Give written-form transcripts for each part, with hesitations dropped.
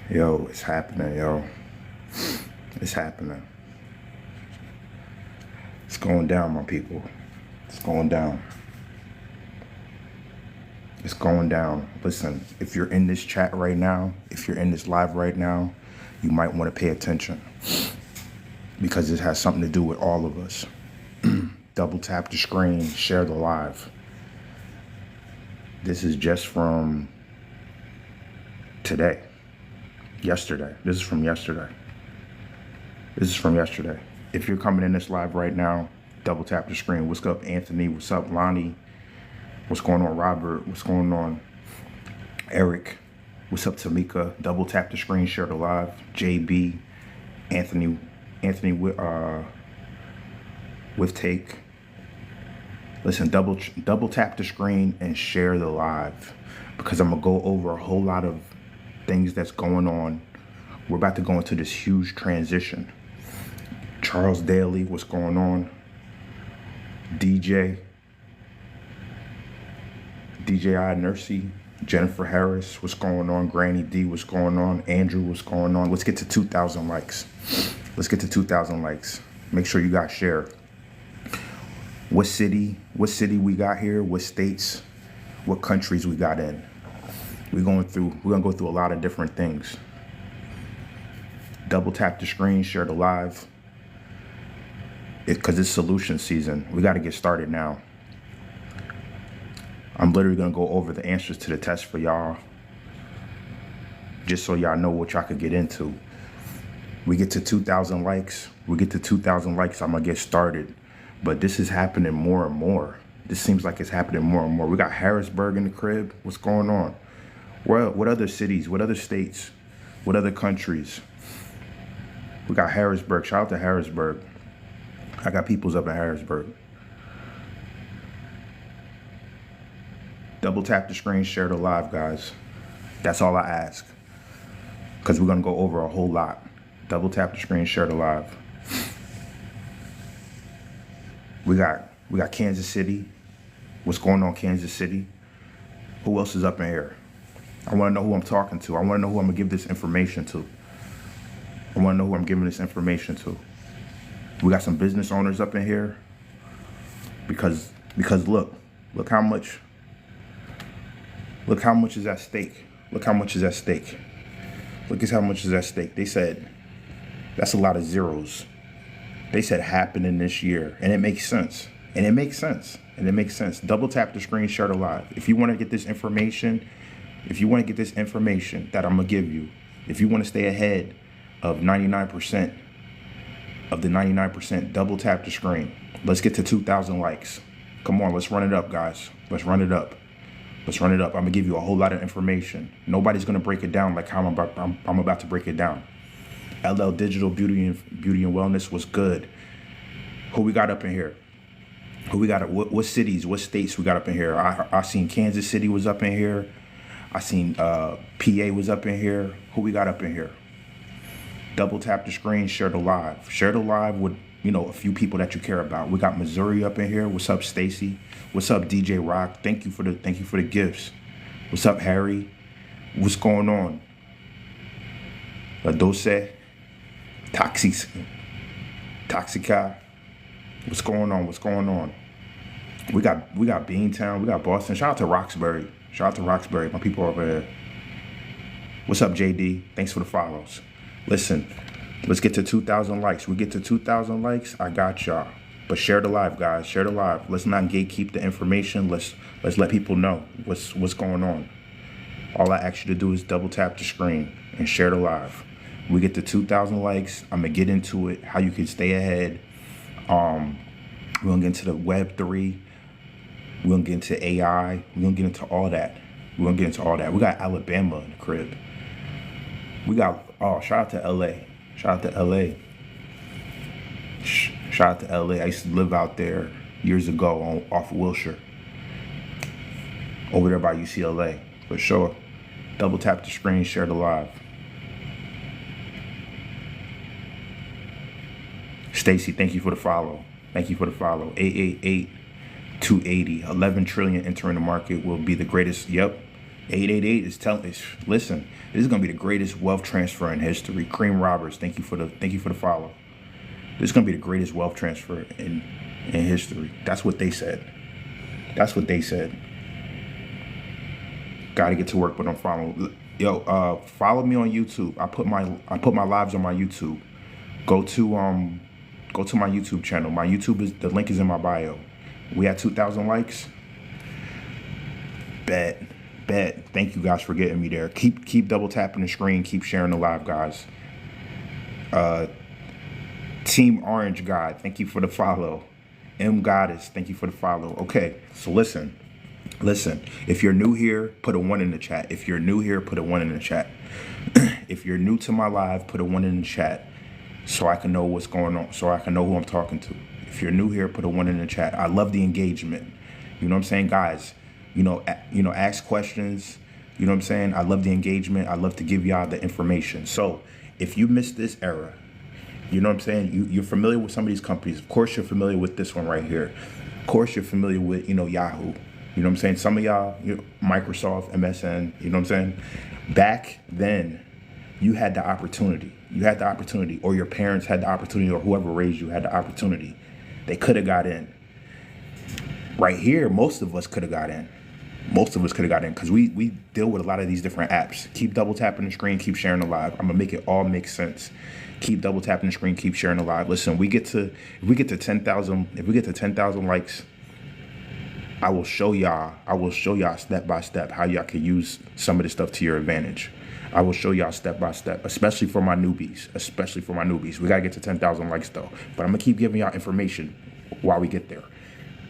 Yo, it's happening, yo. It's happening. It's going down, my people. It's going down. It's going down. Listen, if you're in this chat right now, if you're in this live right now, you might want to pay attention because it has something to do with all of us. Double tap the screen, share the live. This is just from today. Yesterday. This is from yesterday. This is from yesterday. If you're coming in this live right now, double tap the screen. What's up, Anthony? What's up, Lonnie? What's going on, Robert? What's going on, Eric? What's up, Tamika? Double tap the screen, share the live. JB, Anthony with take. Listen, double tap the screen and share the live because I'm gonna go over a whole lot of things that's going on. We're about to go into this huge transition. Charles Daly, what's going on? DJI Nursey, Jennifer Harris, what's going on? Granny D, what's going on? Andrew, what's going on? Let's get to 2,000 likes. Let's get to 2,000 likes. Make sure you guys share. What city we got here? What states? What countries we got in? We're gonna go through a lot of different things. Double tap the screen, share the live. Because it's solution season. We got to get started now. I'm literally going to go over the answers to the test for y'all. Just so y'all know what y'all could get into. We get to 2,000 likes. I'm going to get started. But this is happening more and more. This seems like it's happening more and more. We got Harrisburg in the crib. What's going on? Well, what other cities? What other states? What other countries? We got Harrisburg. Shout out to Harrisburg. I got peoples up in Harrisburg. Double tap the screen, share the live, guys. That's all I ask. Because we're going to go over a whole lot. Double tap the screen, share the live. We got Kansas City. What's going on, Kansas City? Who else is up in here? I want to know who I'm talking to. I want to know who I'm going to give this information to. I want to know who I'm giving this information to. We got some business owners up in here because look how much is at stake. Look how much is at stake. Look at how much is at stake. They said that's a lot of zeros. They said happening this year, and it makes sense. Double tap the screen, share the live. If you want to get this information, that I'm gonna give you, if you want to stay ahead of 99%. Of the 99%, double tap the screen. Let's get to 2,000 likes. Come on, let's run it up, guys. Let's run it up. I'm gonna give you a whole lot of information. Nobody's gonna break it down like how I'm about to break it down. LL Digital Beauty and Wellness was good. Who we got up in here? What cities, what states we got up in here? I seen Kansas City was up in here. I seen PA was up in here. Who we got up in here? Double tap the screen, share the live. Share the live with, a few people that you care about. We got Missouri up in here. What's up, Stacy? What's up, DJ Rock? Thank you for the gifts. What's up, Harry? What's going on? La Dose, Toxica. What's going on? We got Beantown. We got Boston. Shout out to Roxbury. My people over there. What's up, JD? Thanks for the follows. Listen, let's get to 2,000 likes. We get to 2,000 likes, I got y'all. But share the live, guys. Share the live. Let's not gatekeep the information. Let's let people know what's going on. All I ask you to do is double tap the screen and share the live. We get to 2,000 likes. I'm gonna get into it. How you can stay ahead. We're gonna get into the Web3. We're gonna get into AI. We're gonna get into all that. We got Alabama in the crib. We got, shout out to LA. Shout out to LA. I used to live out there years ago off Wilshire. Over there by UCLA. For sure. Double tap the screen, share the live. Stacy, thank you for the follow. 888-280. 11 trillion entering the market will be the greatest. Yep. 888 is telling. Listen, this is gonna be the greatest wealth transfer in history. Cream Roberts, thank you for the follow. This is gonna be the greatest wealth transfer in history. That's what they said. That's what they said. Got to get to work, but I'm following. Yo, follow me on YouTube. I put my lives on my YouTube. Go to my YouTube channel. My YouTube the link is in my bio. We had 2,000 likes. Bet. Thank you guys for getting me there. Keep double tapping the screen. Keep sharing the live, guys. Team Orange God, thank you for the follow. M Goddess, thank you for the follow. Okay, so listen. If you're new here, put a 1 in the chat. If you're new here, put a 1 in the chat. If you're new to my live, put a 1 in the chat so I can know what's going on, so I can know who I'm talking to. If you're new here, put a 1 in the chat. I love the engagement. You know what I'm saying, guys? Ask questions. You know what I'm saying? I love the engagement. I love to give y'all the information. So if you missed this era, you know what I'm saying? You're familiar with some of these companies. Of course, you're familiar with this one right here. Of course, you're familiar with, Yahoo. You know what I'm saying? Some of y'all, Microsoft, MSN, you know what I'm saying? Back then, you had the opportunity. Or your parents had the opportunity, or whoever raised you had the opportunity. They could have got in. Right here, most of us could have got in. Because we deal with a lot of these different apps. Keep double tapping the screen, keep sharing the live. I'm gonna make it all make sense. Keep double tapping the screen, keep sharing the live. Listen, if we get to 10,000 likes, I will show y'all step by step how y'all can use some of this stuff to your advantage. I will show y'all step by step, especially for my newbies. We gotta get to 10,000 likes though. But I'm gonna keep giving y'all information while we get there.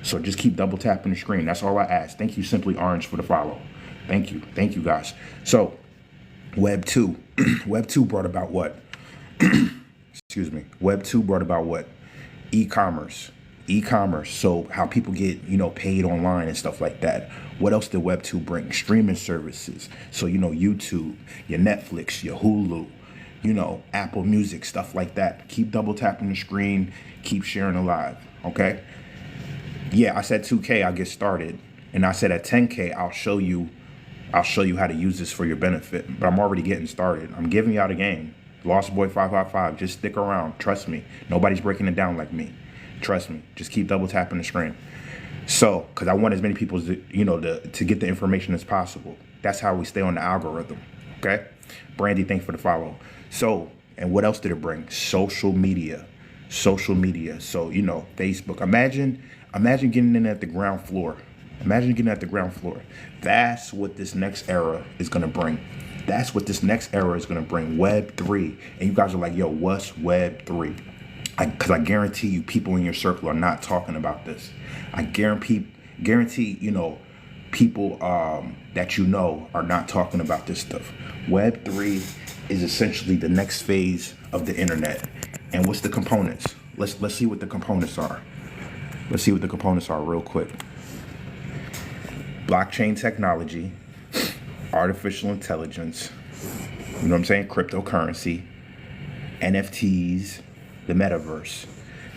So just keep double tapping the screen. That's all I ask. Thank you, Simply Orange, for the follow. Thank you, guys. So Web 2, Web 2 brought about what? Excuse me. Web 2 brought about what? E-commerce. So how people get, paid online and stuff like that. What else did Web 2 bring? Streaming services. So, YouTube, your Netflix, your Hulu, Apple Music, stuff like that. Keep double tapping the screen. Keep sharing the live. Okay. Yeah, I said 2K, I'll get started. And I said at 10K, I'll show you how to use this for your benefit. But I'm already getting started. I'm giving y'all the game. Lost Boy 555, just stick around. Trust me. Nobody's breaking it down like me. Trust me. Just keep double tapping the screen. So, because I want as many people to get the information as possible. That's how we stay on the algorithm. Okay? Brandy, thanks for the follow. So, and what else did it bring? Social media. So, Facebook. Imagine getting in at the ground floor. That's what this next era is going to bring. Web 3. And you guys are like, yo, what's Web 3? Because I guarantee you people in your circle are not talking about this. I guarantee people that are not talking about this stuff. Web 3 is essentially the next phase of the internet. And what's the components? Let's see what the components are. Real quick. Blockchain technology, artificial intelligence, cryptocurrency, NFTs, the metaverse.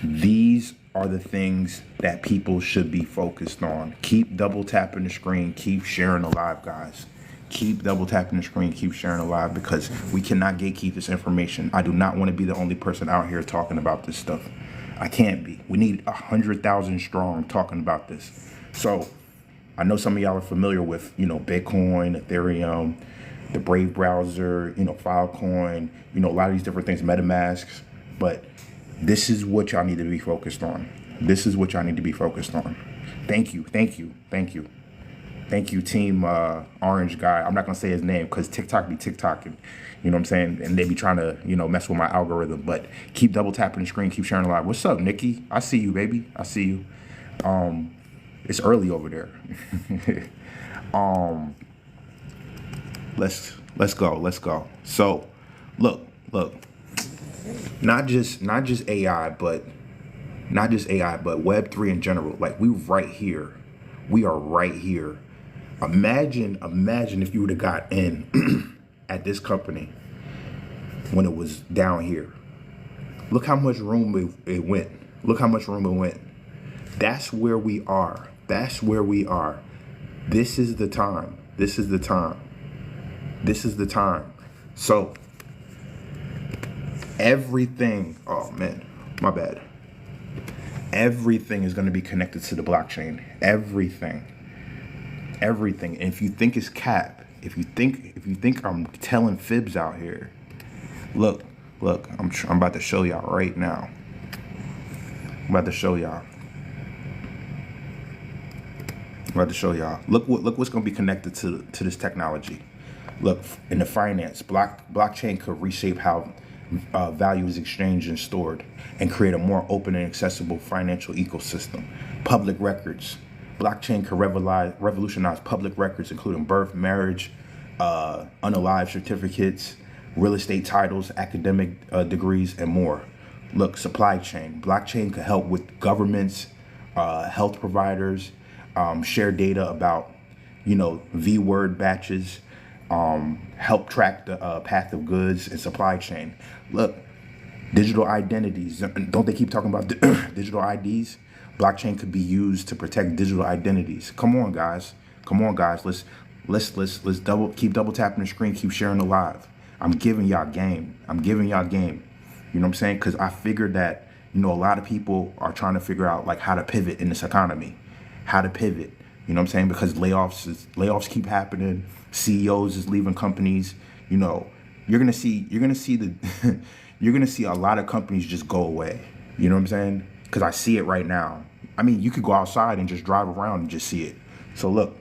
These are the things that people should be focused on. Keep double tapping the screen, keep sharing the live, guys. Keep double tapping the screen, keep sharing the live, because we cannot gatekeep this information. I do not want to be the only person out here talking about this stuff. I can't be. We need 100,000 strong talking about this. So I know some of y'all are familiar with, Bitcoin, Ethereum, the Brave browser, Filecoin, a lot of these different things, MetaMasks. But this is what y'all need to be focused on. Thank you, Team Orange Guy. I'm not going to say his name because TikTok be TikToking. You know what I'm saying? And they be trying to, mess with my algorithm. But keep double tapping the screen, keep sharing the live. What's up, Nikki? I see you, baby. I see you. It's early over there. Let's go. So, look. Not just AI, but Web 3 in general. Like, we right here. We are right here. Imagine if you would have got in at this company when it was down here. Look how much room it went. That's where we are. This is the time. This is the time. This is the time. So everything, oh man, my bad. Everything is going to be connected to the blockchain. Everything. And if you think it's cap, if you think I'm telling fibs out here, look, I'm about to show y'all right now. I'm about to show y'all. Look what's going to be connected to this technology. Look, in the finance, blockchain could reshape how value is exchanged and stored, and create a more open and accessible financial ecosystem. Public records. Blockchain could revolutionize public records, including birth, marriage, unalived certificates, real estate titles, academic degrees, and more. Look, supply chain. Blockchain could help with governments, health providers, share data about, V-word batches, help track the path of goods and supply chain. Look, digital identities. Don't they keep talking about digital IDs? Blockchain could be used to protect digital identities. Come on, guys. Let's keep double tapping the screen, keep sharing the live. I'm giving y'all game. You know what I'm saying? Because I figured that, a lot of people are trying to figure out like how to pivot in this economy. How to pivot. You know what I'm saying? Because layoffs keep happening. CEOs is leaving companies. You're gonna see you're gonna see a lot of companies just go away. You know what I'm saying? Because I see it right now. I mean, you could go outside and just drive around and just see it. So look,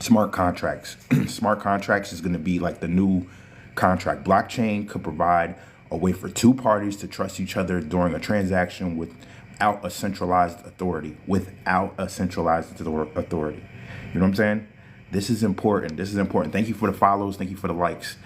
smart contracts. Smart contracts is gonna be like the new contract. Blockchain could provide a way for two parties to trust each other during a transaction without a centralized authority. You know what I'm saying? This is important. Thank you for the follows. Thank you for the likes.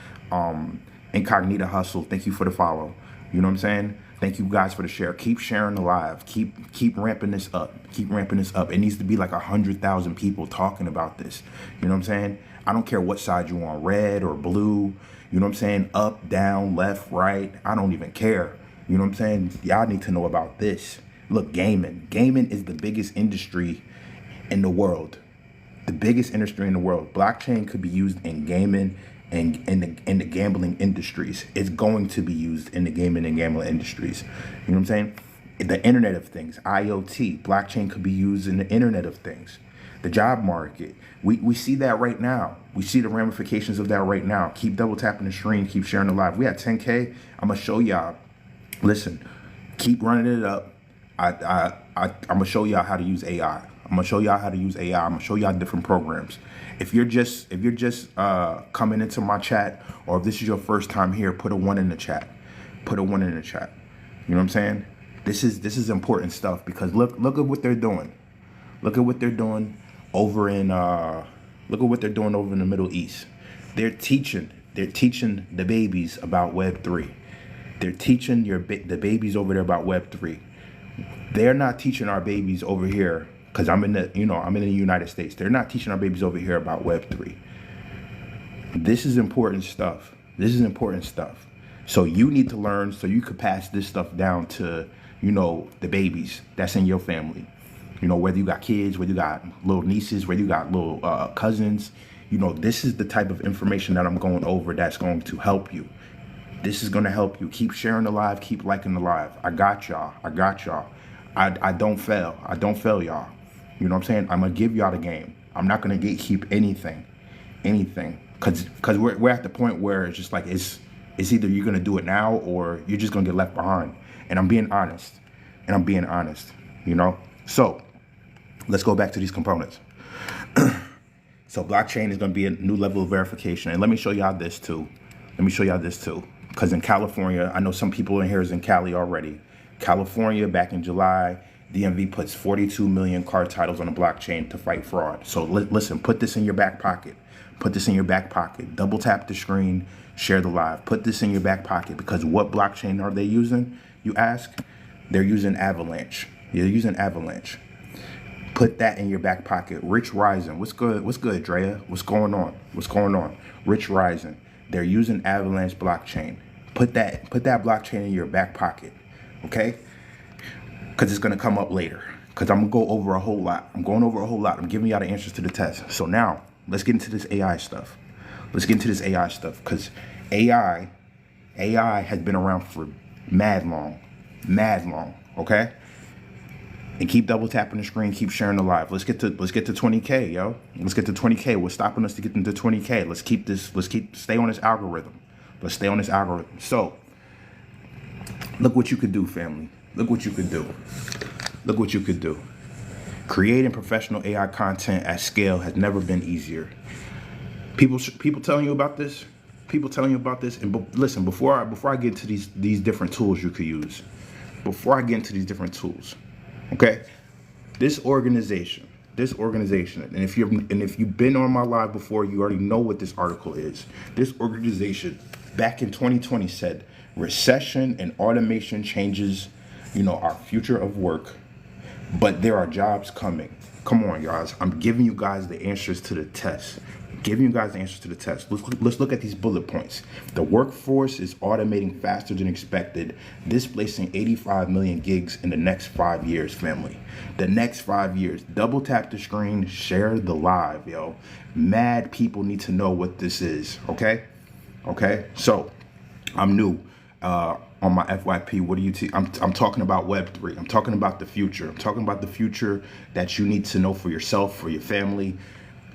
Incognita Hustle, thank you for the follow. You know what I'm saying? Thank you guys for the share. Keep sharing the live. Keep ramping this up. It needs to be like 100,000 people talking about this. You know what I'm saying? I don't care what side you on, red or blue. You know what I'm saying? Up, down, left, right. I don't even care. You know what I'm saying? Y'all need to know about this. Look, gaming. Gaming is the biggest industry in the world. Blockchain could be used in gaming and in the gambling industries. It's going to be used in the gaming and gambling industries. You know what I'm saying? The Internet of Things, IoT, blockchain could be used in the Internet of Things. The job market, we see that right now. We see the ramifications of that right now. Keep double tapping the screen, keep sharing the live. We at 10K. I'm gonna show y'all. Listen, keep running it up. I'm gonna show y'all how to use AI. I'm gonna show y'all different programs. If you're just coming into my chat, or if this is your first time here, put a 1 in the chat. You know what I'm saying? This is important stuff, because look at what they're doing. Look at what they're doing over in the Middle East. They're teaching the babies about Web3. They're teaching the babies over there about Web3. They're not teaching our babies over here, because I'm in the United States. They're not teaching our babies over here about Web3. This is important stuff. So you need to learn so you could pass this stuff down to, the babies that's in your family. Whether you got kids, whether you got little nieces, whether you got little cousins, this is the type of information that I'm going over that's going to help you. This is going to help you. Keep sharing the live, keep liking the live. I got y'all. I don't fail, y'all. You know what I'm saying? I'm going to give y'all the game. I'm not going to gatekeep anything. Because we're at the point where it's just like, it's either you're going to do it now or you're just going to get left behind. And I'm being honest. So let's go back to these components. So blockchain is going to be a new level of verification. And let me show y'all this too. Because in California, I know some people in here is in Cali already. California, back in July, DMV puts 42 million car titles on the blockchain to fight fraud. So listen, put this in your back pocket. Double tap the screen, share the live. Put this in your back pocket, because what blockchain are they using, you ask? They're using Avalanche. Put that in your back pocket. Rich Rising. What's good, Drea? What's going on? Rich Rising. They're using Avalanche blockchain. Put that blockchain in your back pocket. Okay? Because it's going to come up later. Because I'm going to go over a whole lot. I'm giving y'all the answers to the test. So now, let's get into this AI stuff. Let's get into this AI stuff, because AI has been around for mad long, okay? And keep double tapping the screen, keep sharing the live. Let's get to 20K, yo. Let's get to 20K. What's stopping us to get into 20K? Stay on this algorithm. Let's stay on this algorithm. So, look what you could do, family. Look what you could do. Look what you could do. Creating professional AI content at scale has never been easier. People telling you about this. People telling you about this. And listen, before I get into these different tools you could use, okay? This organization, and if you've been on my live before, you already know what this article is. This organization back in 2020 said recession and automation changes, our future of work, but there are jobs coming. Come on, guys. I'm giving you guys the answers to the test. Let's look at these bullet points. The workforce is automating faster than expected, displacing 85 million gigs in the next 5 years, family. The next 5 years. Double tap the screen, share the live, yo. Mad people need to know what this is, okay? Okay, so I'm new on my FYP. What do you teach? I'm talking about Web3. I'm talking about the future. I'm talking about the future that you need to know for yourself, for your family.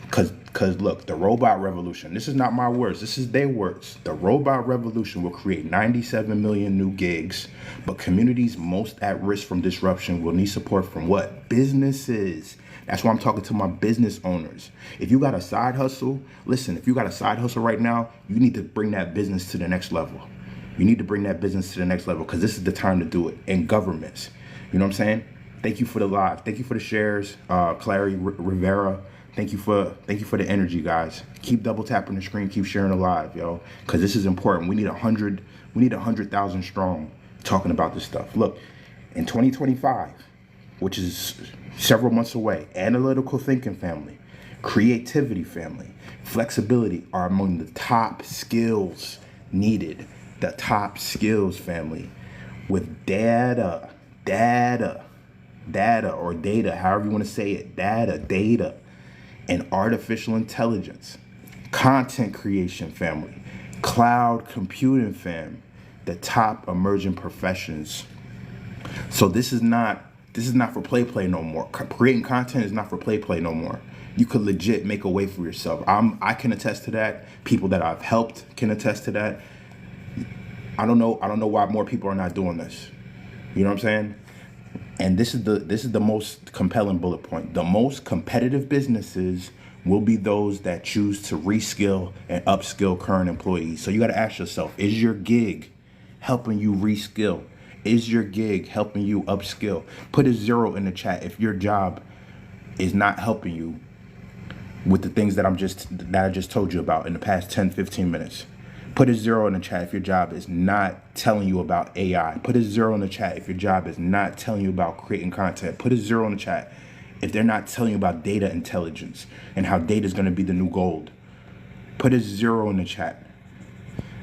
Because look, the robot revolution, this is not my words, this is their words. The robot revolution will create 97 million new gigs, but communities most at risk from disruption will need support from what? Businesses. That's why I'm talking to my business owners. If you got a side hustle, listen, if you got a side hustle right now, you need to bring that business to the next level. You need to bring that business to the next level, because this is the time to do it. And governments, you know what I'm saying? Thank you for the live. Thank you for the shares, Clary Rivera. Thank you for the energy, guys. Keep double tapping the screen, keep sharing the live, yo, because this is important. We need 100,000 strong talking about this stuff. Look, in 2025, which is several months away, analytical thinking, family, creativity, family, flexibility are among the top skills needed. The top skills, family, with data, however you want to say it, data, and artificial intelligence, content creation, family, cloud computing, fam, the top emerging professions. So this is not for play no more. Creating content is not for play no more. You could legit make a way for yourself. I can attest to that. People that I've helped can attest to that. I don't know why more people are not doing this. You know what I'm saying? And this is the most compelling bullet point. The most competitive businesses will be those that choose to reskill and upskill current employees. So you got to ask yourself, is your gig helping you reskill? Is your gig helping you upskill? Put a 0 in the chat if your job is not helping you with the things that I just told you about in the past 10, 15 minutes. Put a 0 in the chat if your job is not telling you about AI. Put a 0 in the chat if your job is not telling you about creating content. Put a 0 in the chat if they're not telling you about data intelligence and how data is going to be the new gold. Put a 0 in the chat.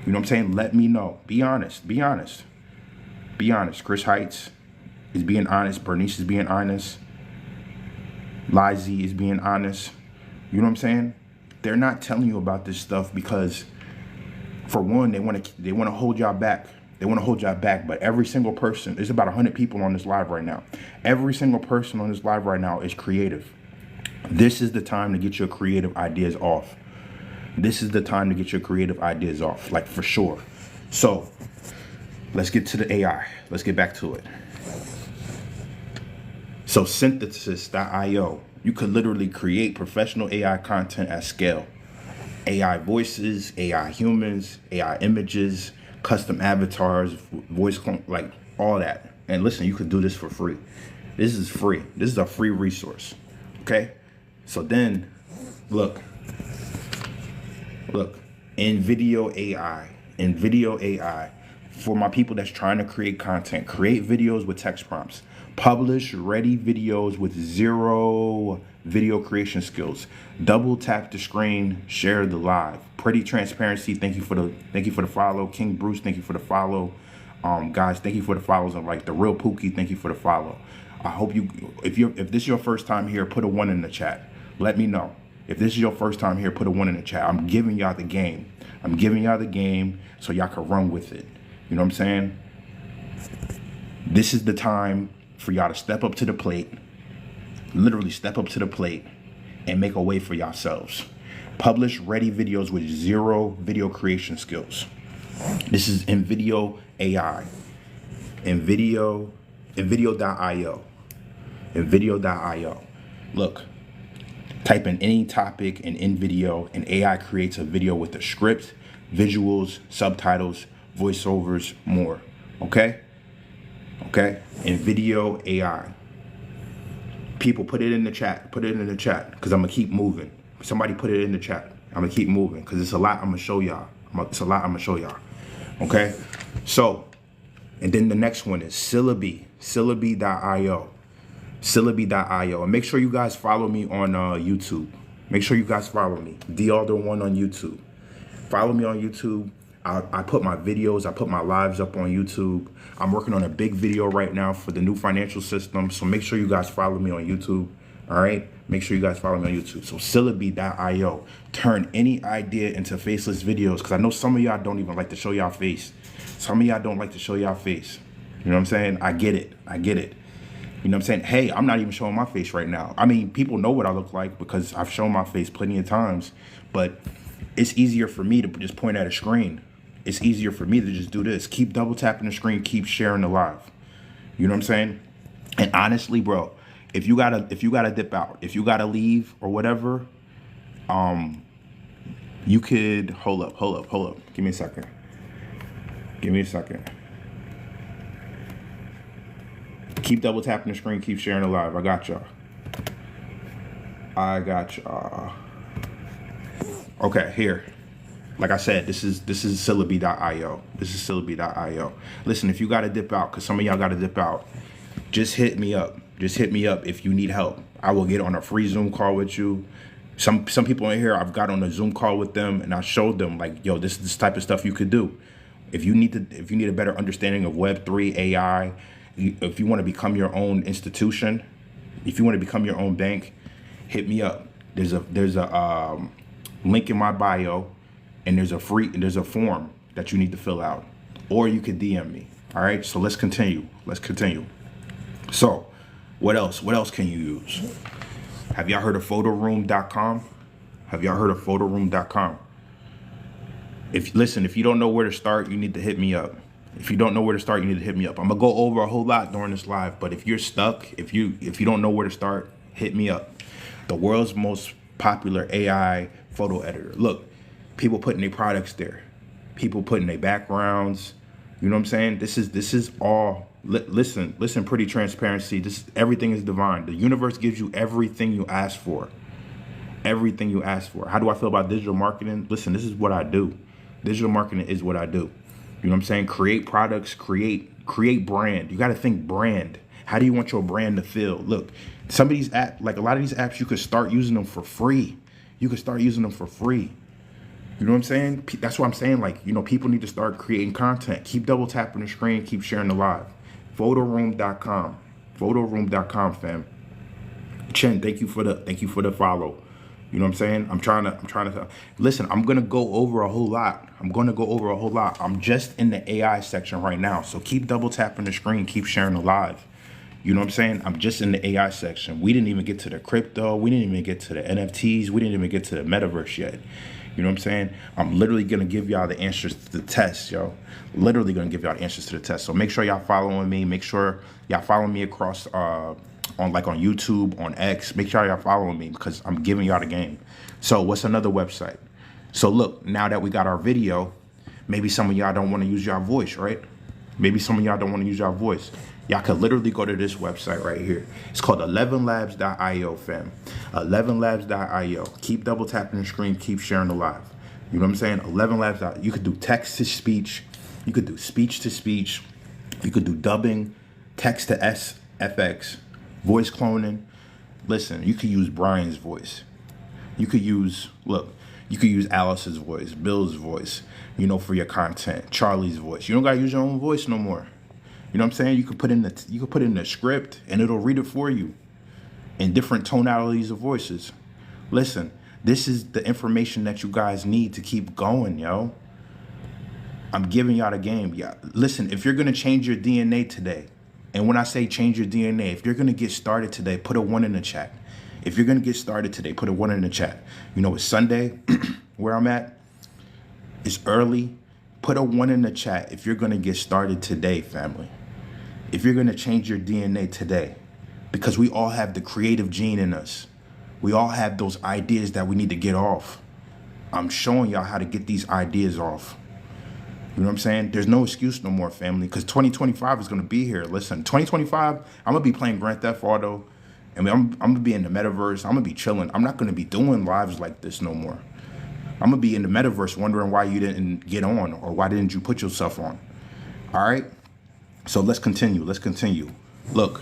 You know what I'm saying? Let me know. Be honest. Be honest. Be honest. Chris Heights is being honest. Bernice is being honest. Lizy is being honest. You know what I'm saying? They're not telling you about this stuff because, for one, they want to hold y'all back. They want to hold y'all back. But every single person, there's about 100 people on this live right now. Every single person on this live right now is creative. This is the time to get your creative ideas off. This is the time to get your creative ideas off, like for sure. So let's get to the AI. Let's get back to it. So synthesis.io, you could literally create professional AI content at scale. AI voices, AI humans, AI images, custom avatars, voice, like all that. And listen, you could do this for free. This is free. This is a free resource. Okay? So then, look, NVIDIA AI, for my people that's trying to create content, create videos with text prompts, publish ready videos with 0 video creation skills. Double tap the screen, share the live. Pretty Transparency, thank you for the follow. King Bruce, thank you for the follow. Guys, thank you for the follows. And like the real Pookie, thank you for the follow. I hope you, if this is your first time here, put a 1 in the chat. Let me know. If this is your first time here, put a 1 in the chat. I'm giving y'all the game. I'm giving y'all the game so y'all can run with it. You know what I'm saying? This is the time for y'all to step up to the plate. Literally step up to the plate and make a way for yourselves. Publish ready videos with 0 video creation skills. This is NVIDIA AI. NVIDIA.io. NVIDIA.io. Look, type in any topic in NVIDIA and AI creates a video with a script, visuals, subtitles, voiceovers, more. Okay? Okay? NVIDIA AI. People, put it in the chat. Put it in the chat because I'm going to keep moving. Somebody put it in the chat. I'm going to keep moving because it's a lot I'm going to show y'all. It's a lot I'm going to show y'all. Okay? So, and then the next one is Syllabi. Syllabi.io. Syllabi.io. And make sure you guys follow me on YouTube. Make sure you guys follow me. Dealder1 on YouTube. Follow me on YouTube. I put my videos, I put my lives up on YouTube. I'm working on a big video right now for the new financial system. So make sure you guys follow me on YouTube. All right? Make sure you guys follow me on YouTube. So Syllabi.io. Turn any idea into faceless videos. Because I know some of y'all don't even like to show y'all face. Some of y'all don't like to show y'all face. You know what I'm saying? I get it. I get it. You know what I'm saying? Hey, I'm not even showing my face right now. I mean, people know what I look like because I've shown my face plenty of times. But it's easier for me to just point at a screen. It's easier for me to just do this. Keep double tapping the screen. Keep sharing the live. You know what I'm saying? And honestly, bro, if you gotta dip out, if you gotta leave or whatever, you could hold up. Give me a second. Give me a second. Keep double tapping the screen. Keep sharing the live. I got y'all. I got y'all. Okay, here. Like I said, this is Syllabi.io. This is Syllabi.io. Listen, if you gotta dip out, because some of y'all gotta dip out, just hit me up. Just hit me up if you need help. I will get on a free Zoom call with you. Some people in here, I've got on a Zoom call with them and I showed them like, yo, this is this type of stuff you could do. If you need a better understanding of Web3, AI, if you want to become your own institution, if you want to become your own bank, hit me up. There's a link in my bio. And there's a form that you need to fill out, or you could DM me. All right, so let's continue. So what else can you use? Have y'all heard of photoroom.com? If you don't know where to start, you need to hit me up. I'm gonna go over a whole lot during this live, but if you're stuck, if you don't know where to start, hit me up. The world's most popular AI photo editor. Look, people putting their products there. People putting their backgrounds. You know what I'm saying? This is all, listen, pretty transparency. Everything is divine. The universe gives you everything you ask for. Everything you ask for. How do I feel about digital marketing? Listen, this is what I do. Digital marketing is what I do. You know what I'm saying? Create products, create brand. You got to think brand. How do you want your brand to feel? Look, some of these apps, like a lot of these apps, you could start using them for free. You could start using them for free. You know what I'm saying? That's what I'm saying. Like, you know, people need to start creating content. Keep double tapping the screen. Keep sharing the live. Photoroom.com. Photoroom.com, fam. Chen, thank you for the follow. You know what I'm saying? I'm trying to listen. I'm gonna go over a whole lot. I'm just in the AI section right now. So keep double tapping the screen. Keep sharing the live. You know what I'm saying? I'm just in the AI section. We didn't even get to the crypto. We didn't even get to the NFTs. We didn't even get to the metaverse yet. You know what I'm saying? I'm literally going to give y'all the answers to the test, yo. Literally going to give y'all the answers to the test. So make sure y'all following me. Make sure y'all follow me across on YouTube, on X. Make sure y'all following me because I'm giving y'all the game. So what's another website? So look, now that we got our video, maybe some of y'all don't want to use your voice, right? Y'all could literally go to this website right here. It's called 11labs.io, fam. 11labs.io. Keep double tapping the screen. Keep sharing the live. You know what I'm saying? 11labs. You could do text to speech. You could do speech to speech. You could do dubbing, text to SFX, voice cloning. Listen, you could use Brian's voice. You could use Alice's voice, Bill's voice, you know, for your content. Charlie's voice. You don't gotta use your own voice no more. You know what I'm saying? You could put in the script and it'll read it for you in different tonalities of voices. Listen, This is the information that you guys need to keep going, yo. I'm giving y'all the game. Yeah, listen, if you're gonna change your DNA today, and when I say change your DNA, if you're gonna get started today, put a 1 in the chat. If you're gonna get started today, put a 1 in the chat. You know, it's Sunday where I'm at. It's early. Put a 1 in the chat if you're gonna get started today, family. If you're gonna change your DNA today, because we all have the creative gene in us. We all have those ideas that we need to get off. I'm showing y'all how to get these ideas off. You know what I'm saying? There's no excuse no more, family, because 2025 is going to be here. Listen, 2025, I'm going to be playing Grand Theft Auto. I mean, I'm going to be in the metaverse. I'm going to be chilling. I'm not going to be doing lives like this no more. I'm going to be in the metaverse wondering why you didn't get on or why didn't you put yourself on. All right? So let's continue. Let's continue. Look,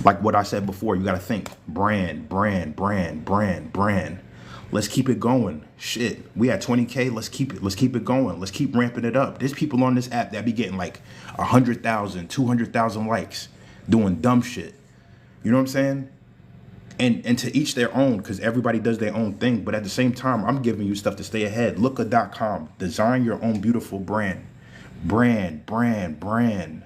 like what I said before, you got to think brand, brand, brand, brand, brand. Let's keep it going. Shit, we at 20K. Let's keep it going. Let's keep ramping it up. There's people on this app that be getting like 100,000, 200,000 likes doing dumb shit. You know what I'm saying? And to each their own, because everybody does their own thing. But at the same time, I'm giving you stuff to stay ahead. Looka.com. Design your own beautiful brand. Brand, brand, brand,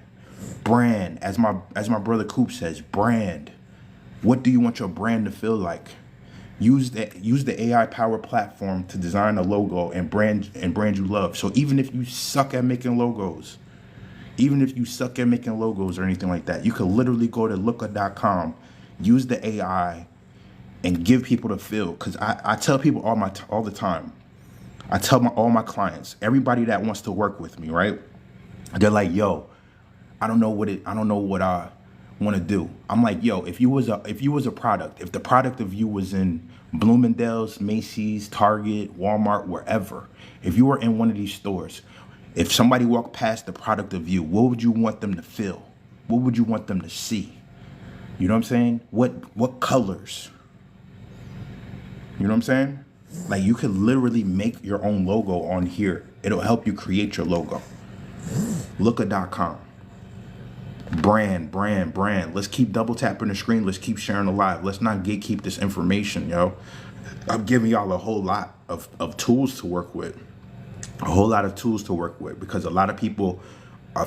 brand. As my brother Coop says, brand. What do you want your brand to feel like? Use the AI power platform to design a logo and brand you love. So even if you suck at making logos, or anything like that, you could literally go to looka.com, use the AI, and give people the feel. Because I tell people all the time, I tell all my clients, everybody that wants to work with me, right? They're like, yo, I don't know what I want to do. I'm like, yo, if you was a product, if the product of you was in Bloomingdale's, Macy's, Target, Walmart, wherever, if you were in one of these stores, if somebody walked past the product of you, what would you want them to feel? What would you want them to see? You know what I'm saying? What colors? You know what I'm saying? Like, you could literally make your own logo on here. It'll help you create your logo. Looka.com. Brand, brand, brand. Let's keep double tapping the screen. Let's keep sharing the live. Let's not gatekeep this information, yo. I'm giving y'all a whole lot of tools to work with. A whole lot of tools to work with, because a lot of people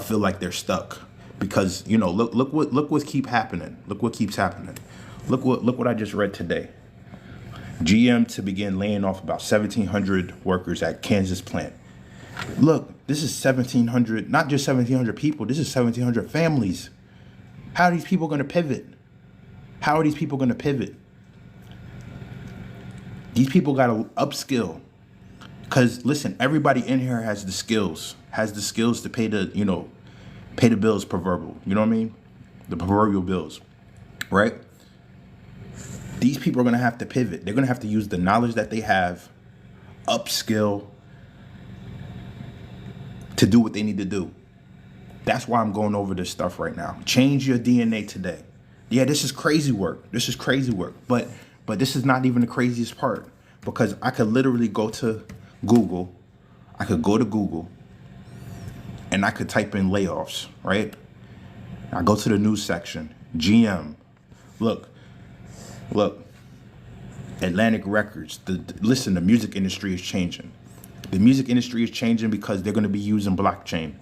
feel like they're stuck. Because, you know, look what keeps happening. Look what keeps happening. Look what I just read today. GM to begin laying off about 1,700 workers at Kansas plant. Look, this is 1,700, not just 1,700 people. This is 1,700 families. How are these people going to pivot? How are these people going to pivot? These people got to upskill. Because, listen, everybody in here has the skills to pay the bills, proverbial. You know what I mean? The proverbial bills, right? These people are going to have to pivot. They're going to have to use the knowledge that they have, upskill, to do what they need to do. That's why I'm going over this stuff right now. Change your DNA today. Yeah, this is crazy work. This is crazy work. But this is not even the craziest part, because I could literally go to Google. I could go to Google and I could type in layoffs, right? I go to the news section, GM. Look. Atlantic Records. Listen, the music industry is changing. The music industry is changing because they're going to be using blockchain.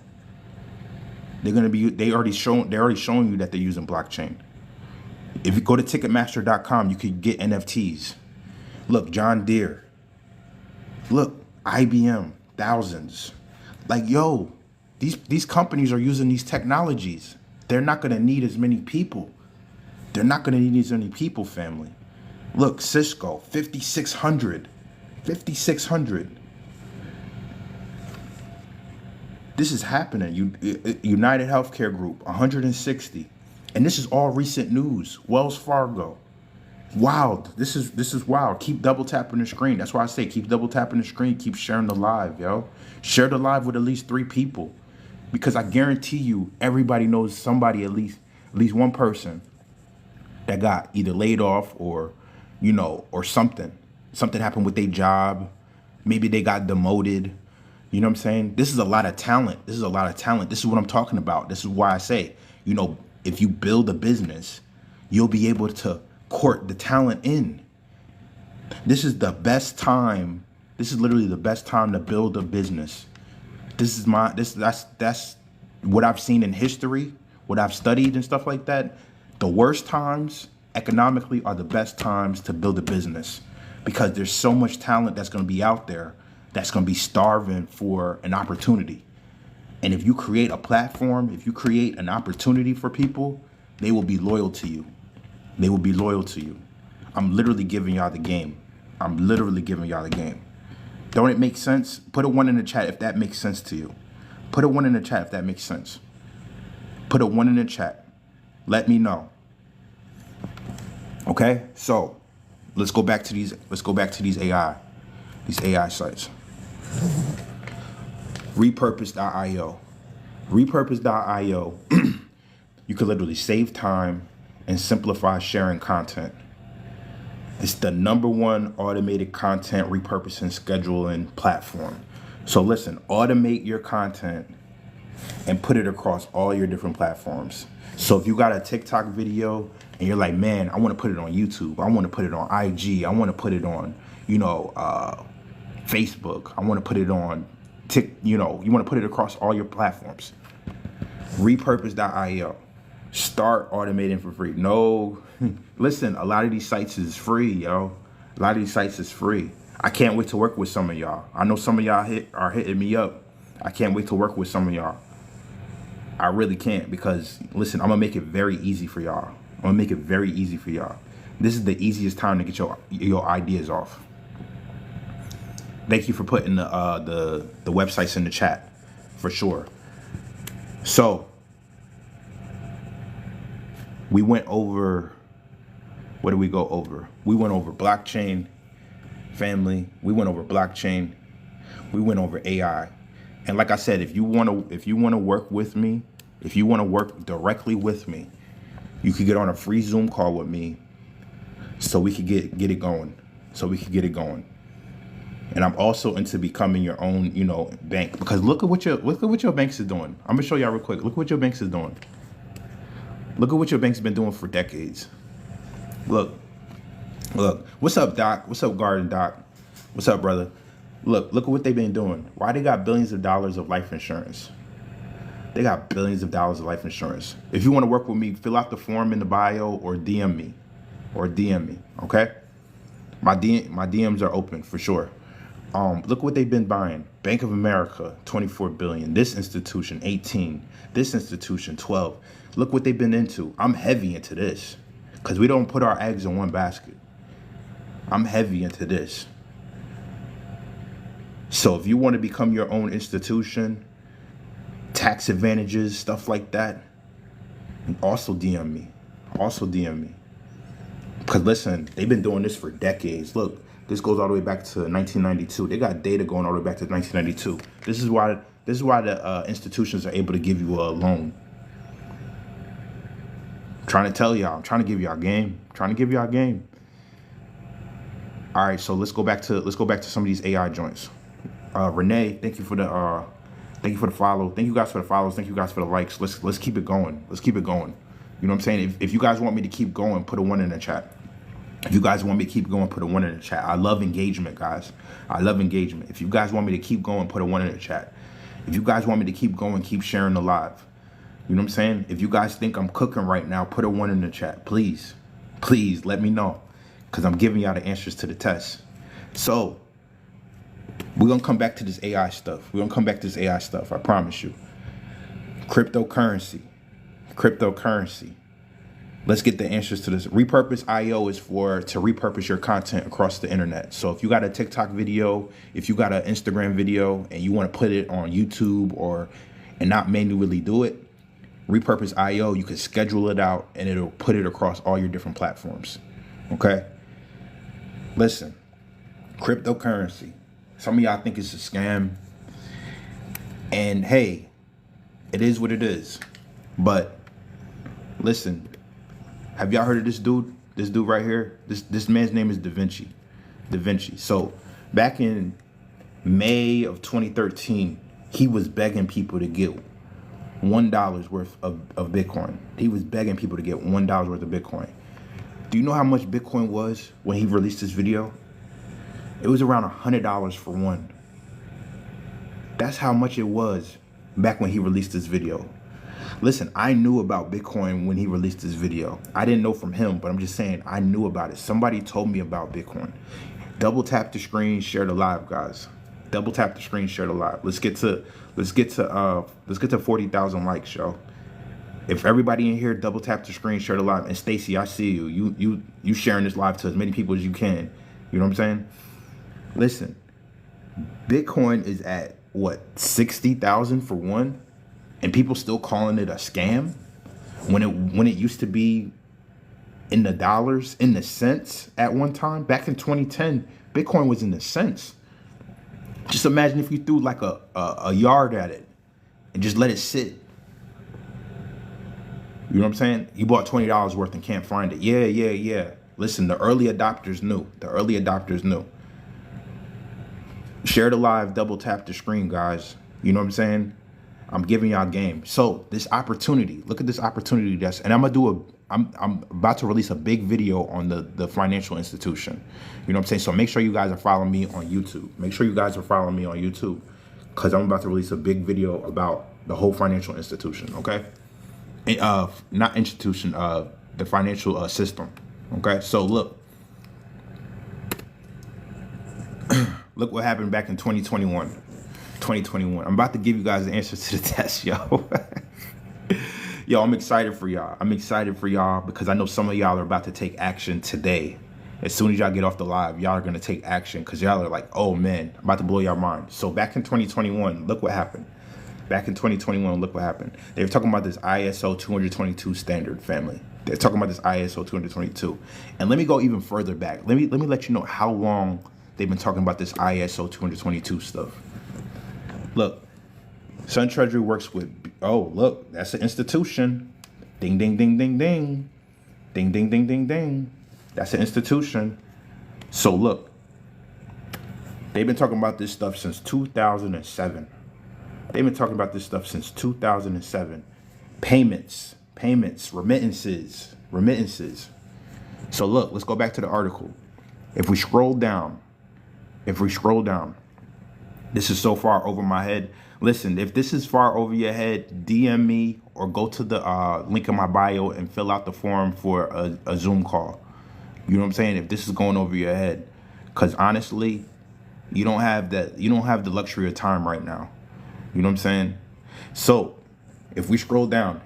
They already showing you that they're using blockchain. If you go to Ticketmaster.com, you could get NFTs. Look, John Deere. Look, IBM, thousands. Like, yo, these companies are using these technologies. They're not going to need as many people. They're not going to need as many people, family. Look, Cisco, 5,600. 5,600. This is happening. United Healthcare Group, 160. And this is all recent news. Wells Fargo. Wild. This is wild. Keep double tapping the screen. That's why I say keep double tapping the screen. Keep sharing the live, yo. Share the live with at least 3 people. Because I guarantee you, everybody knows somebody, at least one person that got either laid off or, or something. Something happened with their job. Maybe they got demoted. You know what I'm saying? This is a lot of talent. This is what I'm talking about. This is why I say, if you build a business, you'll be able to court the talent in. This is the best time. This is literally the best time to build a business. That's what I've seen in history, what I've studied and stuff like that. The worst times economically are the best times to build a business, because there's so much talent that's going to be out there that's going to be starving for an opportunity. And if you create a platform, if you create an opportunity for people, they will be loyal to you. They will be loyal to you. I'm literally giving y'all the game. I'm literally giving y'all the game. Don't it make sense? Put a 1 in the chat if that makes sense to you. Put a 1 in the chat if that makes sense. Put a 1 in the chat. Let me know. Okay, so let's go back to these. Let's go back to these AI sites. Repurpose.io. Repurpose.io. You could literally save time and simplify sharing content. It's the #1 automated content repurposing scheduling platform. So listen, automate your content and put it across all your different platforms. So if you got a TikTok video and you're like, man, I want to put it on YouTube, I want to put it on IG, I want to put it on, Facebook, I want to put it on you want to put it across all your platforms. Repurpose.io. Start automating for free. No, listen, a lot of these sites is free, yo. A lot of these sites is free. I can't wait to work with some of y'all. I know some of y'all are hitting me up. I can't wait to work with some of y'all. I really can't, because listen, I'm gonna make it very easy for y'all. I'm gonna make it very easy for y'all. This is the easiest time to get your ideas off. Thank you for putting the websites in the chat, for sure. So we went over, what did we go over? We went over blockchain, family. We went over blockchain. We went over AI. And like I said, if you want to work with me, if you want to work directly with me, you could get on a free Zoom call with me so we could get it going. And I'm also into becoming your own, bank, because look at what your banks is doing. I'm gonna show y'all real quick. Look what your banks is doing. Look at what your bank's been doing for decades. Look. What's up, Doc? What's up, Garden Doc? What's up, brother? Look at what they've been doing. Why they got billions of dollars of life insurance? They got billions of dollars of life insurance. If you want to work with me, fill out the form in the bio or DM me. Okay? My DMs are open for sure. Look what they've been buying. Bank of America, 24 billion. This institution, 18. This institution, 12. Look what they've been into. I'm heavy into this because we don't put our eggs in one basket. I'm heavy into this. So if you want to become your own institution, tax advantages, stuff like that, also DM me. Because listen, they've been doing this for decades. Look, this goes all the way back to 1992. They got data going all the way back to 1992. This is why the institutions are able to give you a loan. I'm trying to tell y'all. I'm trying to give y'all game. All right, so let's go back to some of these AI joints. Renee, thank you for the follow. Thank you guys for the follows. Thank you guys for the likes. Let's keep it going. You know what I'm saying? If you guys want me to keep going, put a 1 in the chat. If you guys want me to keep going, put a 1 in the chat. I love engagement, guys. I love engagement. If you guys want me to keep going, put a 1 in the chat. If you guys want me to keep going, keep sharing the live. You know what I'm saying? If you guys think I'm cooking right now, put a 1 in the chat. Please let me know, because I'm giving y'all the answers to the test. So we're going to come back to this AI stuff. I promise you. Cryptocurrency. Let's get the answers to this. Repurpose.io is to repurpose your content across the internet. So if you got a TikTok video, if you got an Instagram video, and you want to put it on YouTube and not manually do it, Repurpose.io, you can schedule it out and it'll put it across all your different platforms. Okay? Listen, cryptocurrency. Some of y'all think it's a scam. And hey, it is what it is. But listen, have y'all heard of this dude? This dude right here? This man's name is Da Vinci. So back in May of 2013, he was begging people to get $1 worth of Bitcoin. He was begging people to get $1 worth of Bitcoin. Do you know how much Bitcoin was when he released this video? It was around $100 for one. That's how much it was back when he released this video. Listen, I knew about Bitcoin when he released this video. I didn't know from him, but I'm just saying I knew about it. Somebody told me about Bitcoin. Double tap the screen, share the live, guys. Double tap the screen, share the live. Let's get to 40,000 likes, yo. If everybody in here double tap the screen, share the live, and Stacy, I see you. You sharing this live to as many people as you can. You know what I'm saying? Listen, Bitcoin is at what, 60,000 for one, and people still calling it a scam when it used to be in the dollars, in the cents at one time. Back in 2010, Bitcoin was in the cents. Just imagine if you threw like a yard at it and just let it sit. You know what I'm saying? You bought $20 worth and can't find it. Yeah. Listen, the early adopters knew. Share the live, double tap the screen, guys. You know what I'm saying? I'm giving y'all game. So this opportunity, look at this opportunity and I'm about to release a big video on the financial institution. You know what I'm saying? So make sure you guys are following me on YouTube. Because I'm about to release a big video about the whole financial institution, okay? Not institution, the financial system, okay? So look. Look what happened back in 2021. I'm about to give you guys the answers to the test, yo. Yo, I'm excited for y'all. Because I know some of y'all are about to take action today. As soon as y'all get off the live, y'all are going to take action because y'all are like, oh, man, I'm about to blow your mind. So back in 2021, look what happened. They were talking about this ISO 222 standard, family. They're talking about this ISO 222. And let me go even further back. Let me let you know how long they've been talking about this ISO 222 stuff. Look, Sun Treasury works with, oh, look, that's an institution. Ding, ding, ding, ding, ding. Ding, ding, ding, ding, ding. That's an institution. So look, they've been talking about this stuff since 2007. Payments, remittances. So look, let's go back to the article. If we scroll down, this is so far over my head. Listen, if this is far over your head, DM me or go to the link in my bio and fill out the form for a Zoom call. You know what I'm saying? If this is going over your head, because honestly, you don't have the luxury of time right now. You know what I'm saying? So if we scroll down,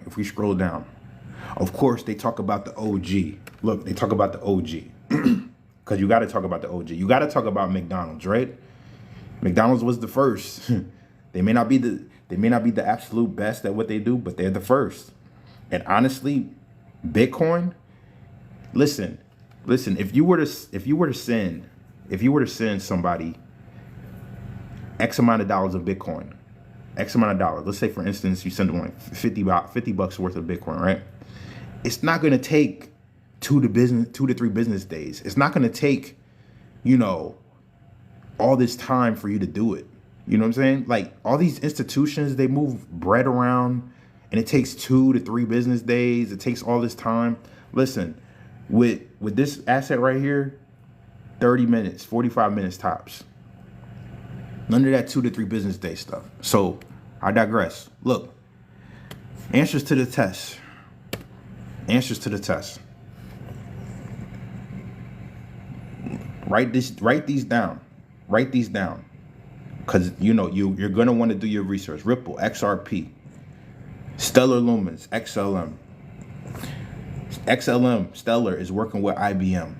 of course they talk about the OG. Look, they talk about the OG. Because you got to talk about the OG. You got to talk about McDonald's, right? McDonald's was the first. They may not be the absolute best at what they do, but they're the first. And honestly, Bitcoin, listen, if you were to send somebody X amount of dollars of Bitcoin, let's say for instance you send them like 50 bucks worth of Bitcoin, right? It's not going to take 2 to 3 business days. It's not going to take, all this time for you to do it. You know what I'm saying? Like all these institutions, they move bread around and it takes 2 to 3 business days. It takes all this time. Listen, with this asset right here, 30 minutes, 45 minutes tops. None of that 2 to 3 business day stuff. So I digress. Look, answers to the test. Write these down. Because you're gonna want to do your research. Ripple, XRP, Stellar Lumens, XLM. Stellar is working with IBM.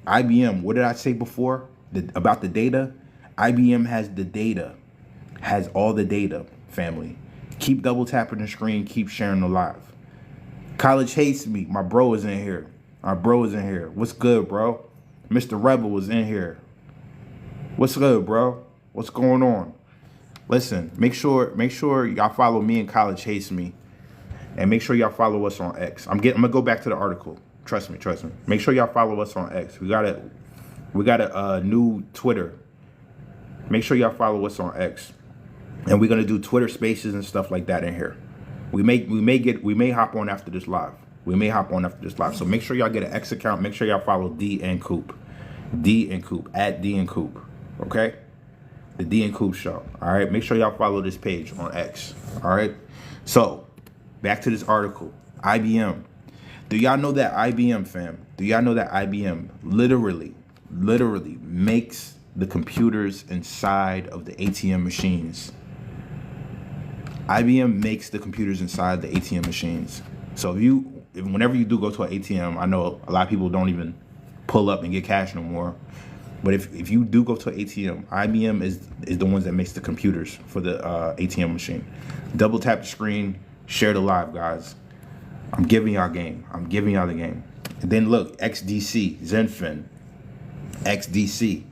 IBM, what did I say before about the data? IBM has the data, has all the data, family. Keep double tapping the screen, keep sharing the live. College hates me. My bro is in here. What's good, bro? Mr. Rebel is in here. What's good, bro? What's going on? Listen, make sure y'all follow me and College Hates Me. And make sure y'all follow us on X. I'm gonna go back to the article. Trust me. Make sure y'all follow us on X. We got a new Twitter. Make sure y'all follow us on X. And we're gonna do Twitter Spaces and stuff like that in here. We may hop on after this live. So make sure y'all get an X account. Make sure y'all follow D and Coop. D and Coop, at D and Coop, okay? The D and Coop Show, all right? Make sure y'all follow this page on X, all right? So, back to this article, IBM. Do y'all know that IBM, fam? Do y'all know that IBM literally makes the computers inside of the ATM machines? IBM makes the computers inside the ATM machines. So whenever you do go to an ATM, I know a lot of people don't even pull up and get cash no more. But if you do go to an ATM, IBM is the ones that makes the computers for the ATM machine. Double tap the screen, share the live, guys. I'm giving y'all game. I'm giving y'all the game. And then look, XDC, Zenfin, XDC,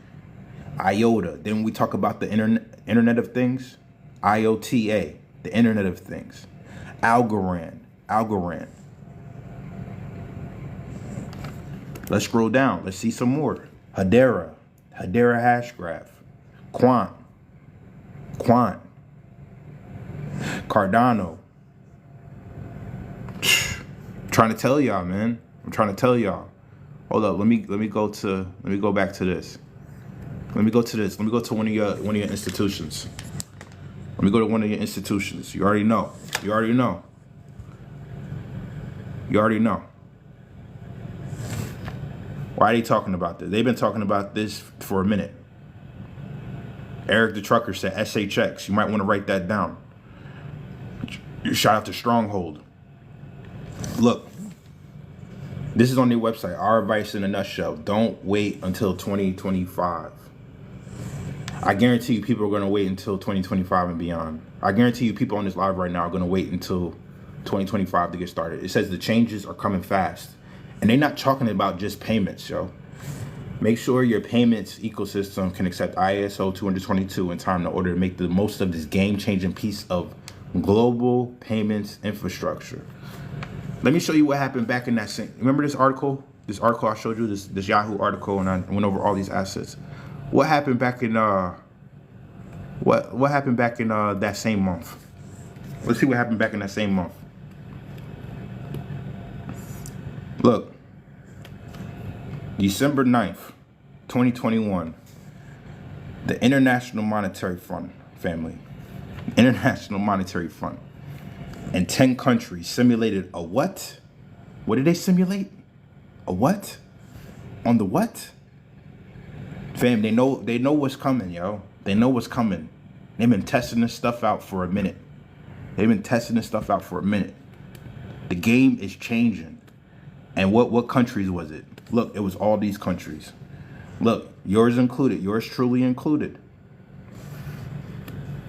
IOTA. Then we talk about the Internet of Things, IOTA, the Internet of Things, Algorand. Let's scroll down. Let's see some more. Hedera Hashgraph, Quant, Cardano. Trying to tell y'all, man. I'm trying to tell y'all. Hold up. Let me go back to this. Let me go to one of your institutions. Let me go to one of your institutions. You already know. Why are they talking about this? They've been talking about this for a minute. Eric the Trucker said SHX. You might want to write that down. Shout out to Stronghold. Look, this is on their website. Our advice in a nutshell: don't wait until 2025. I guarantee you people are going to wait until 2025 and beyond. I guarantee you people on this live right now are going to wait until 2025 to get started. It says the changes are coming fast. And they're not talking about just payments, yo. Make sure your payments ecosystem can accept ISO 222 in time in order to make the most of this game-changing piece of global payments infrastructure. Let me show you what happened back in that same. Remember this article? This article I showed you, this Yahoo article, and I went over all these assets. What happened back in what happened back in that same month? Let's see what happened back in that same month. Look, December 9th, 2021, the International Monetary Fund, family, International Monetary Fund, and 10 countries simulated a what? What did they simulate? A what? On the what? Fam, they know what's coming, yo. They know what's coming. They've been testing this stuff out for a minute. The game is changing. And what countries was it? Look, it was all these countries. Look, yours included. Yours truly included.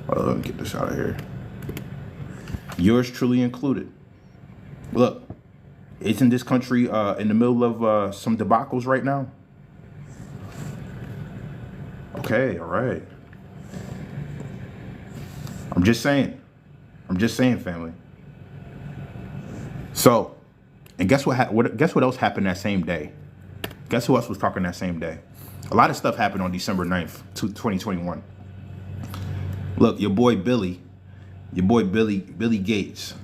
Oh, let me get this out of here. Yours truly included. Look, isn't this country in the middle of some debacles right now? Okay, all right. I'm just saying, family. So, and guess what? Guess what else happened that same day? Guess who else was talking that same day? A lot of stuff happened on December 9th, 2021. Look, your boy Billy Gates.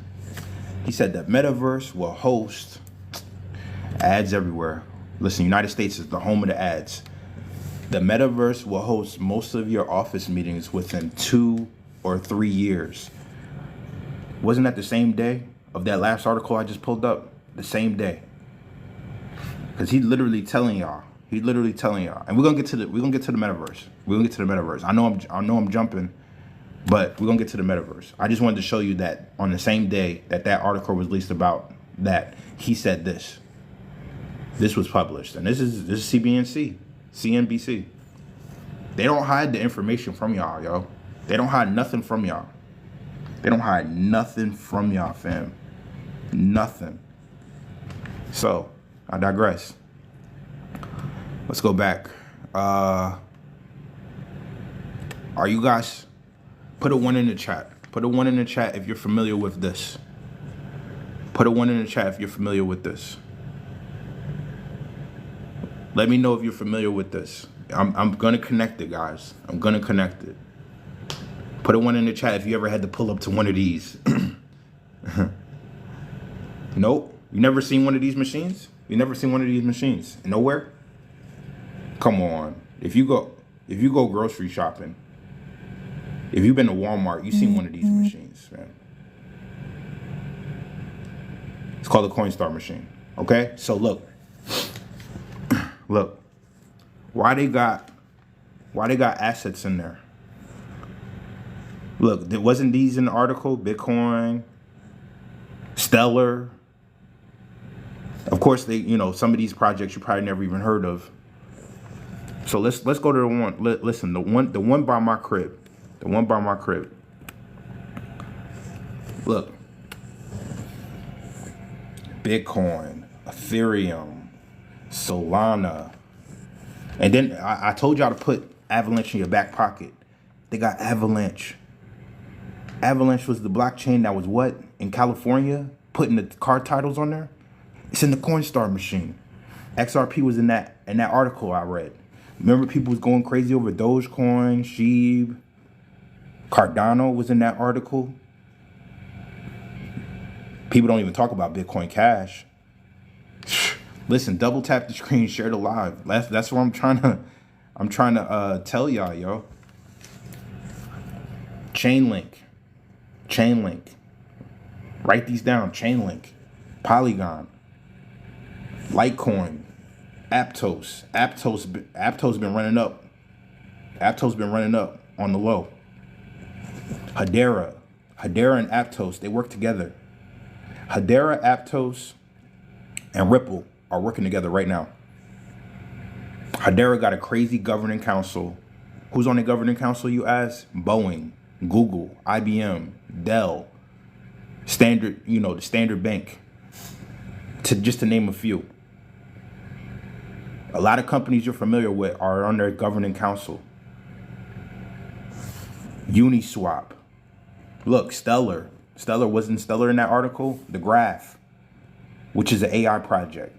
He said that Metaverse will host ads everywhere. Listen, United States is the home of the ads. The Metaverse will host most of your office meetings within 2 or 3 years. Wasn't that the same day of that last article I just pulled up? The same day. Because he's literally telling y'all. And we're gonna get to the metaverse. I know I'm jumping, but we're gonna get to the metaverse. I just wanted to show you that on the same day that article was released about that, he said this. This was published, and this is CNBC. They don't hide the information from y'all, yo. They don't hide nothing from y'all. Fam. Nothing. So, I digress. Let's go back. Are you guys, put a 1 in the chat. Put a 1 in the chat if you're familiar with this. Let me know if you're familiar with this. I'm gonna connect it, guys. Put a 1 in the chat if you ever had to pull up to one of these. Nope. You never seen one of these machines? Nowhere? Come on. If you go grocery shopping, if you've been to Walmart, you've seen one of these machines, man. It's called a Coinstar machine. Okay? So look. Look. Why they got assets in there? Look, wasn't these in the article? Bitcoin, Stellar. Of course, they, some of these projects you probably never even heard of. So let's go to the one. Listen, the one by my crib. The one by my crib. Look. Bitcoin, Ethereum, Solana. And then I told y'all to put Avalanche in your back pocket. They got Avalanche. Avalanche was the blockchain that was what? In California? Putting the car titles on there? It's in the Coinstar machine. XRP was in that article I read. Remember people was going crazy over Dogecoin, Sheeb. Cardano was in that article. People don't even talk about Bitcoin Cash. Listen, double tap the screen, share the live. That's what I'm trying to tell y'all, yo. Chainlink. Write these down. Chainlink. Polygon. Litecoin. Aptos. Aptos been running up. Aptos been running up on the low. Hedera and Aptos, they work together. Hedera, Aptos, and Ripple are working together right now. Hedera got a crazy governing council. Who's on the governing council, you ask? Boeing, Google, IBM, Dell, Standard, the Standard Bank, just to name a few. A lot of companies you're familiar with are on their governing council. Uniswap. Look, Stellar. Wasn't Stellar in that article? The Graph, which is an AI project.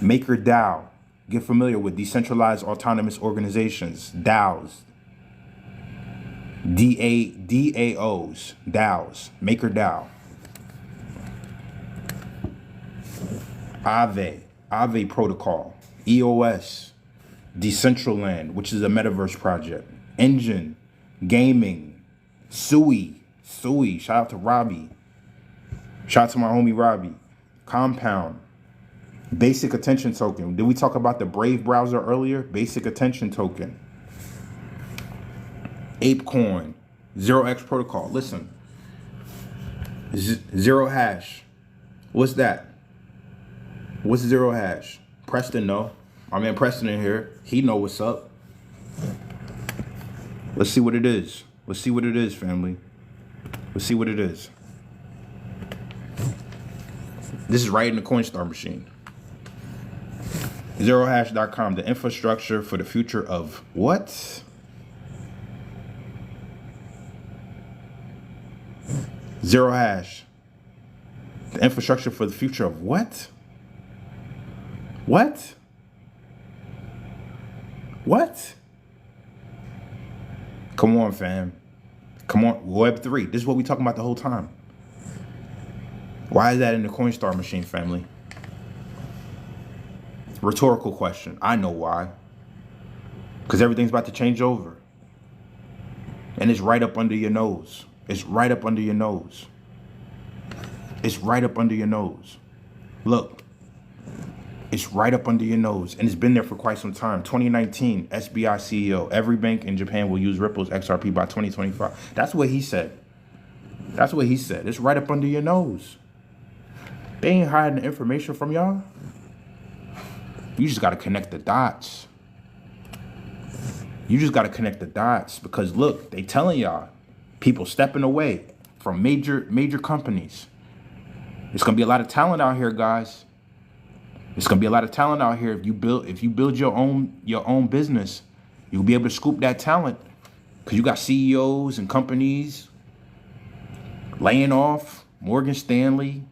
MakerDAO. Get familiar with decentralized autonomous organizations. DAOs. DAOs. DAOs. MakerDAO. Aave Protocol. EOS. Decentraland, which is a metaverse project. Engine. Gaming. Sui. Shout out to Robbie. Shout out to my homie Robbie. Compound. Basic Attention Token. Did we talk about the Brave browser earlier? Basic Attention Token. ApeCoin. 0x Protocol. Listen. Zero hash. What's that? What's zero hash? Preston know. I mean, Preston in here. He know what's up. Let's see what it is. Let's see what it is, family. Let's see what it is. This is right in the Coinstar machine. Zerohash.com, the infrastructure for the future of what? Zero hash. The infrastructure for the future of what? What? What? Come on, fam. Come on, Web3. This is what we talking about the whole time. Why is that in the Coinstar machine, family? Rhetorical question. I know why. Because everything's about to change over. And it's right up under your nose. It's right up under your nose. It's right up under your nose. Look. It's right up under your nose. And it's been there for quite some time. 2019, SBI CEO. Every bank in Japan will use Ripple's XRP by 2025. That's what he said. That's what he said. It's right up under your nose. They ain't hiding the information from y'all. You just got to connect the dots. You just got to connect the dots. Because look, they telling y'all. People stepping away from major companies. There's going to be a lot of talent out here, guys. There's gonna be a lot of talent out here. If you build your own business, you'll be able to scoop that talent. Cause you got CEOs and companies laying off. Morgan Stanley,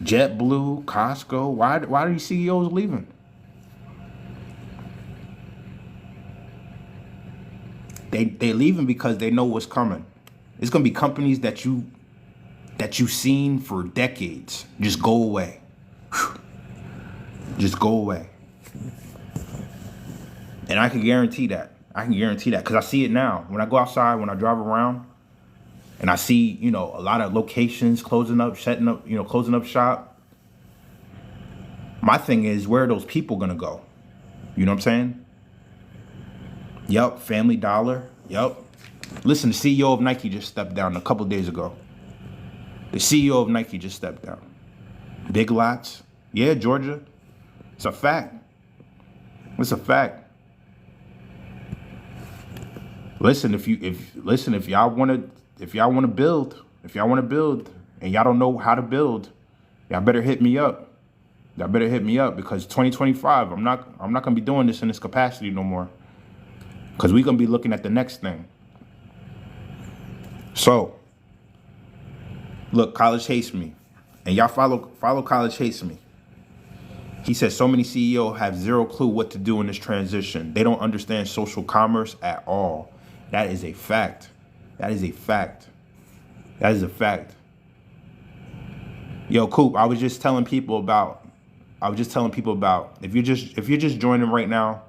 JetBlue, Costco. Why are these CEOs leaving? They leaving because they know what's coming. It's gonna be companies that you've seen for decades just go away. Just go away. And I can guarantee that. I can guarantee that because I see it now. When I go outside, when I drive around, and I see, you know, a lot of locations closing up, shutting up, you know, closing up shop. My thing is, where are those people gonna go? You know what I'm saying? Yup, Family Dollar. Yup. Listen, the CEO of Nike just stepped down a couple days ago. The CEO of Nike just stepped down. Big Lots. Yeah, Georgia. It's a fact. It's a fact. Listen, if y'all want to build, and y'all don't know how to build, y'all better hit me up. Y'all better hit me up because 2025, I'm not gonna be doing this in this capacity no more. Because we're gonna be looking at the next thing. So, look, College Hates Me, and y'all follow College Hates Me. He says so many CEOs have zero clue what to do in this transition. They don't understand social commerce at all. That is a fact. That is a fact. That is a fact. Yo, Coop, I was just telling people about, if you're just joining right now,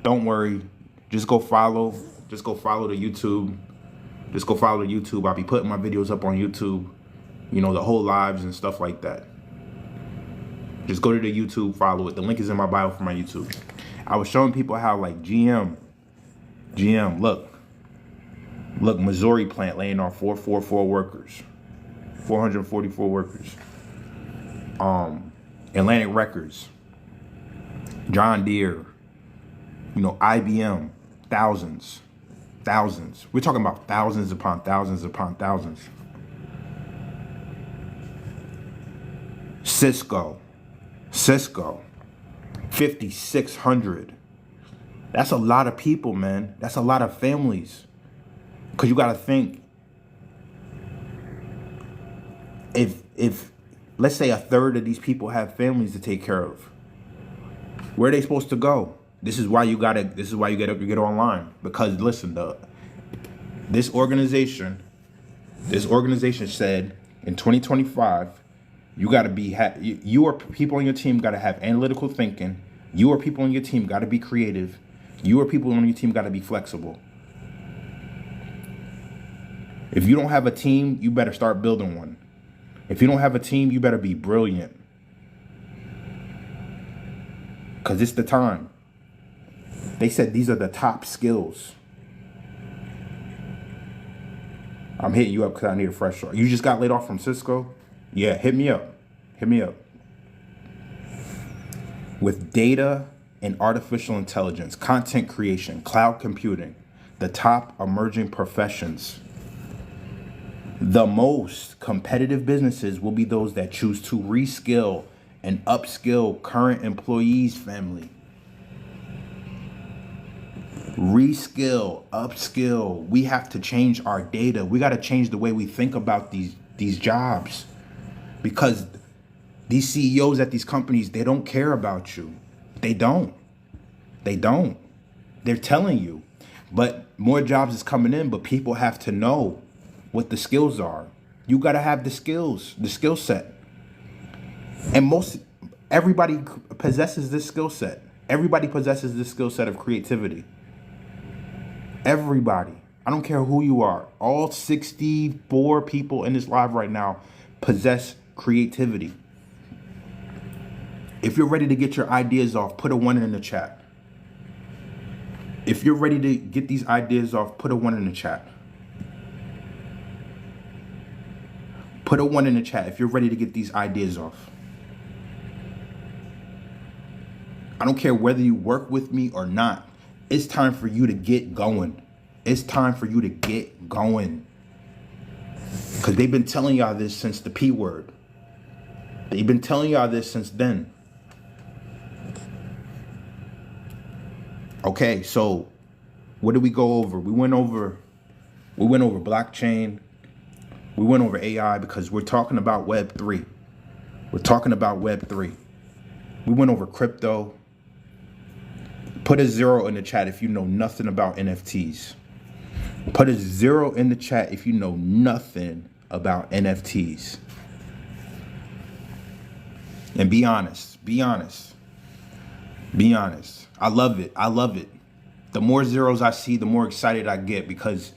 don't worry. Just go follow the YouTube. Just go follow the YouTube. I'll be putting my videos up on YouTube, you know, the whole lives and stuff like that. Just go to the YouTube, follow it. The link is in my bio for my YouTube. I was showing people how like GM, look, Missouri plant laying off 444 workers, 444 workers. Atlantic Records, John Deere, you know, IBM, thousands. We're talking about thousands upon thousands upon thousands. Cisco, 5,600. That's a lot of people, man. That's a lot of families. Because you got to think, if let's say a third of these people have families to take care of, where are they supposed to go? This is why you get online. Because listen, this organization said in 2025, you got to be, you or people on your team got to have analytical thinking. You or people on your team got to be creative. You or people on your team got to be flexible. If you don't have a team, you better start building one. If you don't have a team, you better be brilliant. Because it's the time. They said these are the top skills. I'm hitting you up because I need a fresh start. You just got laid off from Cisco? Yeah, hit me up. Hit me up. With data and artificial intelligence, content creation, cloud computing, the top emerging professions, the most competitive businesses will be those that choose to reskill and upskill current employees, family. Reskill, upskill. We have to change our data. We got to change the way we think about these jobs. Because these CEOs at these companies, they don't care about you. They don't. They're telling you. But more jobs is coming in, but people have to know what the skills are. You got to have the skills, the skill set. And everybody possesses this skill set. Everybody possesses this skill set of creativity. Everybody. I don't care who you are. All 64 people in this live right now possess creativity. If you're ready to get your ideas off, put a 1 in the chat. If you're ready to get these ideas off, put a 1 in the chat. Put a 1 in the chat if you're ready to get these ideas off. I don't care whether you work with me or not. It's time for you to get going. It's time for you to get going. Because they've been telling y'all this since the P word. They've been telling y'all this since then. Okay, so what did we go over? We went over blockchain. We went over AI because we're talking about Web3. We're talking about Web3. We went over crypto. Put a 0 in the chat if you know nothing about NFTs. Put a 0 in the chat if you know nothing about NFTs. And be honest. Be honest. Be honest. I love it. I love it. The more zeros I see, the more excited I get, because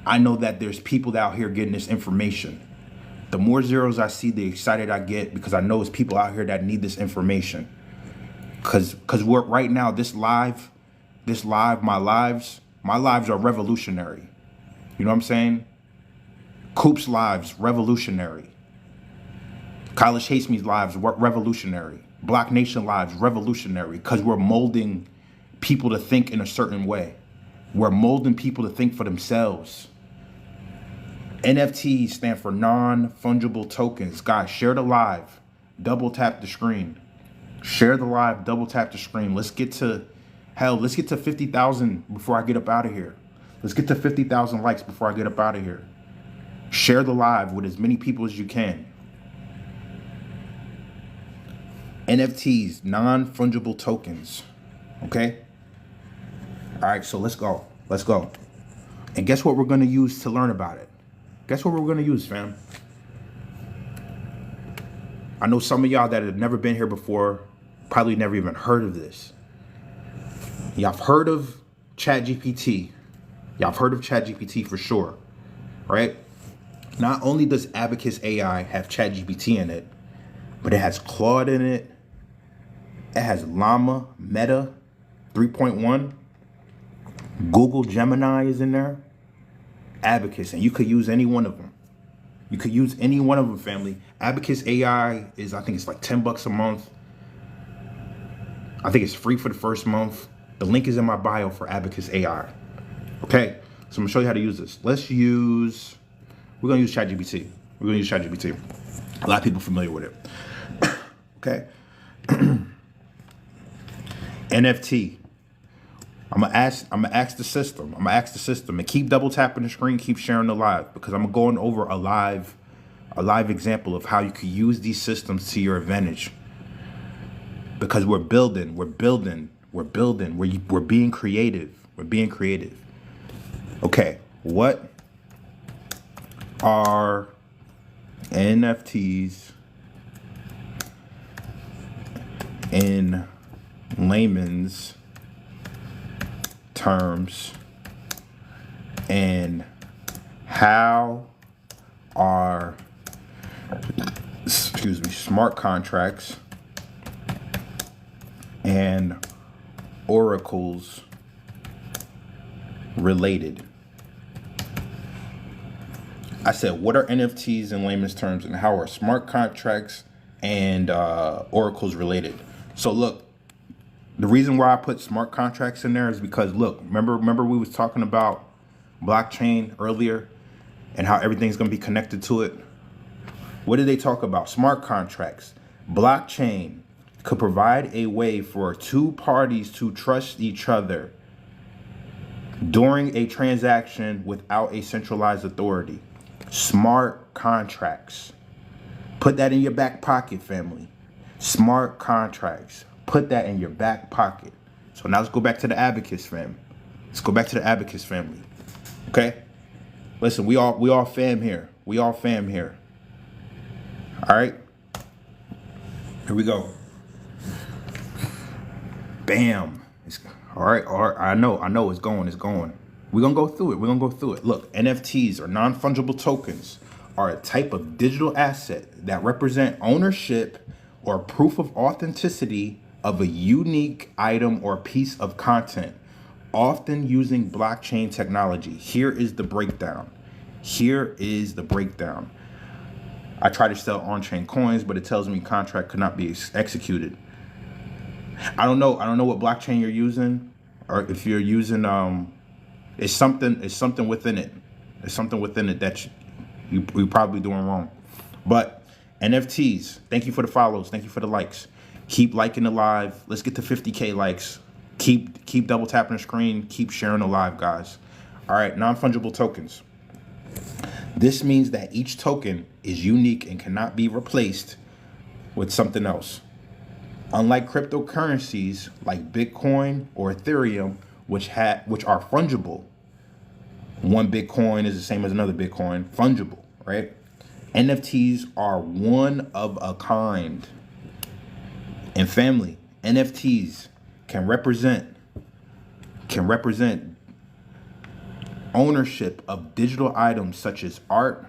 I know that there's people out here getting this information. The more zeros I see, the excited I get, because I know it's people out here that need this information. Cause we're right now, my lives are revolutionary. You know what I'm saying? Coop's lives, revolutionary. College Hates Me's lives, revolutionary. Block Nation lives, revolutionary. Because we're molding people to think in a certain way. We're molding people to think for themselves. NFTs stand for non-fungible tokens. Guys, share the live. Double tap the screen. Share the live, double tap the screen. Let's get to 50,000 before I get up out of here. Let's get to 50,000 likes before I get up out of here. Share the live with as many people as you can. NFTs, non-fungible tokens. Okay? All right, so let's go. Let's go. And guess what we're going to use to learn about it? Guess what we're going to use, fam? I know some of y'all that have never been here before probably never even heard of this. Y'all have heard of ChatGPT. Y'all have heard of ChatGPT for sure, right? Not only does Abacus AI have ChatGPT in it, but it has Claude in it. It has Llama, Meta 3.1. Google Gemini is in there. Abacus, and you could use any one of them. You could use any one of them, family. Abacus AI is, I think it's like $10 a month. I think it's free for the first month. The link is in my bio for Abacus AI. Okay, so I'm gonna show you how to use this. We're gonna use ChatGPT. A lot of people familiar with it. Okay. NFT. I'm gonna ask the system, and keep double tapping the screen, keep sharing the live, because I'm going over a live example of how you can use these systems to your advantage. Because we're being creative. Okay, what are NFTs in layman's terms, and how are smart contracts and oracles related? I said, what are NFTs in layman's terms, and how are smart contracts and oracles related? So look, the reason why I put smart contracts in there is because, look, remember we was talking about blockchain earlier and how everything's going to be connected to it. What did they talk about? Smart contracts. Blockchain could provide a way for two parties to trust each other during a transaction without a centralized authority. Smart contracts. Put that in your back pocket, family. Smart contracts. Put that in your back pocket. So now let's go back to the Abacus fam. Let's go back to the Abacus family. Okay? Listen, we all fam here. We all fam here. All right? Here we go. Bam. All right. I know it's going. We're going to go through it. Look, NFTs, or non-fungible tokens, are a type of digital asset that represent ownership or proof of authenticity of a unique item or piece of content, often using blockchain technology. Here is the breakdown. I try to sell on-chain coins, but it tells me contract could not be executed. I don't know what blockchain you're using, or if you're using it's something within it. There's something within it that you're probably doing wrong. But NFTs, thank you for the follows, thank you for the likes. Keep liking the live. Let's get to 50K likes. Keep double tapping the screen. Keep sharing the live, guys. All right, non-fungible tokens. This means that each token is unique and cannot be replaced with something else. Unlike cryptocurrencies like Bitcoin or Ethereum, which are fungible. One Bitcoin is the same as another Bitcoin, fungible, right? NFTs are one of a kind. And family, NFTs can represent ownership of digital items such as art,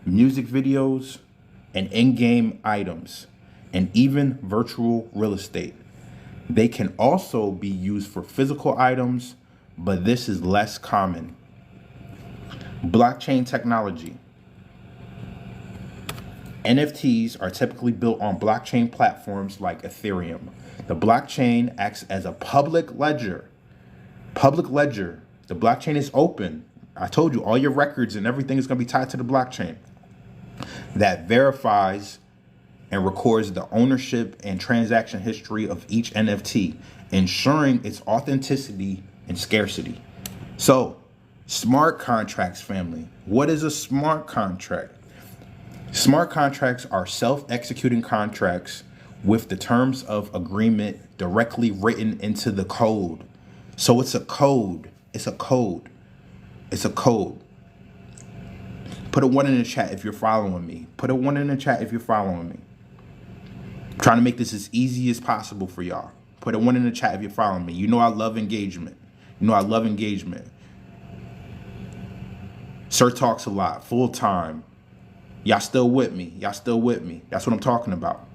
music videos, and in-game items, and even virtual real estate. They can also be used for physical items, but this is less common. Blockchain technology. NFTs are typically built on blockchain platforms like Ethereum. The blockchain acts as a public ledger. The blockchain is open. I told you all your records and everything is going to be tied to the blockchain that verifies and records the ownership and transaction history of each NFT, ensuring its authenticity and scarcity. So, smart contracts, family. What is a smart contract? Smart contracts are self-executing contracts with the terms of agreement directly written into the code. So it's a code. It's a code. It's a code. Put a 1 in the chat if you're following me. Put a 1 in the chat if you're following me. I'm trying to make this as easy as possible for y'all. Put a 1 in the chat if you're following me. You know I love engagement. Sir talks a lot, full time. Y'all still with me. That's what I'm talking about.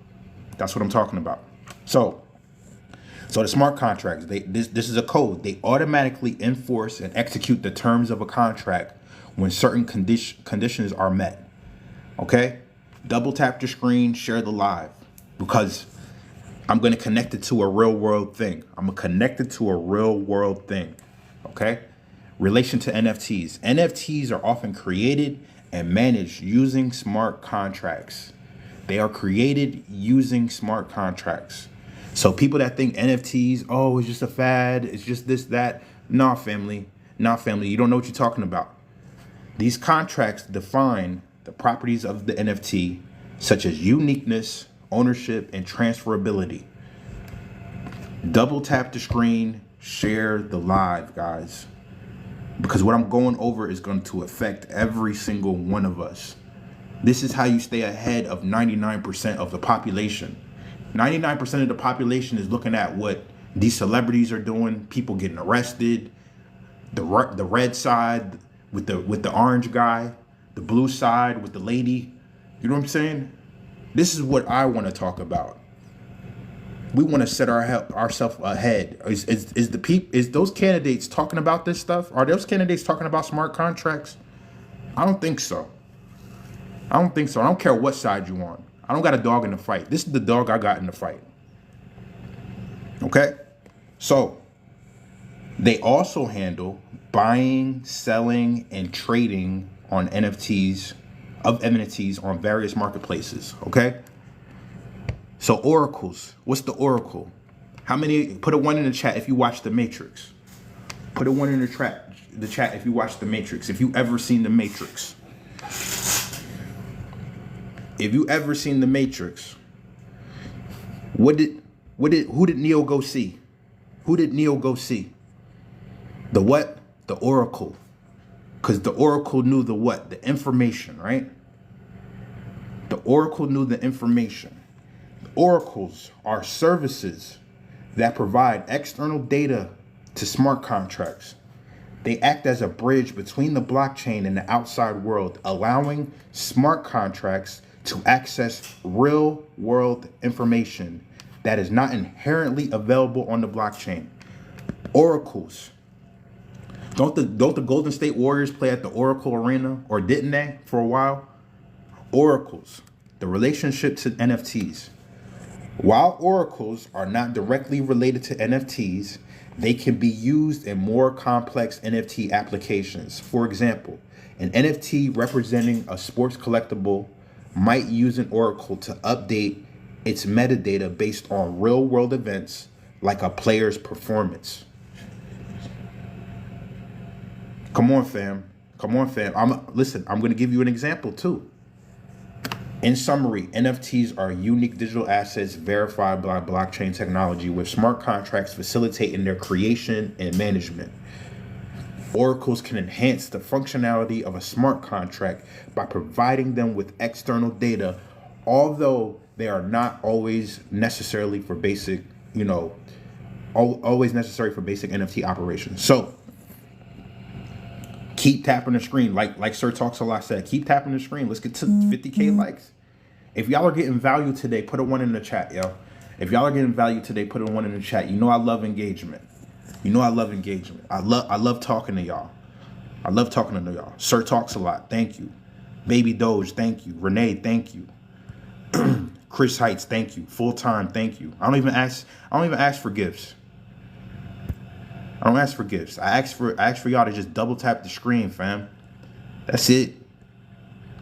So the smart contracts, this is a code. They automatically enforce and execute the terms of a contract when certain conditions are met. Okay? Double tap your screen, share the live, because I'm going to connect it to a real world thing. Okay? Relation to NFTs. NFTs are often created and managed using smart contracts. They are created using smart contracts. So people that think NFTs, oh, it's just a fad, it's just this, that. Nah, family. You don't know what you're talking about. These contracts define the properties of the NFT, such as uniqueness, ownership, and transferability. Double tap the screen, share the live, guys. Because what I'm going over is going to affect every single one of us. This is how you stay ahead of 99% of the population. 99% of the population is looking at what these celebrities are doing, people getting arrested, the red side with the orange guy, the blue side with the lady. You know what I'm saying? This is what I want to talk about. We want to set ourselves ahead. Is those candidates talking about this stuff? Are those candidates talking about smart contracts? I don't think so. I don't care what side you're on. I don't got a dog in the fight. This is the dog I got in the fight. Okay? So, they also handle buying, selling, and trading on NFTs on various marketplaces. Okay? So oracles. What's the oracle? How many? Put a 1 in the chat if you watch The Matrix. Put a 1 in the chat if you watch The Matrix. If you ever seen The Matrix. Who did Neo go see? The what? The oracle. Because the oracle knew the what? The information, right? The oracle knew the information. Oracles are services that provide external data to smart contracts. They act as a bridge between the blockchain and the outside world, allowing smart contracts to access real-world information that is not inherently available on the blockchain. Oracles. Don't the Golden State Warriors play at the Oracle Arena, or didn't they for a while? Oracles. The relationship to NFTs. While oracles are not directly related to NFTs, they can be used in more complex NFT applications. For example, an NFT representing a sports collectible might use an oracle to update its metadata based on real-world events like a player's performance. Come on, fam. I'm going to give you an example too. In summary, NFTs are unique digital assets verified by blockchain technology with smart contracts facilitating their creation and management. Oracles can enhance the functionality of a smart contract by providing them with external data, although they are not always necessarily for basic you know, always necessary for basic NFT operations. So keep tapping the screen. Like Sir Talks a Lot said, keep tapping the screen. Let's get to 50K likes. If y'all are getting value today, put a 1 in the chat, yo. If y'all are getting value today, put a 1 in the chat. You know I love engagement. You know I love engagement. I love talking to y'all. I love talking to y'all. Sir Talks a Lot, thank you. Baby Doge, thank you. Renee, thank you. Chris Heights, thank you. Full Time, thank you. I don't even ask for gifts. I don't ask for gifts. I ask for y'all to just double tap the screen, fam. That's it.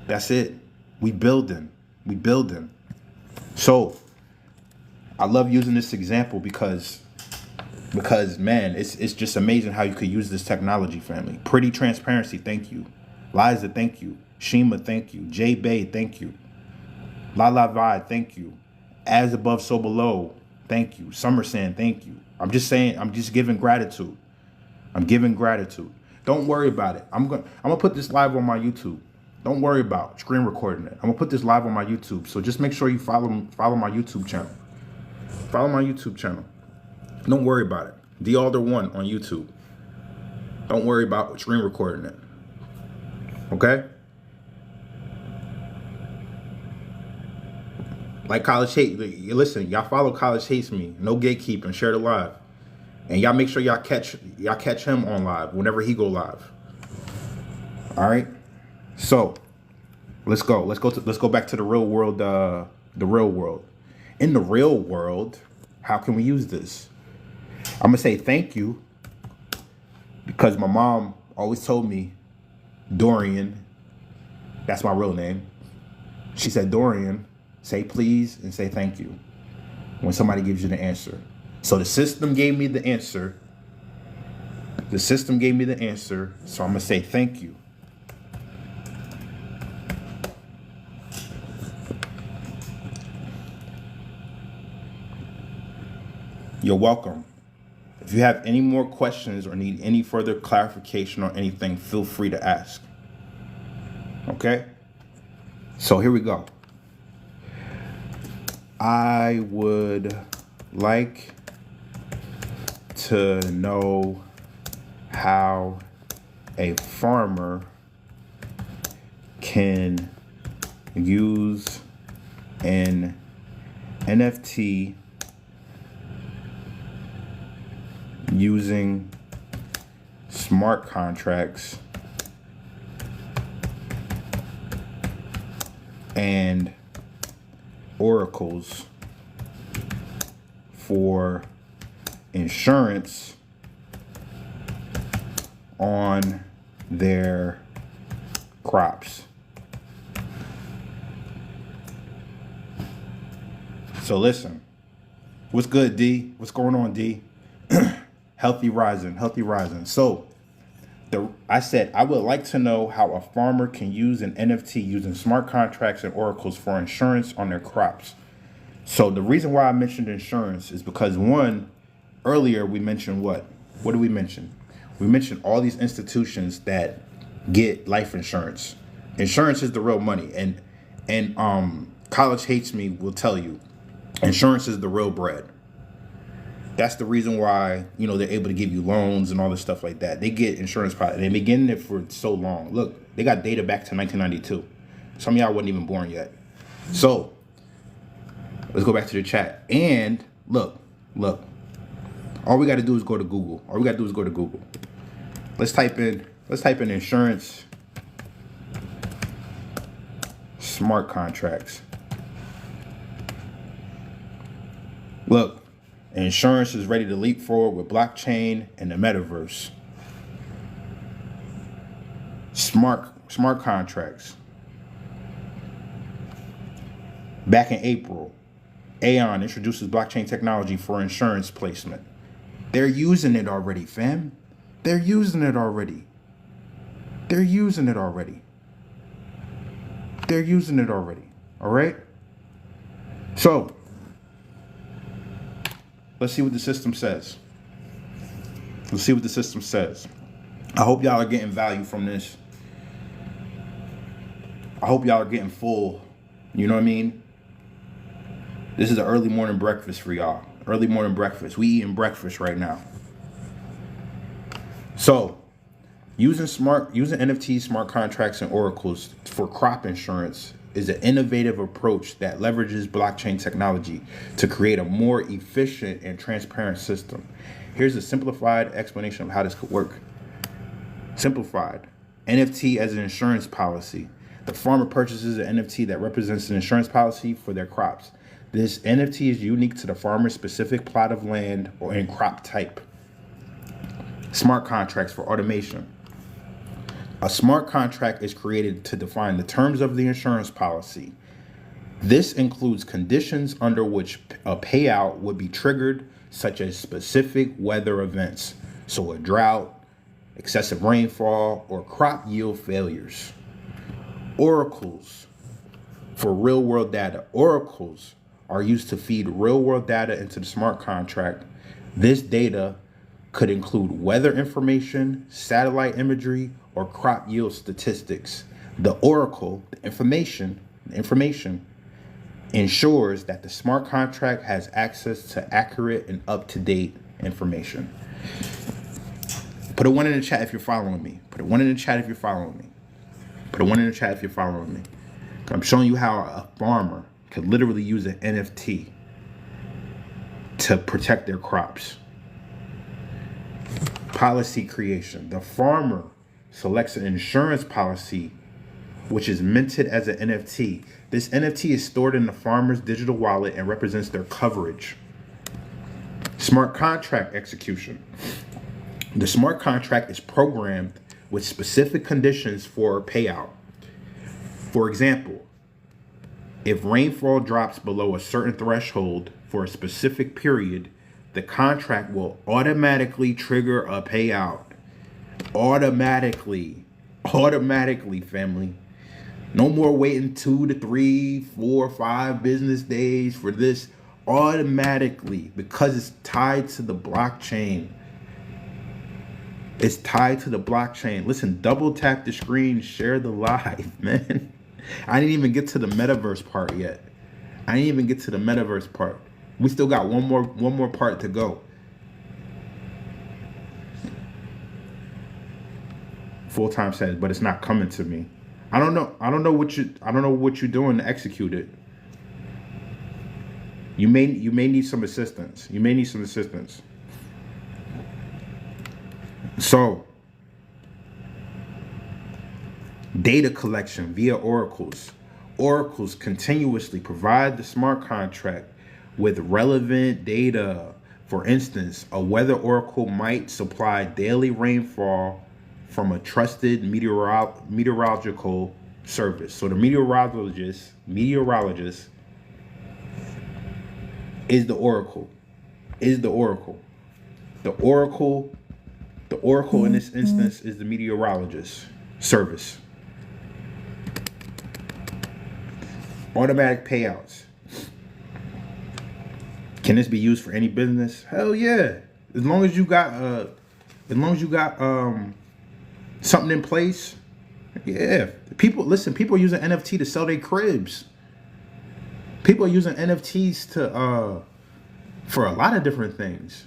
That's it. We building. We building. So I love using this example because man, it's just amazing how you could use this technology, family. Pretty Transparency, thank you. Liza, thank you. Shima, thank you. J Bay, thank you. La Vibe, thank you. As Above, So Below, thank you. Summer Sand, thank you. I'm just saying, I'm just giving gratitude. I'm giving gratitude. Don't worry about it. I'm gonna put this live on my YouTube. Don't worry about screen recording it. I'm gonna put this live on my YouTube. So just make sure you follow my YouTube channel. Follow my YouTube channel. Don't worry about it. Dealder1 on YouTube. Don't worry about screen recording it. Okay? Like College Hate, listen, y'all follow College Hates Me. No gatekeeping, share the live. And y'all make sure y'all catch him on live whenever he go live. All right? So, let's go. Let's go back to the real world, the real world. In the real world, how can we use this? I'm going to say thank you because my mom always told me Dorian, that's my real name. She said, Dorian, say please and say thank you when somebody gives you the answer. So the system gave me the answer. The system gave me the answer. So I'm going to say thank you. You're welcome. If you have any more questions or need any further clarification on anything, feel free to ask. Okay? So here we go. I would like to know how a farmer can use an NFT using smart contracts and oracles for insurance on their crops. So listen, what's good, D? What's going on, D? Healthy rising, healthy rising. So I said, I would like to know how a farmer can use an NFT using smart contracts and oracles for insurance on their crops. So the reason why I mentioned insurance is because one, earlier we mentioned what? What did we mention? We mentioned all these institutions that get life insurance. Insurance is the real money. And College Hates Me will tell you, insurance is the real bread. That's the reason why, you know, they're able to give you loans and all this stuff like that. They get insurance products. They've been getting it for so long. Look, they got data back to 1992. Some of y'all wasn't even born yet. So let's go back to the chat. And look. All we got to do is go to Google. Let's type in insurance smart contracts. Look. Insurance is ready to leap forward with blockchain and the metaverse. Smart contracts. Back in April, Aon introduces blockchain technology for insurance placement. They're using it already, fam. They're using it already. All right? So, let's see what the system says. I hope y'all are getting value from this. I hope y'all are getting full. You know what I mean? This is an early morning breakfast for y'all. Early morning breakfast. We eating breakfast right now. So, using NFT smart contracts and oracles for crop insurance is an innovative approach that leverages blockchain technology to create a more efficient and transparent system. Here's a simplified explanation of how this could work. Simplified. NFT as an insurance policy. The farmer purchases an NFT that represents an insurance policy for their crops. This NFT is unique to the farmer's specific plot of land or in crop type. Smart contracts for automation. A smart contract is created to define the terms of the insurance policy. This includes conditions under which a payout would be triggered, such as specific weather events, so a drought, excessive rainfall, or crop yield failures. Oracles for real-world data. Oracles are used to feed real-world data into the smart contract. This data could include weather information, satellite imagery, or crop yield statistics. The oracle, the information ensures that the smart contract has access to accurate and up-to-date information. Put a 1 in the chat if you're following me. Put a 1 in the chat if you're following me. Put a 1 in the chat if you're following me. I'm showing you how a farmer could literally use an NFT to protect their crops. Policy creation. The farmer selects an insurance policy which is minted as an NFT. This NFT is stored in the farmer's digital wallet and represents their coverage. Smart contract execution. The smart contract is programmed with specific conditions for payout. For example, if rainfall drops below a certain threshold for a specific period, the contract will automatically trigger a payout. Automatically, family. No more waiting 2 to 3, 4, 5 business days for this. Automatically, because it's tied to the blockchain. It's tied to the blockchain. Listen, double tap the screen, share the live, man. I didn't even get to the metaverse part yet. We still got one more part to go. Full-time says, but it's not coming to me. I don't know what you're doing to execute it. You may need some assistance. So, data collection via oracles. Oracles continuously provide the smart contract with relevant data. For instance, a weather oracle might supply daily rainfall from a trusted meteorological service. So the meteorologist is the oracle. The oracle in this instance is the meteorologist service. Automatic payouts. Can this be used for any business? Hell yeah. As long as you got something in place. Yeah. People are using NFT to sell their cribs. People are using NFTs for a lot of different things.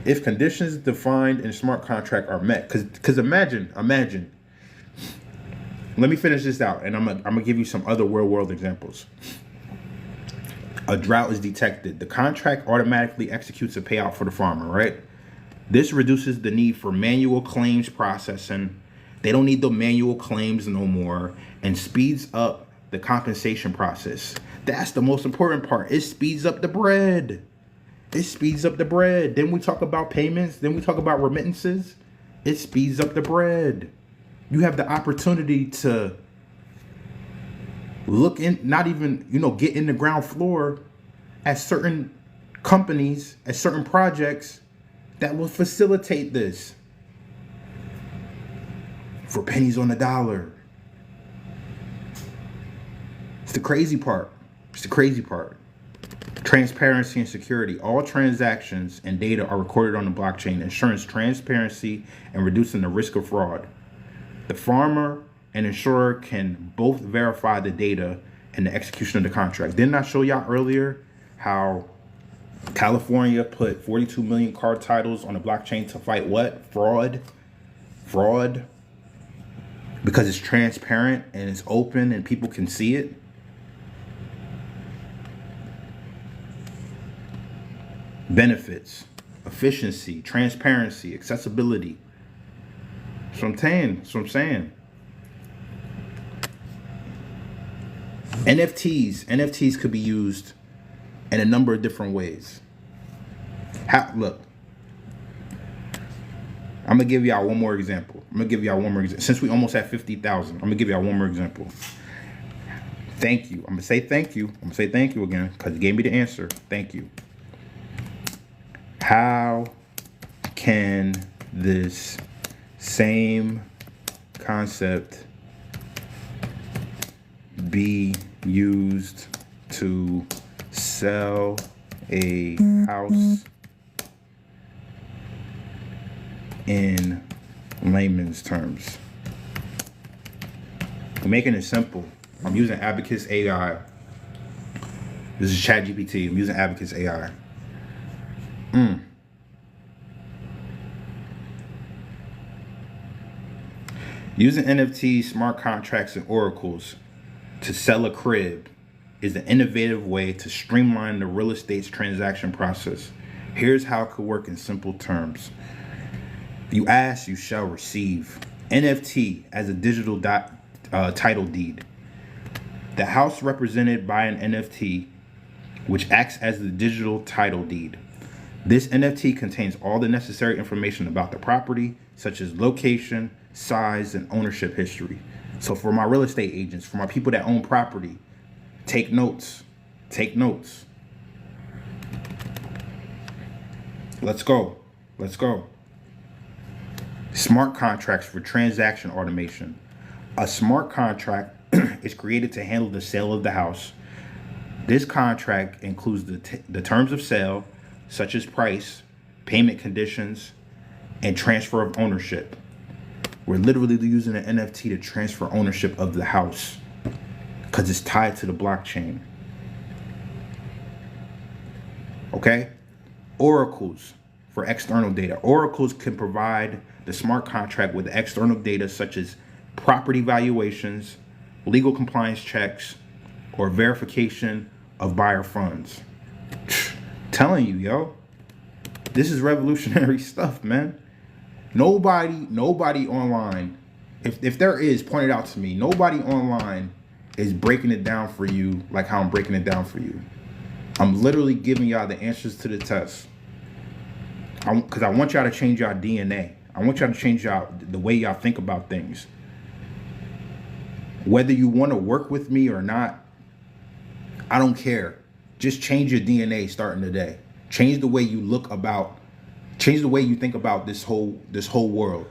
If conditions defined in a smart contract are met, because imagine. Let me finish this out, and I'm gonna give you some other real world examples. A drought is detected. The contract automatically executes a payout for the farmer, right? This reduces the need for manual claims processing. They don't need the manual claims no more, and speeds up the compensation process. That's the most important part. It speeds up the bread. Then we talk about payments. Then we talk about remittances. It speeds up the bread. You have the opportunity to look in, not even, get in the ground floor at certain companies, at certain projects that will facilitate this for pennies on the dollar. It's the crazy part. Transparency and security. All transactions and data are recorded on the blockchain, ensuring transparency and reducing the risk of fraud. The farmer and insurer can both verify the data and the execution of the contract. Didn't I show y'all earlier how California put 42 million car titles on the blockchain to fight what? Fraud. Because it's transparent and it's open and people can see it. Benefits, efficiency, transparency, accessibility. That's what I'm saying. NFTs could be used in a number of different ways. Look, I'm gonna give y'all one more example. Since we almost at 50,000, I'm gonna give y'all one more example. Thank you. I'm gonna say thank you again because you gave me the answer. Thank you. How can this same concept be used to sell a house in layman's terms? I'm making it simple. I'm using Abacus AI. This is ChatGPT. I'm using Abacus AI. Using NFTs, smart contracts, and oracles to sell a crib is an innovative way to streamline the real estate's transaction process. Here's how it could work in simple terms. You ask, you shall receive. NFT as a digital title deed. The house represented by an NFT, which acts as the digital title deed. This NFT contains all the necessary information about the property, such as location, size, and ownership history. So for my real estate agents, for my people that own property, take notes. Let's go. Smart contracts for transaction automation. A smart contract is created to handle the sale of the house. This contract includes the terms of sale, such as price, payment conditions, and transfer of ownership. We're literally using an NFT to transfer ownership of the house because it's tied to the blockchain. Okay? Oracles for external data. Oracles can provide the smart contract with external data such as property valuations, legal compliance checks, or verification of buyer funds. Telling you, yo, this is revolutionary stuff, man. Nobody online, if there is, point it out to me. Nobody online is breaking it down for you like how I'm breaking it down for you. I'm literally giving y'all the answers to the test. Because I want y'all to change y'all DNA. I want y'all to change the way y'all think about things. Whether you want to work with me or not, I don't care. Just change your DNA starting today. Change the way you change the way you think about this whole world.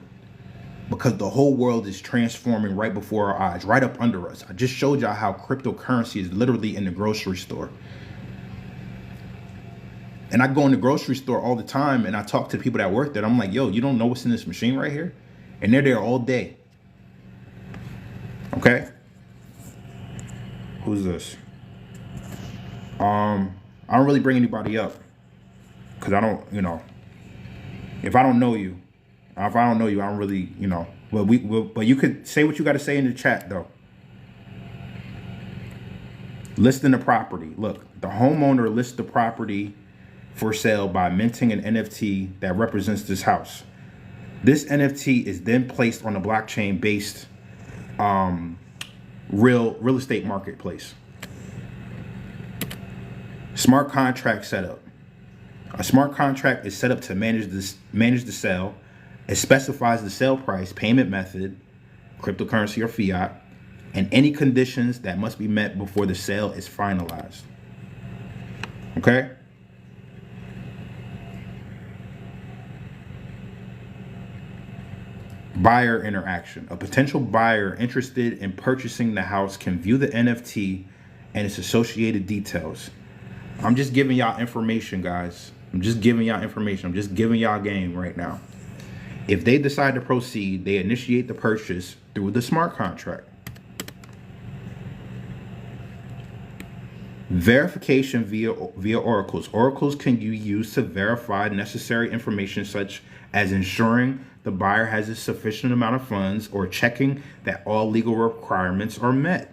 Because the whole world is transforming right before our eyes, right up under us. I just showed y'all how cryptocurrency is literally in the grocery store. And I go in the grocery store all the time and I talk to people that work there. I'm like, yo, you don't know what's in this machine right here? And they're there all day. Okay? Who's this? I don't really bring anybody up. Because I don't, if I don't know you, I don't really, but you could say what you got to say in the chat though. Listing the property. Look, the homeowner lists the property for sale by minting an NFT that represents this house. This NFT is then placed on a blockchain-based real estate marketplace. Smart contract setup. A smart contract is set up to manage the sale. It specifies the sale price, payment method, cryptocurrency or fiat, and any conditions that must be met before the sale is finalized. Okay? Buyer interaction. A potential buyer interested in purchasing the house can view the NFT and its associated details. I'm just giving y'all information, guys. I'm just giving y'all game right now. If they decide to proceed, they initiate the purchase through the smart contract. Verification via oracles. Oracles can you use to verify necessary information such as ensuring the buyer has a sufficient amount of funds or checking that all legal requirements are met.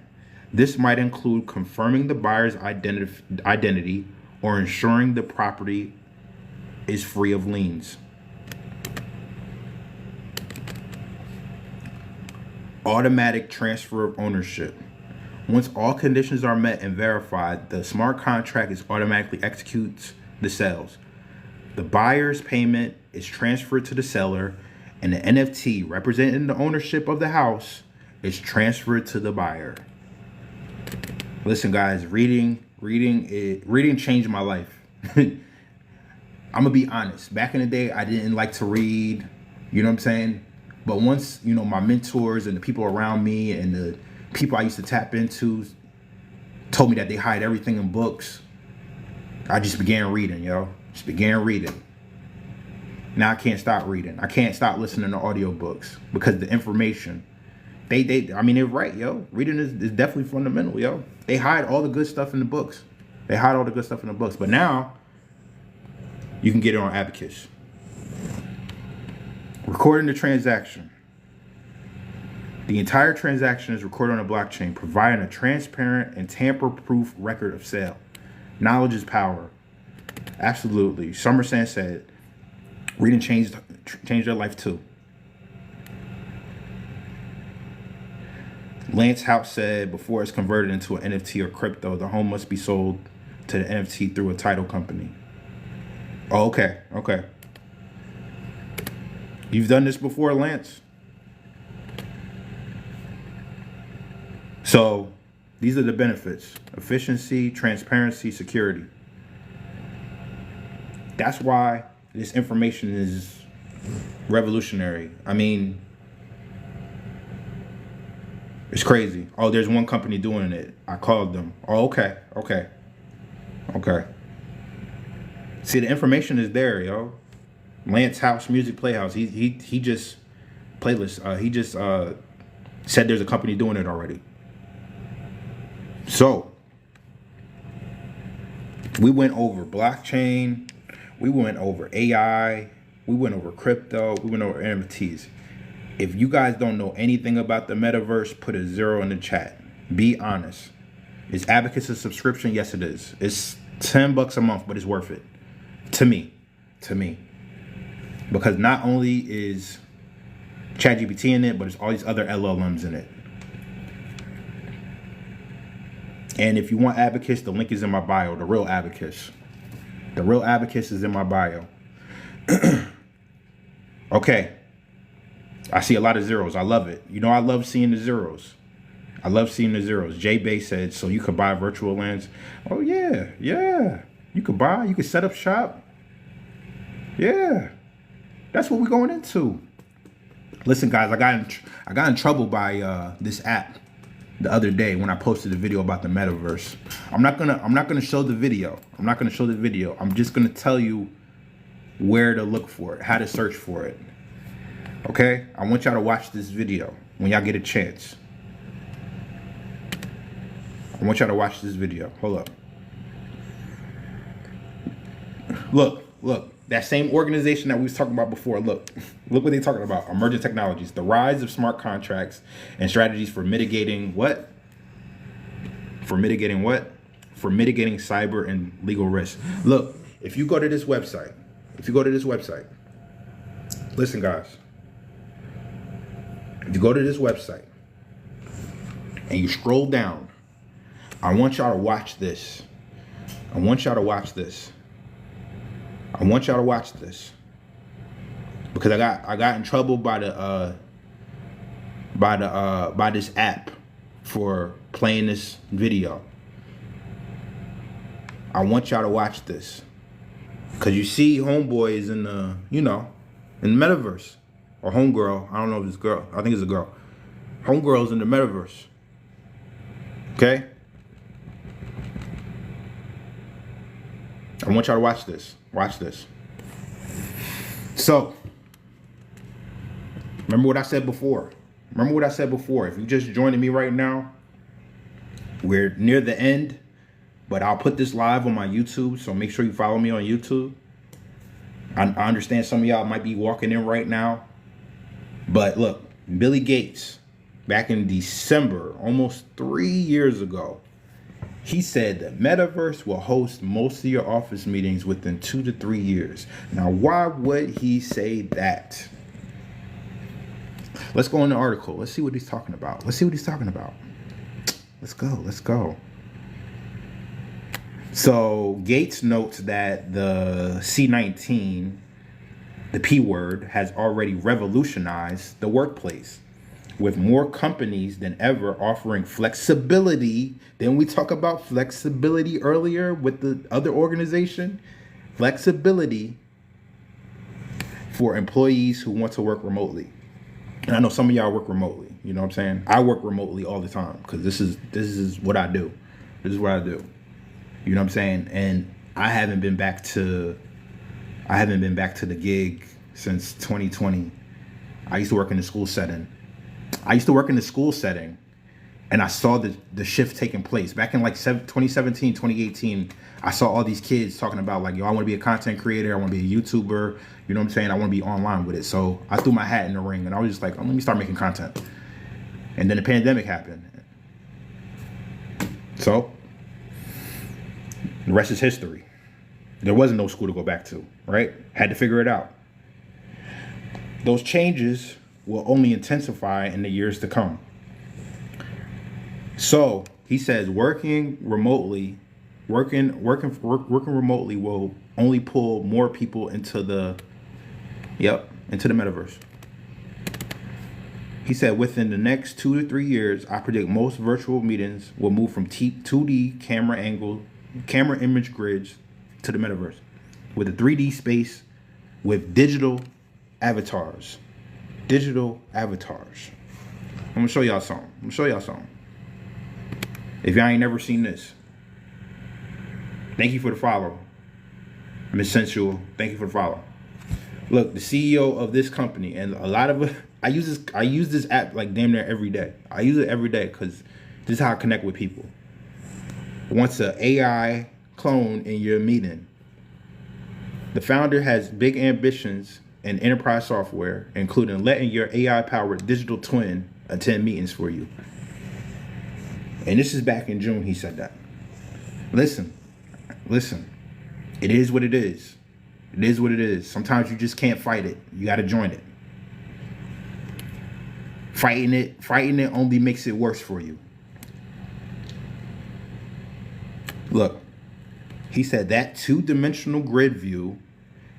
This might include confirming the buyer's identity or ensuring the property is free of liens. Automatic transfer of ownership. Once all conditions are met and verified, the smart contract is automatically executes the sales. The buyer's payment is transferred to the seller, and the NFT representing the ownership of the house is transferred to the buyer. Listen, guys, reading changed my life. I'm gonna be honest. Back in the day, I didn't like to read. You know what I'm saying? But once, you know, my mentors and the people around me and the people I used to tap into told me that they hide everything in books, I just began reading, yo. Just began reading. Now I can't stop reading. I can't stop listening to audiobooks because the information, I mean, they're right, yo. Reading is definitely fundamental, yo. They hide all the good stuff in the books. They hide all the good stuff in the books. But now, you can get it on Abacus. Recording the transaction. The entire transaction is recorded on a blockchain, providing a transparent and tamper-proof record of sale. Knowledge is power. Absolutely. Summer Sand said, reading changed their life too. Lance House said, before it's converted into an NFT or crypto, the home must be sold to the NFT through a title company. Oh, okay. Okay. You've done this before, Lance? So these are the benefits: efficiency, transparency, security. That's why this information is revolutionary. I mean, it's crazy. Oh, there's one company doing it. I called them. Oh, okay. See, the information is there, yo. Lance House Music Playhouse. He just playlist. He just said there's a company doing it already. So we went over blockchain, we went over AI, we went over crypto, we went over NFTs. If you guys don't know anything about the metaverse, put a 0 in the chat. Be honest. Is Abacus a subscription? Yes, it is. It's $10 a month, but it's worth it. To me. Because not only is ChatGPT in it, but there's all these other LLMs in it. And if you want Abacus, the link is in my bio. The real Abacus. The real Abacus is in my bio. Okay. I see a lot of zeros. I love it. You know, I love seeing the zeros. I love seeing the zeros. Jay Bay said, so you could buy virtual lands. Oh, yeah. You could buy. You could set up shop. Yeah. That's what we're going into. Listen, guys, I got in trouble by this app the other day when I posted a video about the metaverse. I'm not gonna show the video. I'm just gonna tell you where to look for it, how to search for it. Okay? I want y'all to watch this video when y'all get a chance. I want y'all to watch this video. Hold up. Look. That same organization that we was talking about before, look what they're talking about. Emerging technologies, the rise of smart contracts and strategies for mitigating what? For mitigating cyber and legal risk. Look, if you go to this website, listen, guys. If you go to this website and you scroll down, I want y'all to watch this. I want y'all to watch this because I got in trouble by this app for playing this video. I want y'all to watch this because you see homeboy is in the in the metaverse, or homegirl. I don't know if it's girl. I think it's a girl. Homegirl's in the metaverse. Okay. I want y'all to watch this. Watch this. So, remember what I said before. If you're just joining me right now, we're near the end. but I'll put this live on my YouTube, so make sure you follow me on YouTube. I understand some of y'all might be walking in right now, but look, Billy Gates, back in December, almost 3 years ago, he said the metaverse will host most of your office meetings within 2 to 3 years. Now, why would he say that? Let's go in the article. Let's see what he's talking about. Let's go. So Gates notes that the C19, the P word, has already revolutionized the workplace, with more companies than ever offering flexibility. Then we talk about flexibility earlier with the other organization. Flexibility for employees who want to work remotely. And I know some of y'all work remotely. You know what I'm saying? I work remotely all the time because this is what I do. This is what I do. You know what I'm saying? And I haven't been back to the gig since 2020. I used to work in the school setting. And I saw the shift taking place. Back in like 2017, 2018, I saw all these kids talking about like, yo, I want to be a content creator. I want to be a YouTuber. You know what I'm saying? I want to be online with it. So I threw my hat in the ring and I was just like, oh, let me start making content. And then the pandemic happened. So the rest is history. There wasn't no school to go back to, right? Had to figure it out. Those changes will only intensify in the years to come. So he says working remotely will only pull more people into the metaverse. He said within the next 2 to 3 years, I predict most virtual meetings will move from 2D camera image grids to the metaverse with a 3D space with digital avatars. I'm gonna show y'all something. If y'all ain't never seen this, thank you for the follow. Miss Sensual, thank you for the follow. Look, the CEO of this company, and a lot of I use this app like damn near every day. I use it every day because this is how I connect with people. Wants an AI clone in your meeting. The founder has big ambitions in enterprise software, including letting your AI-powered digital twin attend meetings for you. And this is back in June he said that. Listen. It is what it is. It is what it is. Sometimes you just can't fight it. You got to join it. Fighting it only makes it worse for you. Look, he said that two-dimensional grid view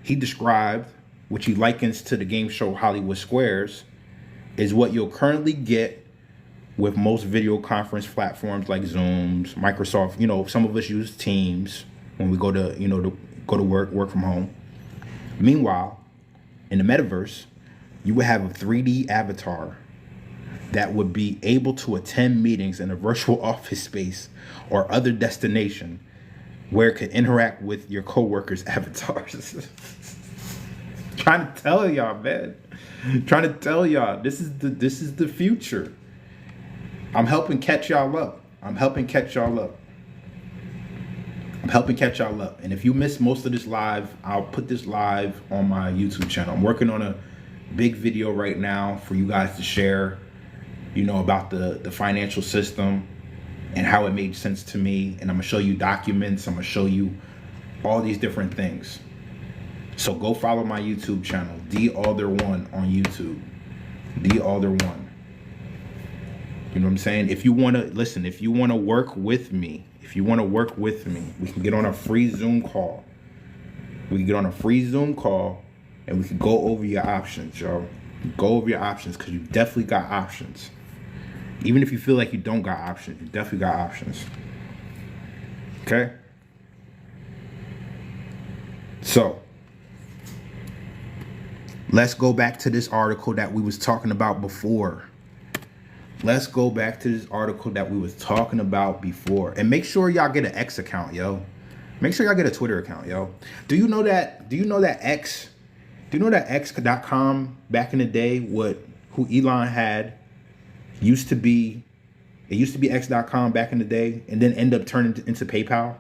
he described, which he likens to the game show Hollywood Squares, is what you'll currently get with most video conference platforms like Zooms, Microsoft. You know, some of us use Teams when we go to work from home. Meanwhile, in the metaverse, you would have a 3D avatar that would be able to attend meetings in a virtual office space or other destination where it could interact with your coworkers' avatars. Trying to tell y'all, man. Trying to tell y'all, this is the future. I'm helping catch y'all up. And if you missed most of this live, I'll put this live on my YouTube channel. I'm working on a big video right now for you guys to share, you know, about the financial system and how it made sense to me. And I'm gonna show you documents. I'm gonna show you all these different things. So go follow my YouTube channel, Dealder1 on YouTube. Dealder1. You know what I'm saying? If you want to work with me, we can get on a free Zoom call. And we can go over your options, yo. Go over your options because you definitely got options. Even if you feel like you don't got options, you definitely got options. Okay? So, let's go back to this article that we was talking about before. And make sure y'all get an X account, yo. Make sure y'all get a Twitter account, yo. Do you know that X.com back in the day, who Elon had, used to be It used to be X.com back in the day and then end up turning into PayPal.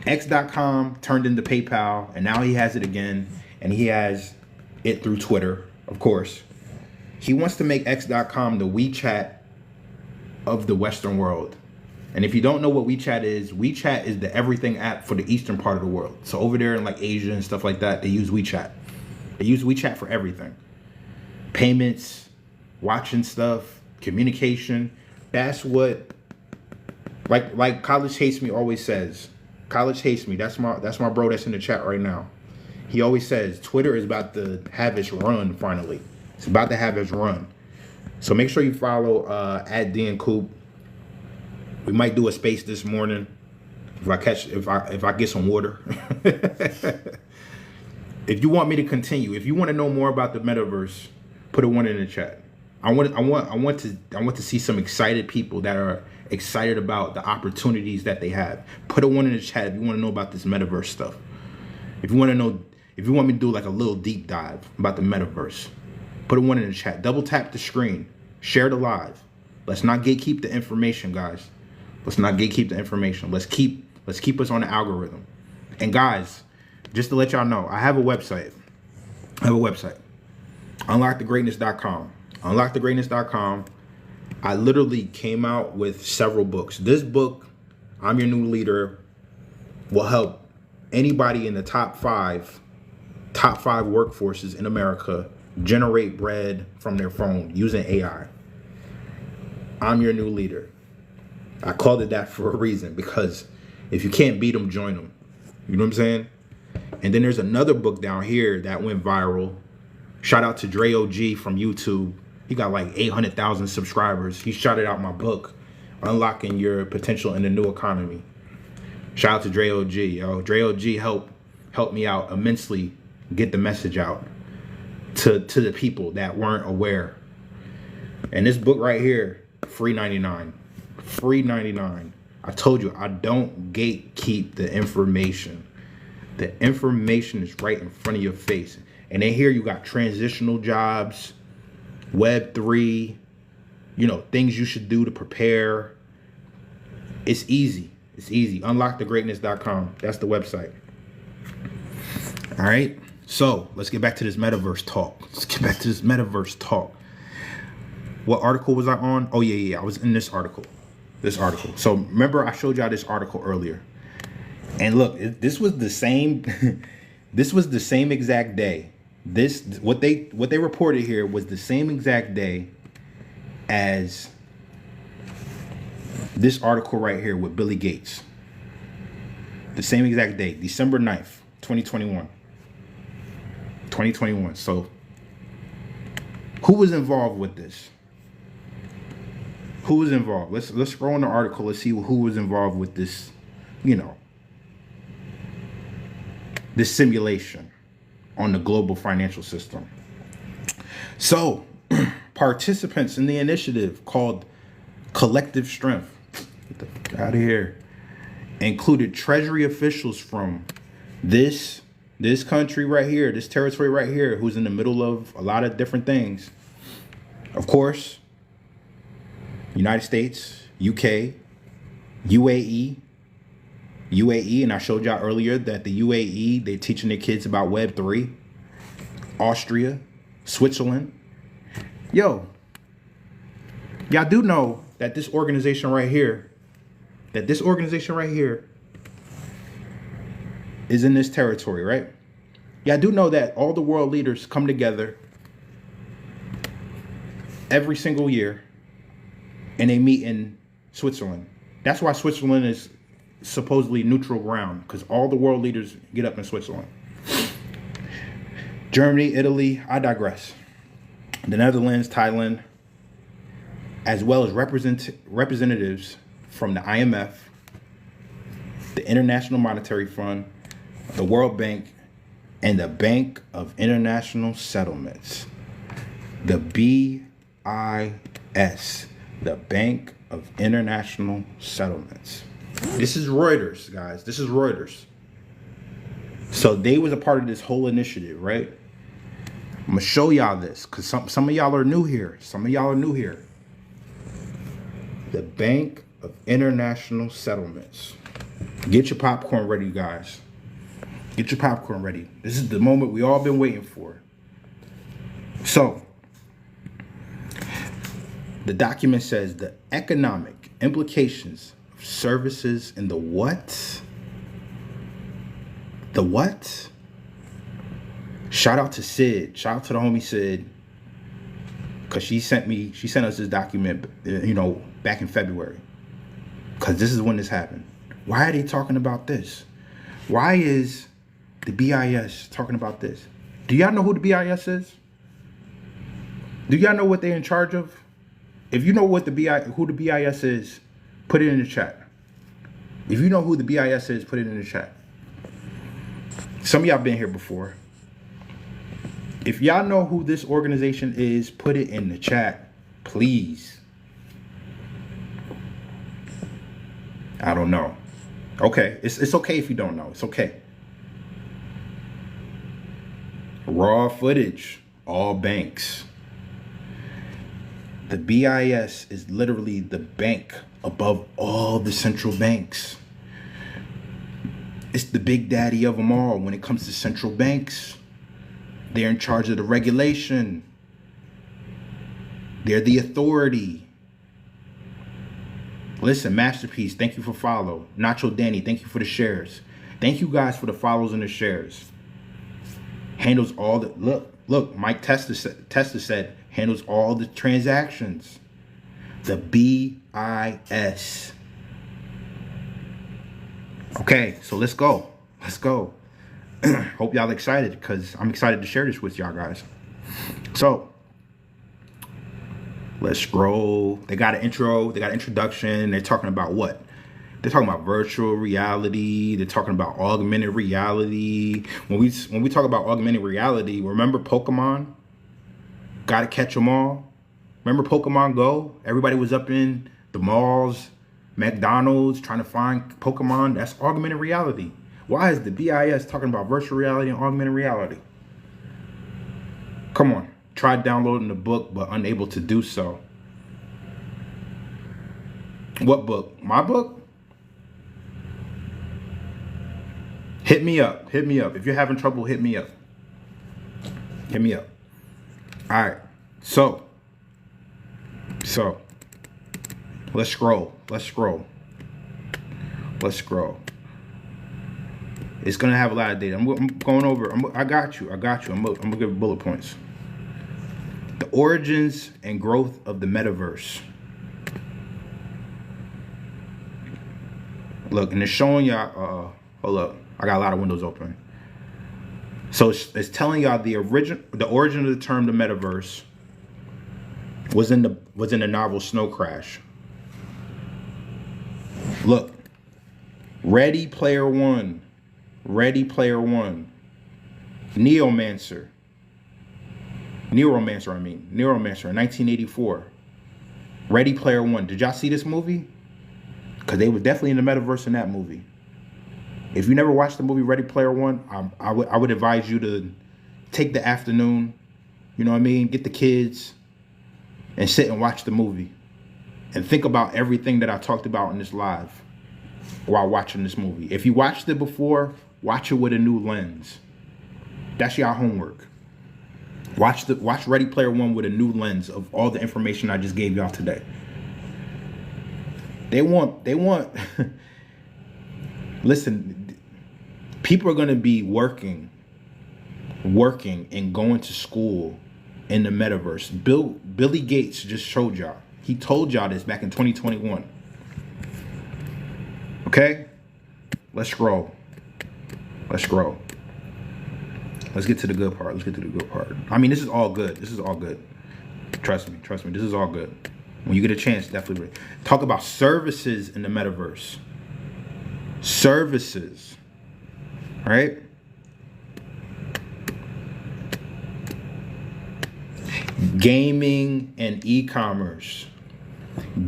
X.com turned into PayPal and now he has it again, and he has it through Twitter, of course. He wants to make X.com the WeChat of the Western world. And if you don't know what WeChat is the everything app for the eastern part of the world. So over there in like Asia and stuff like that, they use WeChat. They use WeChat for everything. Payments, watching stuff, communication. That's what, like College Hates Me always says. College Hates Me. That's my bro that's in the chat right now. He always says Twitter is about to have its run finally. It's about to have its run. So make sure you follow at @DNCoop. We might do a space this morning if I get some water. If you want me to continue, if you want to know more about the metaverse, put a 1 in the chat. I want to see some excited people that are excited about the opportunities that they have. Put a 1 in the chat if you want to know about this metaverse stuff. If you want me to do like a little deep dive about the metaverse, put a 1 in the chat. Double tap the screen. Share the live. Let's not gatekeep the information, guys. Let's not gatekeep the information. Let's keep us on the algorithm. And guys, just to let y'all know, I have a website. Unlockthegreatness.com. Unlockthegreatness.com. I literally came out with several books. This book, I'm Your New Leader, will help anybody in the top five workforces in America generate bread from their phone using AI. I'm Your New Leader. I called it that for a reason, because if you can't beat them, join them. You know what I'm saying? And then there's another book down here that went viral. Shout out to Dre OG from YouTube. He got like 800,000 subscribers. He shouted out my book, Unlocking Your Potential in the New Economy. Shout out to Dre OG, yo. Dre OG helped me out immensely get the message out to the people that weren't aware. And this book right here, free 99. Free 99. I told you, I don't gatekeep the information. The information is right in front of your face. And then here you got transitional jobs, Web3, things you should do to prepare. It's easy. It's easy. Unlockthegreatness.com. That's the website. All right. So let's get back to this metaverse talk. What article was I on? Oh, yeah. I was in this article. So remember, I showed y'all this article earlier. And look, this was the same. This was the same exact day. What they reported here was the same exact day as this article right here with Billy Gates. The same exact day, December 9th, 2021. So who was involved with this? Who was involved? Let's scroll in the article. Let's see who was involved with this, this simulation on the global financial system. So, participants in the initiative called Collective Strength, get the fuck out of here, included Treasury officials from this country right here, this territory right here, who's in the middle of a lot of different things. Of course, United States, UK, UAE, and I showed y'all earlier that the UAE, they're teaching their kids about Web3, Austria, Switzerland. Yo, y'all do know that this organization right here, is in this territory, right? Y'all do know that all the world leaders come together every single year and they meet in Switzerland. That's why Switzerland is supposedly neutral ground, because all the world leaders get up in Switzerland. Germany, Italy, I digress. The Netherlands, Thailand, as well as representatives from the IMF, the International Monetary Fund, the World Bank, and the Bank of International Settlements. The BIS, the Bank of International Settlements. This is Reuters, guys. This is Reuters. So they was a part of this whole initiative, right? I'm gonna show y'all this because some of y'all are new here. The Bank of International Settlements. Get your popcorn ready, guys. Get your popcorn ready. This is the moment we all been waiting for. So, the document says the economic implications of services in the what? The what? Shout out to Sid. Shout out to the homie Sid. Because she sent us this document, back in February. Because this is when this happened. Why are they talking about this? Why is the BIS talking about this? Do y'all know who the BIS is? Do y'all know what they're in charge of? If you know who the BIS is, put it in the chat. If you know who the BIS is, put it in the chat. Some of y'all been here before. If y'all know who this organization is, put it in the chat, please. I don't know. Okay, it's okay if you don't know. It's okay. Raw footage, all banks. The BIS is literally the bank above all the central banks. It's the big daddy of them all when it comes to central banks. They're in charge of the regulation. They're the authority. Listen, Masterpiece, thank you for follow. Nacho Danny, thank you for the shares. Thank you guys for the follows and the shares. Handles all the, look, Mike Testa said, handles all the transactions. The BIS. Okay, so let's go. Let's go. Hope y'all excited, because I'm excited to share this with y'all guys. So let's scroll. They got an intro, they got an introduction. They're talking about what? They're talking about virtual reality. They're talking about augmented reality. When we talk about augmented reality, remember Pokemon? Gotta catch them all. Remember Pokemon Go? Everybody was up in the malls, McDonald's, trying to find Pokemon. That's augmented reality. Why is the BIS talking about virtual reality and augmented reality? Come on. Tried downloading the book, but unable to do so. What book? My book? Hit me up. Hit me up. If you're having trouble, hit me up. Hit me up. All right. So let's scroll. Let's scroll. Let's scroll. It's gonna have a lot of data. I'm going over. I got you. I'm gonna give bullet points. The origins and growth of the metaverse. Look, and it's showing y'all. Hold up, I got a lot of windows open. So it's telling y'all the origin of the term the metaverse was in the novel Snow Crash. Look, Ready Player One. Neuromancer, in 1984. Ready Player One. Did y'all see this movie? Because they were definitely in the metaverse in that movie. If you never watched the movie Ready Player One, I would advise you to take the afternoon, get the kids and sit and watch the movie and think about everything that I talked about in this live while watching this movie. If you watched it before, watch it with a new lens. That's your homework. Watch Ready Player One with a new lens of all the information I just gave y'all today. They want listen, people are gonna be working and going to school in the metaverse. Billy Gates just showed y'all. He told y'all this back in 2021. Okay? Let's scroll. Let's scroll. Let's get to the good part. I mean, this is all good. Trust me. This is all good. When you get a chance, definitely talk about services in the metaverse. Services. Right? Gaming and e-commerce.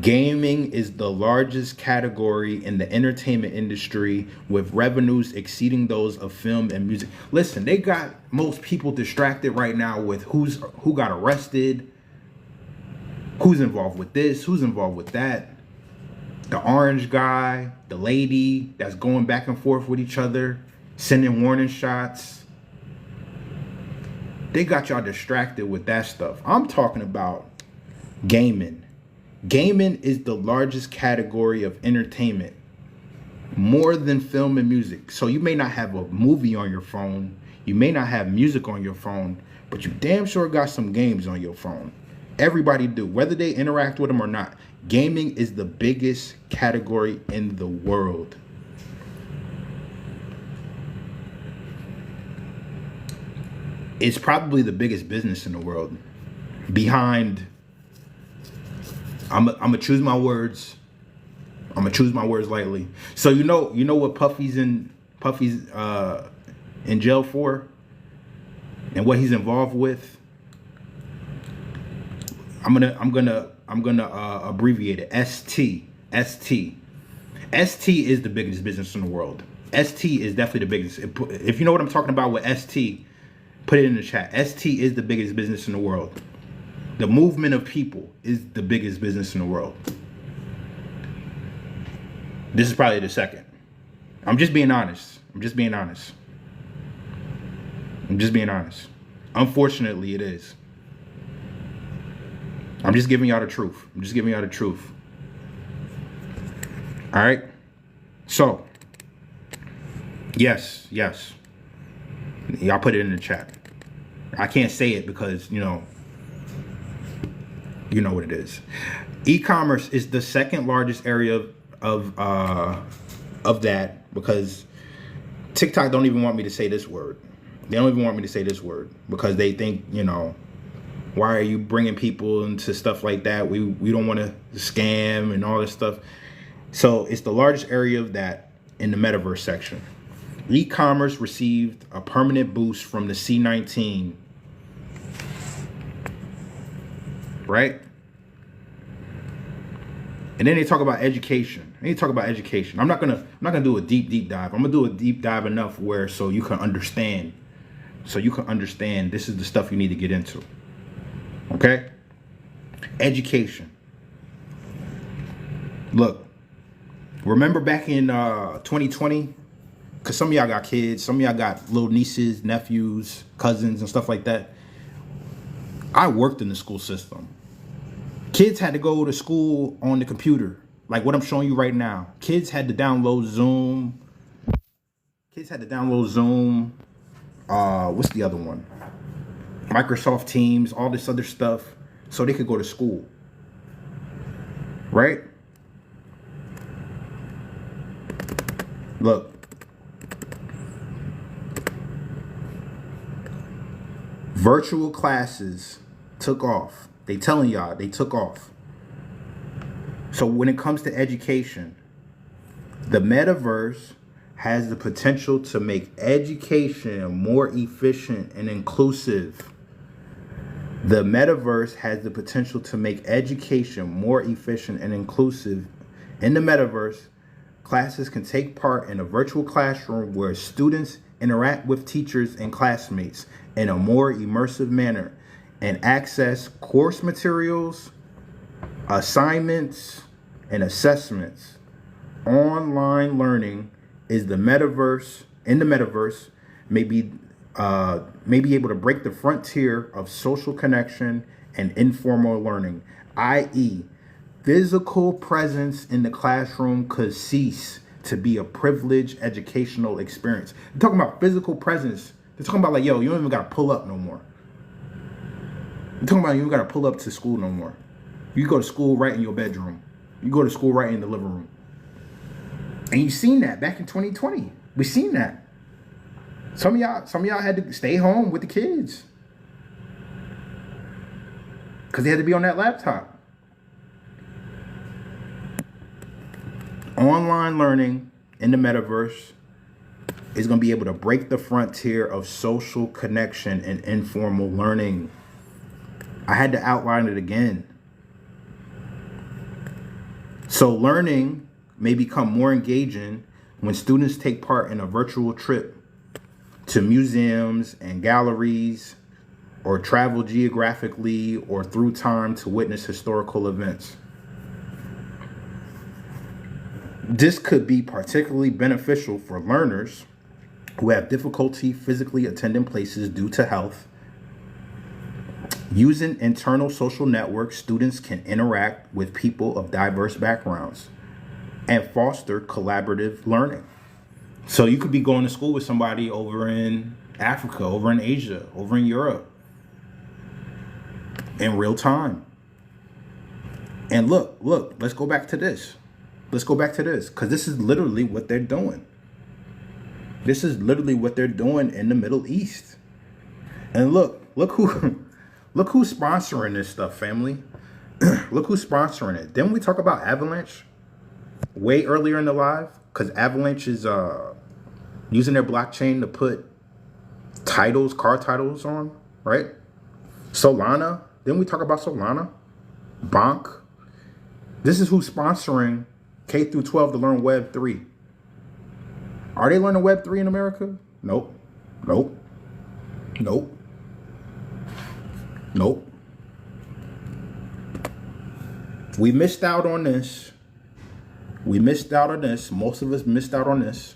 Gaming is the largest category in the entertainment industry, with revenues exceeding those of film and music. Listen, they got most people distracted right now with who got arrested, who's involved with this, who's involved with that. The orange guy, the lady that's going back and forth with each other, sending warning shots. They got y'all distracted with that stuff. I'm talking about gaming. Gaming is the largest category of entertainment, more than film and music. So you may not have a movie on your phone, you may not have music on your phone, but you damn sure got some games on your phone. Everybody do, whether they interact with them or not. Gaming is the biggest category in the world. It's probably the biggest business in the world. Behind, I'm gonna choose my words. I'm gonna choose my words lightly. So you know what Puffy's in jail for, and what he's involved with. I'm gonna abbreviate it. ST. ST is the biggest business in the world. ST is definitely the biggest. If you know what I'm talking about with ST, put it in the chat. ST is the biggest business in the world. The movement of people is the biggest business in the world. This is probably the second. I'm just being honest. Unfortunately, it is. I'm just giving y'all the truth. All right. So, yes. Y'all put it in the chat. I can't say it because, you know what it is. E-commerce is the second largest area of that, because TikTok don't even want me to say this word. They don't even want me to say this word because they think, why are you bringing people into stuff like that? We don't want to scam and all this stuff. So it's the largest area of that in the metaverse section. E-commerce received a permanent boost from the C19. Right? And then they talk about education. I'm not gonna do a deep dive. I'm gonna do a deep dive enough where so you can understand. This is the stuff you need to get into. Okay? Education. Look, remember back in 2020? Because some of y'all got kids, some of y'all got little nieces, nephews, cousins, and stuff like that. I worked in the school system. Kids had to go to school on the computer, like what I'm showing you right now. Kids had to download Zoom. What's the other one? Microsoft Teams, all this other stuff, so they could go to school. Right? Look. Virtual classes took off. They telling y'all they took off. So when it comes to education, the metaverse has the potential to make education more efficient and inclusive. The metaverse has the potential to make education more efficient and inclusive. In the metaverse, classes can take part in a virtual classroom where students interact with teachers and classmates in a more immersive manner and access course materials, assignments, and assessments. Online learning is the metaverse. In the metaverse, may be able to break the frontier of social connection and informal learning, i.e., physical presence in the classroom could cease to be a privileged educational experience. They're talking about physical presence. They're talking about like, yo, you don't even gotta pull up no more. They're talking about you don't gotta pull up to school no more. You go to school right in your bedroom. You go to school right in the living room. And you seen that back in 2020. We seen that. Some of y'all had to stay home with the kids because they had to be on that laptop. Online learning in the metaverse is going to be able to break the frontier of social connection and informal learning. I had to outline it again. So learning may become more engaging when students take part in a virtual trip to museums and galleries, or travel geographically or through time to witness historical events. This could be particularly beneficial for learners who have difficulty physically attending places due to health. Using internal social networks, students can interact with people of diverse backgrounds and foster collaborative learning. So you could be going to school with somebody over in Africa, over in Asia, over in Europe in real time. And look, let's go back to this. Because this is literally what they're doing. This is literally what they're doing in the Middle East. And look who's sponsoring this stuff, family. Look who's sponsoring it. Didn't we talk about Avalanche way earlier in the live? Because Avalanche is using their blockchain to put car titles on, right? Solana. Didn't we talk about Solana? Bonk. This is who's sponsoring K through 12 to learn Web 3. Are they learning Web 3 in America? Nope. We missed out on this. Most of us missed out on this.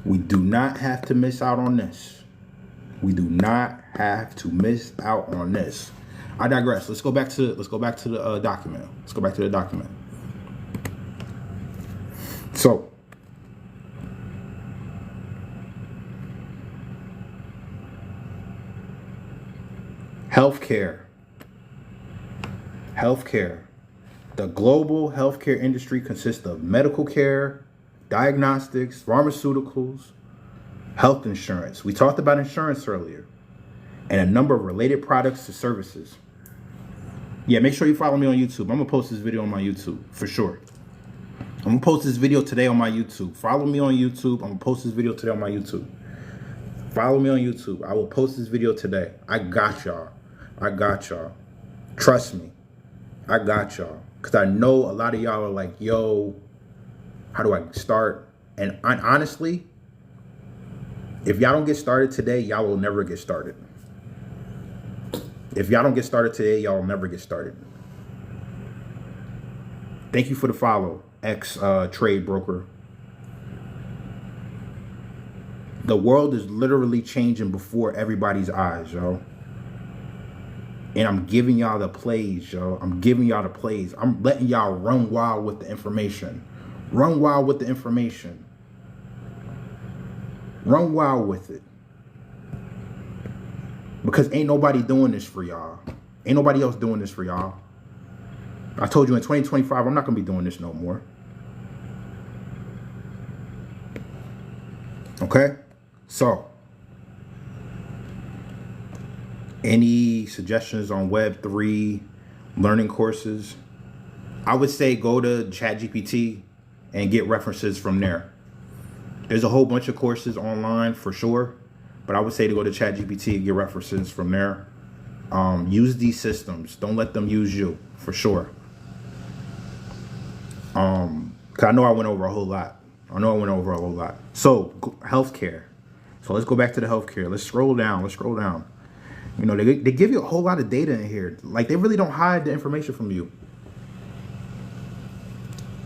We do not have to miss out on this. I digress. Let's go back to the document. So, healthcare. The global healthcare industry consists of medical care, diagnostics, pharmaceuticals, health insurance. We talked about insurance earlier, and a number of related products to services. Yeah, make sure you follow me on YouTube. I'm going to post this video on my YouTube for sure. I'm going to post this video today on my YouTube. Follow me on YouTube. I'm going to post this video today on my YouTube. Follow me on YouTube. I will post this video today. I got y'all. Trust me. I got y'all. Because I know a lot of y'all are like, yo, how do I start? And honestly, if y'all don't get started today, y'all will never get started. If y'all don't get started today, y'all will never get started. Thank you for the follow, trade broker. The world is literally changing before everybody's eyes, yo. And I'm giving y'all the plays, yo. I'm letting y'all run wild with the information. Run wild with it. Because ain't nobody doing this for y'all. Ain't nobody else doing this for y'all. I told you in 2025, I'm not going to be doing this no more. Okay? So, any suggestions on Web3 learning courses? I would say go to ChatGPT and get references from there. There's a whole bunch of courses online for sure, but I would say to go to ChatGPT and get references from there. Use these systems. Don't let them use you, for sure. 'Cause I know I went over a whole lot. So, healthcare. So let's go back to the healthcare. Let's scroll down. You know, they give you a whole lot of data in here. Like, they really don't hide the information from you.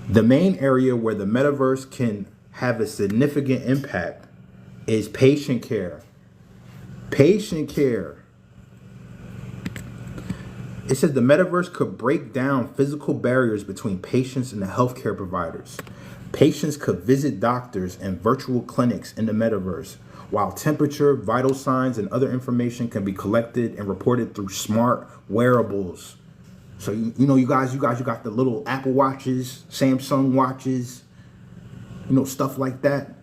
The main area where the metaverse can have a significant impact is patient care. It says the metaverse could break down physical barriers between patients and the healthcare providers. Patients could visit doctors and virtual clinics in the metaverse, while temperature, vital signs, and other information can be collected and reported through smart wearables. So, you guys, you got the little Apple Watches, Samsung watches, stuff like that.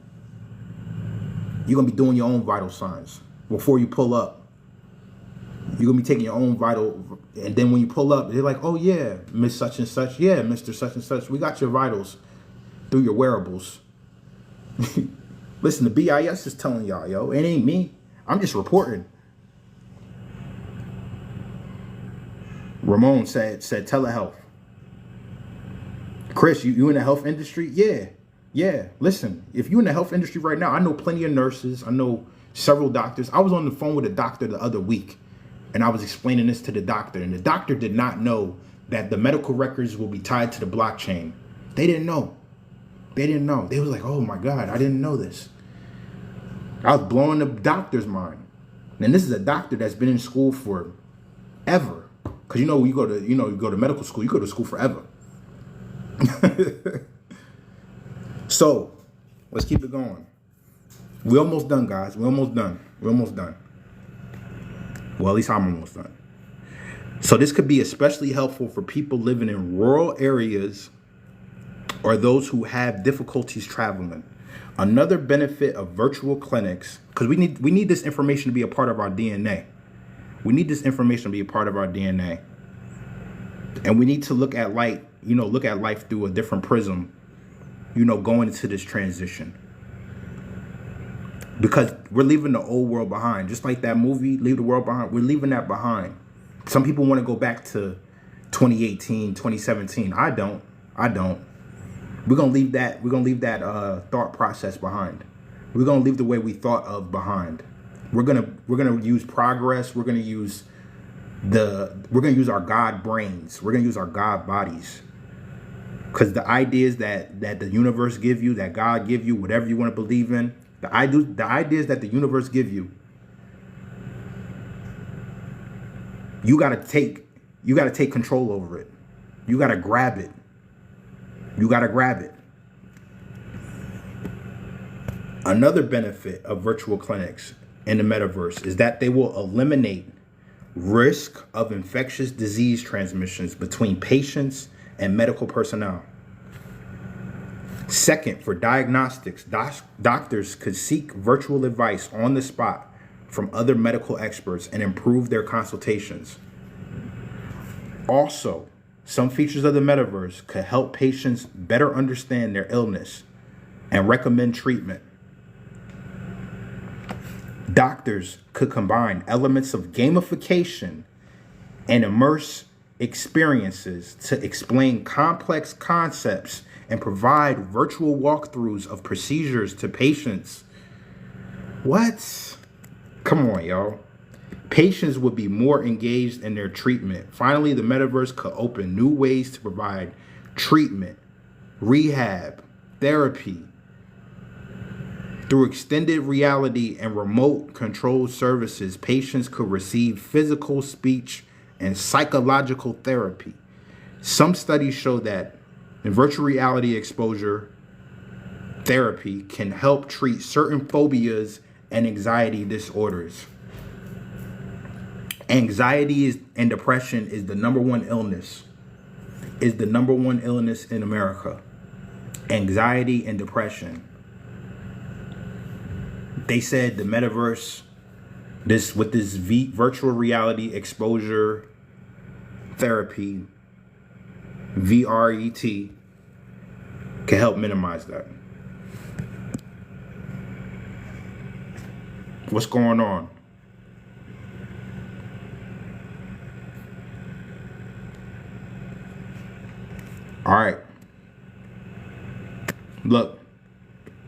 You're going to be doing your own vital signs before you pull up. You're going to be taking your own vital, and then when you pull up, they're like, oh yeah, Miss such and such, yeah, Mr. such and such, we got your vitals through your wearables. Listen, the BIS is telling y'all, yo, it ain't me. I'm just reporting. Ramon said telehealth. Chris, you in the health industry? Yeah. Listen, if you in the health industry right now, I know plenty of nurses. I know several doctors. I was on the phone with a doctor the other week, and I was explaining this to the doctor, and the doctor did not know that the medical records will be tied to the blockchain. They didn't know. They didn't know. They was like, oh my God, I didn't know this. I was blowing the doctor's mind. And this is a doctor that's been in school for ever. Because you go to medical school, you go to school forever. So let's keep it going. We're almost done, guys. We're almost done. Well, at least I'm almost done. So this could be especially helpful for people living in rural areas or those who have difficulties traveling. Another benefit of virtual clinics, because we need this information to be a part of our DNA. We need this information to be a part of our DNA. And we need to look at life through a different prism, going into this transition. Because we're leaving the old world behind. Just like that movie, Leave the World Behind. We're leaving that behind. Some people want to go back to 2018, 2017. I don't. We're gonna leave that thought process behind. We're gonna leave the way we thought of behind. We're gonna use progress. We're gonna use our God brains. We're gonna use our God bodies. Because the ideas that the universe give you, that God give you, whatever you want to believe in, the ideas that the universe give you, you gotta take control over it. You gotta grab it. Another benefit of virtual clinics in the metaverse is that they will eliminate risk of infectious disease transmissions between patients and medical personnel. Second, for diagnostics, doctors could seek virtual advice on the spot from other medical experts and improve their consultations. Also, some features of the metaverse could help patients better understand their illness and recommend treatment. Doctors could combine elements of gamification and immerse experiences to explain complex concepts and provide virtual walkthroughs of procedures to patients. What? Come on, y'all. Patients would be more engaged in their treatment. Finally, the metaverse could open new ways to provide treatment, rehab, therapy. Through extended reality and remote controlled services, patients could receive physical, speech, and psychological therapy. Some studies show that virtual reality exposure therapy can help treat certain phobias and anxiety disorders. Anxiety and depression is the number one illness. In America. Anxiety and depression. They said the metaverse, with this virtual reality exposure therapy, VRET, can help minimize that. What's going on? All right. Look,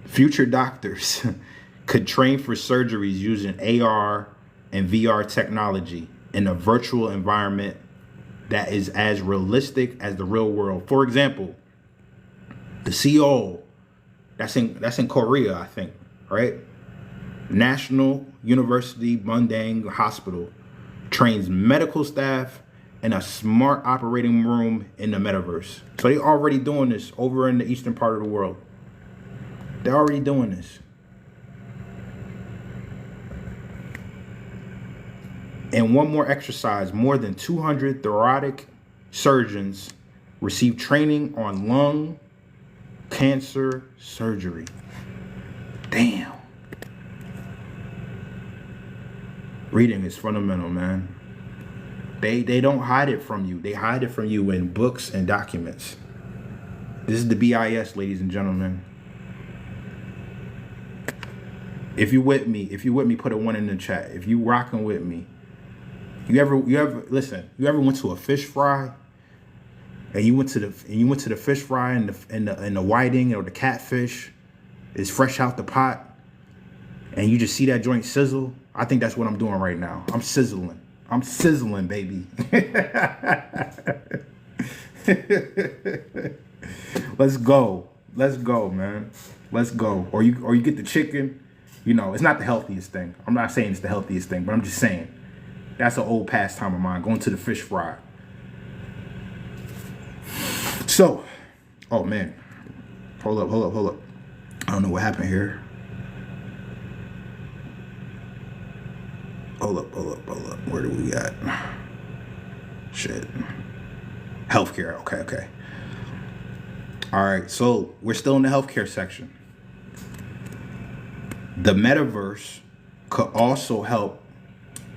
future doctors could train for surgeries using AR and VR technology in a virtual environment that is as realistic as the real world. For example, the Seoul, that's in Korea, I think, right? National University Bundang Hospital trains medical staff in a smart operating room in the metaverse. So they're already doing this over in the eastern part of the world. They're already doing this. And one more exercise, more than 200 thoracic surgeons receive training on lung cancer surgery. Damn. Reading is fundamental, man. They don't hide it from you. They hide it from you in books and documents. This is the BIS, ladies and gentlemen. If you with me, put a 1 in the chat. If you rocking with me. You ever went to a fish fry and you went to the fish fry and the whiting or the catfish is fresh out the pot and you just see that joint sizzle? I think that's what I'm doing right now. I'm sizzling. I'm sizzling, baby. Let's go. Let's go, man. Let's go. Or you get the chicken. You know, it's not the healthiest thing. I'm not saying it's the healthiest thing, but I'm just saying that's an old pastime of mine, going to the fish fry. So, oh man. Hold up. I don't know what happened here. Hold up. Where do we at? Shit. Healthcare. Okay. All right, so we're still in the healthcare section. The metaverse could also help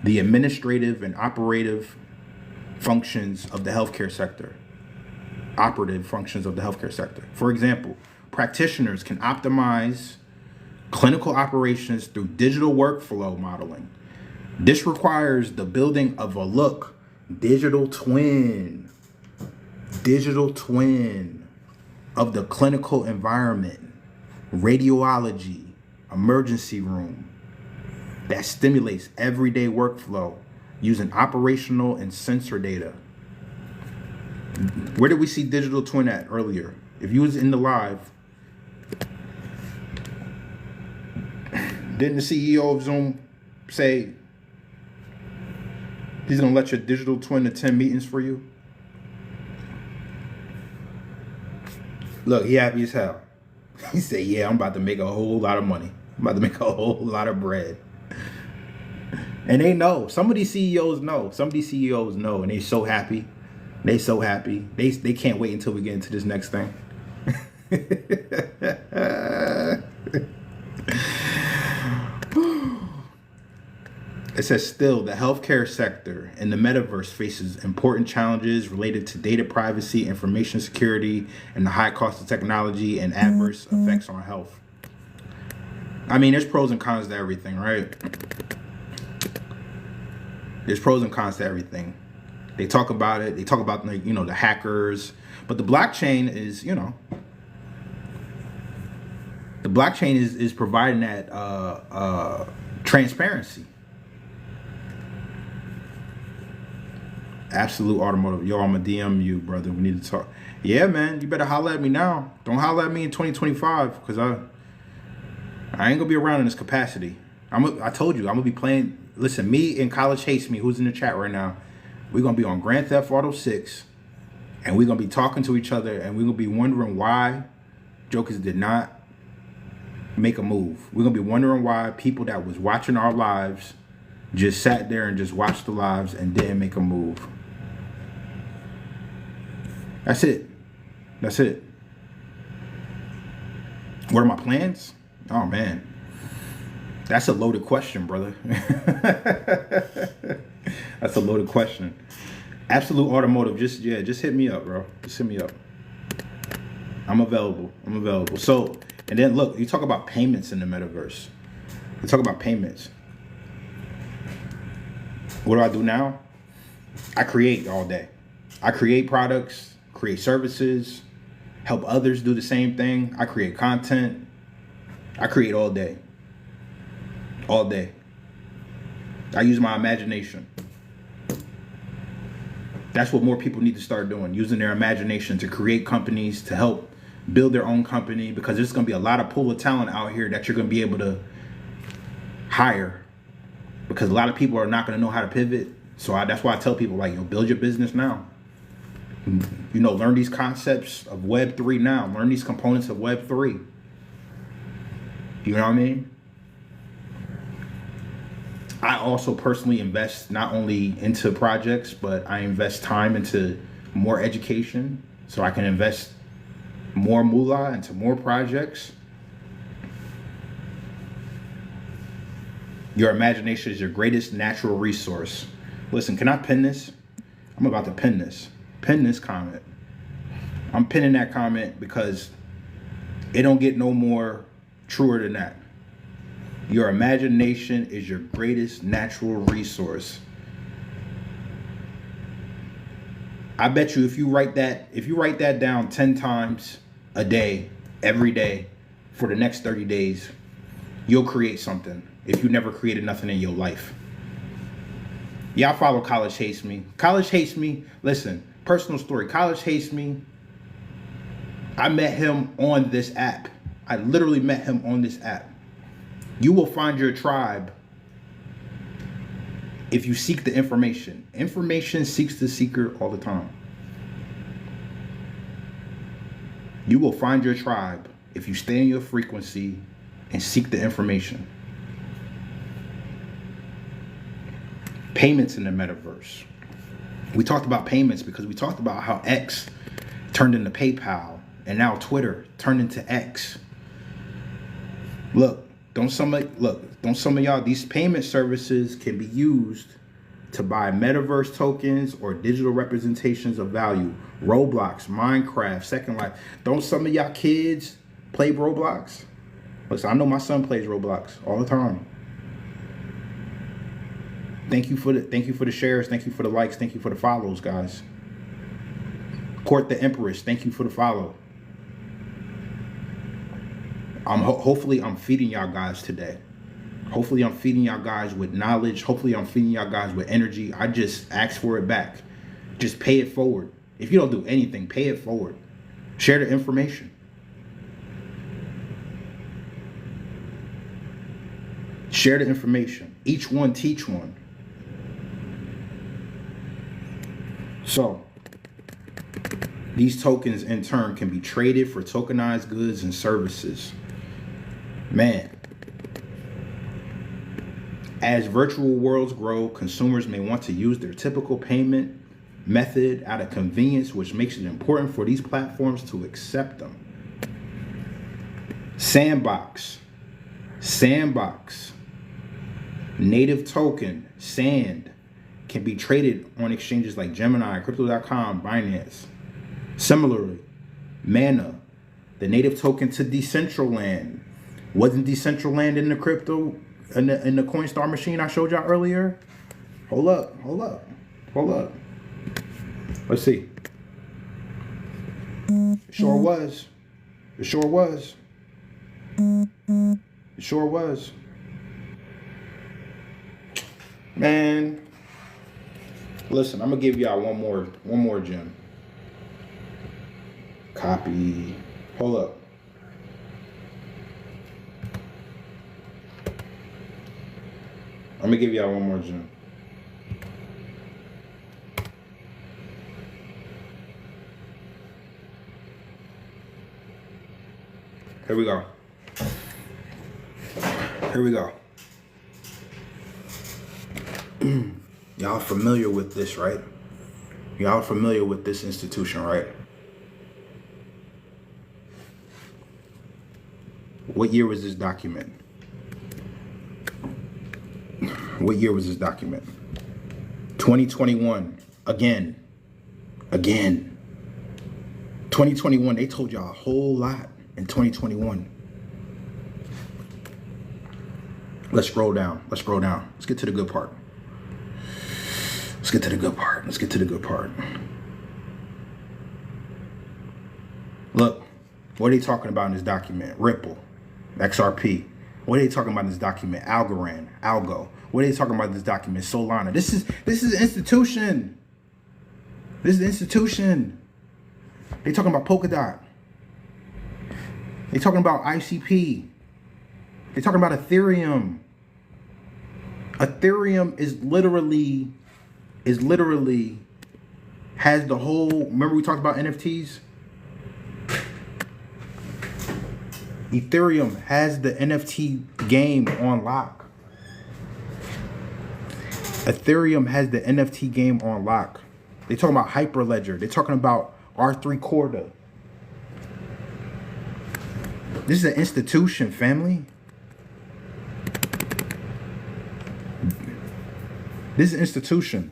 the administrative and operative functions of the healthcare sector. For example, practitioners can optimize clinical operations through digital workflow modeling. This requires the building of a digital twin of the clinical environment, radiology, emergency room, that stimulates everyday workflow using operational and sensor data. Where did we see digital twin at earlier? If you was in the live, didn't the CEO of Zoom say he's gonna let your digital twin attend meetings for you? Look, he happy as hell. He said, yeah, I'm about to make a whole lot of money. I'm about to make a whole lot of bread. And they know. Some of these CEOs know. And they're so happy. They can't wait until we get into this next thing. It says, still, the healthcare sector and the metaverse faces important challenges related to data privacy, information security, and the high cost of technology and adverse effects on health. I mean, there's pros and cons to everything, right? There's pros and cons to everything. They talk about it. They talk about, the hackers. But the blockchain is, the blockchain is providing that transparency. Absolute Automotive. Yo, I'm a DM you, brother. We need to talk. Yeah, man. You better holler at me now. Don't holler at me in 2025 because I ain't gonna be around in this capacity. I told you I'm gonna be playing. Listen, me and College Hates Me, who's in the chat right now, we're gonna be on Grand Theft Auto 6, and we're gonna be talking to each other, and we're gonna be wondering why jokers did not make a move. We're gonna be wondering why people that was watching our lives just sat there and just watched the lives and didn't make a move. That's it. What are my plans? Oh man, that's a loaded question, brother. That's a loaded question. Absolute Automotive, just hit me up, bro. Just hit me up. I'm available. So, and then look, you talk about payments in the metaverse. You talk about payments. What do I do now? I create all day. I create products, create services, help others do the same thing. I create content. I create all day. All day. I use my imagination. That's what more people need to start doing, using their imagination to create companies, to help build their own company, because there's going to be a lot of pool of talent out here that you're going to be able to hire, because a lot of people are not going to know how to pivot. So that's why I tell people, build your business now. Learn these concepts of Web3 now. Learn these components of Web3. You know what I mean? I also personally invest not only into projects, but I invest time into more education so I can invest more moolah into more projects. Your imagination is your greatest natural resource. Listen, can I pin this? I'm about to pin this. Pin this comment. I'm pinning that comment because it don't get no more truer than that. Your imagination is your greatest natural resource. I bet you if you write that down 10 times a day, every day, for the next 30 days, you'll create something if you never created nothing in your life. Y'all follow College Hates Me. College Hates Me. Listen, personal story. College Hates Me. I met him on this app. I literally met him on this app. You will find your tribe if you seek the information. Information seeks the seeker all the time. You will find your tribe if you stay in your frequency and seek the information. Payments in the metaverse. We talked about payments because we talked about how X turned into PayPal and now Twitter turned into X. Look, don't some of y'all, these payment services can be used to buy metaverse tokens or digital representations of value. Roblox, Minecraft, Second Life. Don't some of y'all kids play Roblox? Listen, I know my son plays Roblox all the time. Thank you for the shares, thank you for the likes, thank you for the follows, guys. Court the Empress, thank you for the follow. Hopefully I'm feeding y'all guys today. Hopefully I'm feeding y'all guys with knowledge. Hopefully I'm feeding y'all guys with energy. I just ask for it back. Just pay it forward. If you don't do anything, pay it forward. Share the information. Share the information. Each one teach one. So, these tokens in turn can be traded for tokenized goods and services. Man. As virtual worlds grow, consumers may want to use their typical payment method out of convenience, which makes it important for these platforms to accept them. Sandbox. Native token, SAND, can be traded on exchanges like Gemini, Crypto.com, Binance. Similarly, Mana, the native token to Decentraland. Wasn't Decentraland in the crypto, in the Coinstar machine I showed y'all earlier? Hold up. Let's see. It sure was. Man, listen, I'm gonna give y'all one more gem. Copy. Hold up. I'm gonna give y'all one more gem. Here we go. Y'all familiar with this, right? Y'all familiar with this institution, right? What year was this document? 2021. Again. 2021, they told y'all a whole lot in 2021. Let's scroll down. Let's get to the good part. Look, what are they talking about in this document? Ripple, XRP. What are they talking about in this document? Algorand, Algo. What are they talking about in this document? Solana. This is an institution. They talking about Polkadot. They talking about ICP. They talking about Ethereum. Ethereum is literally has the whole, remember we talked about NFTs? Ethereum has the NFT game on lock. Ethereum has the NFT game on lock. They talking about Hyperledger. They're talking about R3 Corda. This is an institution, family. This is an institution.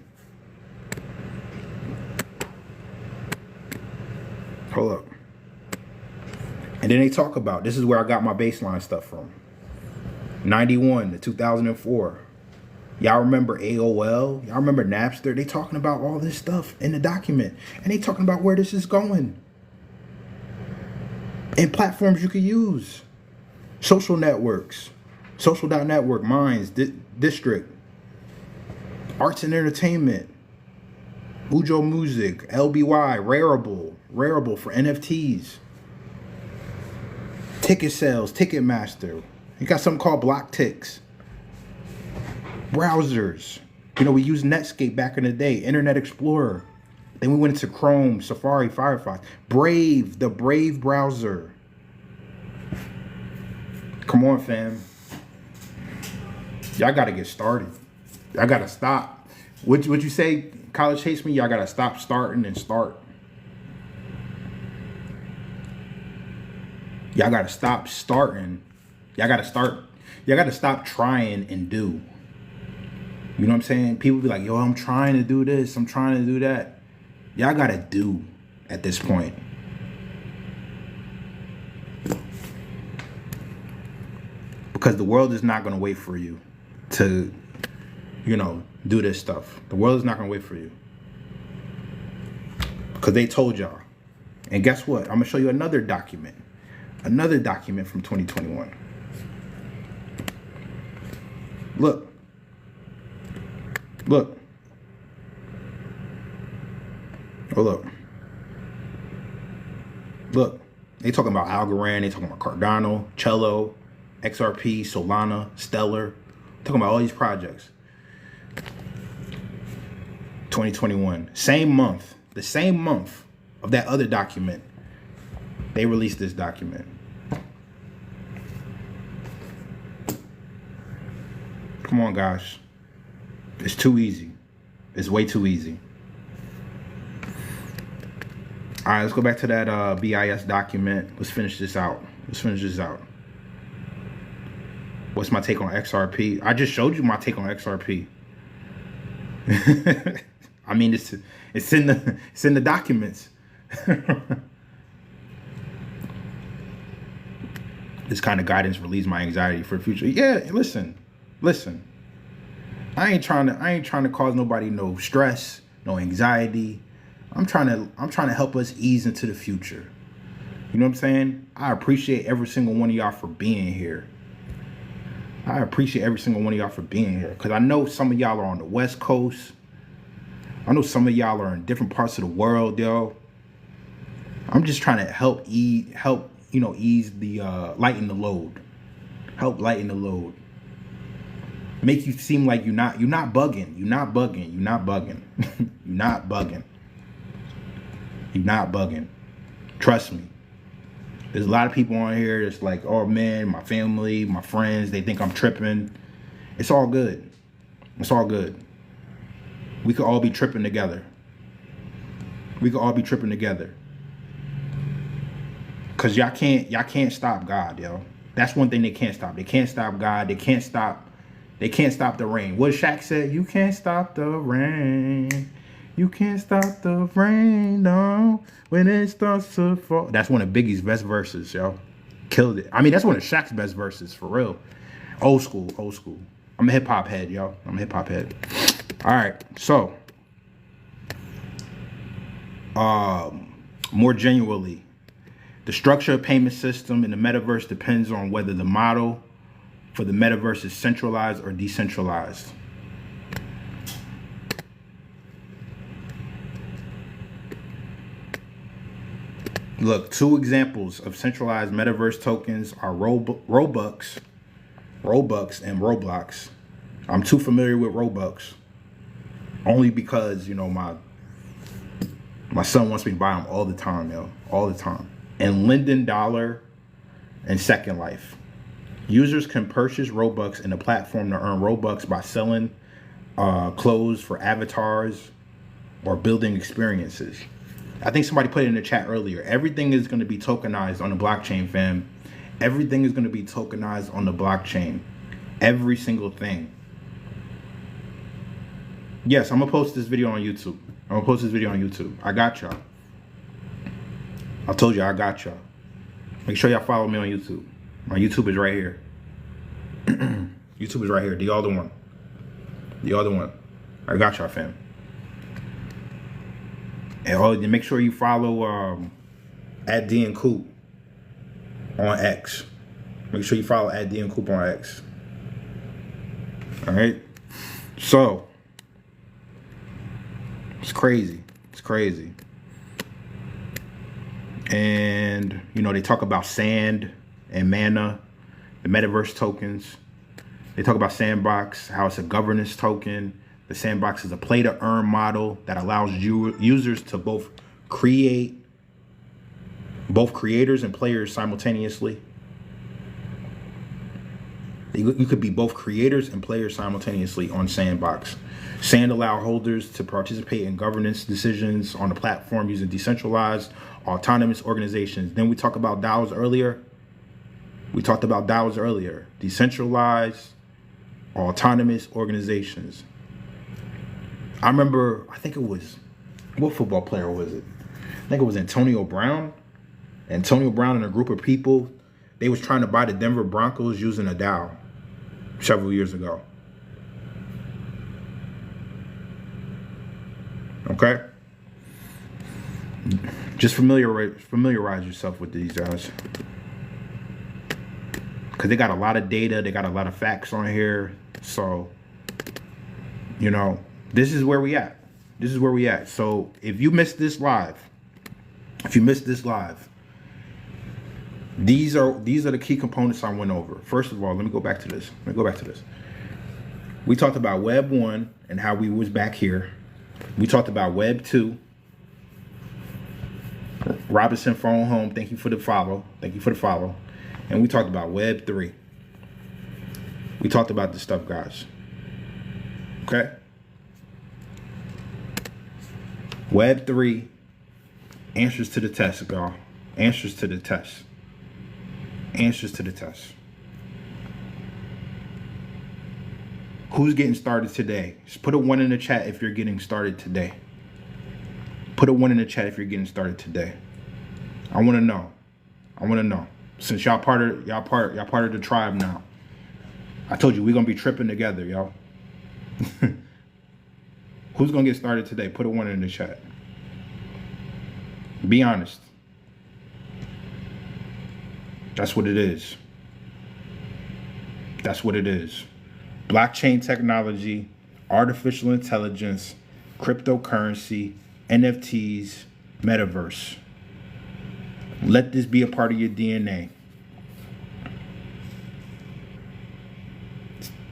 Hold up. And then they talk about, this is where I got my baseline stuff from. 91 to 2004. Y'all remember AOL? Y'all remember Napster? They talking about all this stuff in the document. And they talking about where this is going. And platforms you could use. Social networks. Social.network, Minds, District. Arts and Entertainment. Ujo Music, LBY, Rareable for NFTs. Ticket sales, Ticketmaster. You got something called block ticks. Browsers. You know, we used Netscape back in the day, Internet Explorer. Then we went into Chrome, Safari, Firefox. Brave, the Brave browser. Come on, fam. Y'all gotta get started. Y'all gotta stop. What you say, College Hates Me? Y'all gotta stop starting and start. Y'all gotta stop starting. Y'all gotta start. Y'all gotta stop trying and do. You know what I'm saying? People be like, yo, I'm trying to do this. I'm trying to do that. Y'all gotta do at this point. Because the world is not gonna wait for you to, you know, do this stuff. The world is not gonna wait for you. Because they told y'all. And guess what? I'm gonna show you another document. Another document from 2021. Look. Look. Oh, look. Look. They talking about Algorand. They talking about Cardano, Cello, XRP, Solana, Stellar. Talking about all these projects. 2021. Same month. The same month of that other document. They released this document. Come on, guys. It's too easy. It's way too easy. All right, let's go back to that BIS document. Let's finish this out. What's my take on XRP? I just showed you my take on XRP. I mean, it's in the documents. This kind of guidance relieves my anxiety for the future. Yeah, listen. I ain't trying to cause nobody no stress, no anxiety. I'm trying to help us ease into the future. You know what I'm saying? I appreciate every single one of y'all for being here. Because I know some of y'all are on the West Coast. I know some of y'all are in different parts of the world, yo. I'm just trying to help ease the lighten the load. Help lighten the load. Make you seem like you're not bugging. You're not bugging. Trust me. There's a lot of people on here that's like, oh man, my family, my friends, they think I'm tripping. It's all good. We could all be tripping together. Cause y'all can't stop God, yo. That's one thing they can't stop. They can't stop God. They can't stop the rain. What Shaq said, you can't stop the rain. You can't stop the rain, no, when it starts to fall. That's one of Biggie's best verses, yo. Killed it. I mean, that's one of Shaq's best verses, for real. Old school. I'm a hip hop head, yo. All right, so more genuinely, the structure of payment system in the metaverse depends on whether the model for the metaverse is centralized or decentralized. Look, two examples of centralized metaverse tokens are Robux and Roblox. I'm too familiar with Robux, only because, you know, my son wants me to buy them all the time, yo, all the time. And Linden Dollar and Second Life. Users can purchase Robux in the platform to earn Robux by selling clothes for avatars or building experiences. I think somebody put it in the chat earlier. Everything is going to be tokenized on the blockchain, fam. Everything is going to be tokenized on the blockchain. Every single thing. Yes, I'm going to post this video on YouTube. I got y'all. I told you I got y'all. Make sure y'all follow me on YouTube. My YouTube is right here. YouTube is right here. Dealder1. I got y'all, fam. And make sure you follow at D and Coop on X. Make sure you follow at D and Coop on X. All right. So it's crazy. And you know, they talk about sand. and Mana, the metaverse tokens. They talk about Sandbox, how it's a governance token. The Sandbox is a play to earn model that allows users to both creators and players simultaneously. You could be both creators and players simultaneously on Sandbox. Sand allow holders to participate in governance decisions on the platform using decentralized, autonomous organizations. Then we talked about DAOs earlier. Decentralized, autonomous organizations. I remember, I think it was, what football player was it? I think it was Antonio Brown. Antonio Brown and a group of people, they was trying to buy the Denver Broncos using a DAO several years ago. Okay? Just familiarize yourself with these guys. Because they got a lot of data, they got a lot of facts on here. So, you know, this is where we at. So if you missed this live, these are the key components I went over. First of all, let me go back to this. We talked about Web 1 and how we was back here. We talked about Web 2. Robinson Phone Home, thank you for the follow. And we talked about Web 3. We talked about this stuff, guys. Okay? Web 3, answers to the test, y'all. Answers to the test. Who's getting started today? Just put a 1 in the chat if you're getting started today. I want to know. Since y'all part of the tribe now. I told you we're gonna be tripping together, y'all. Who's gonna get started today? Put a 1 in the chat. Be honest. That's what it is. Blockchain technology, artificial intelligence, cryptocurrency, NFTs, metaverse. Let this be a part of your DNA.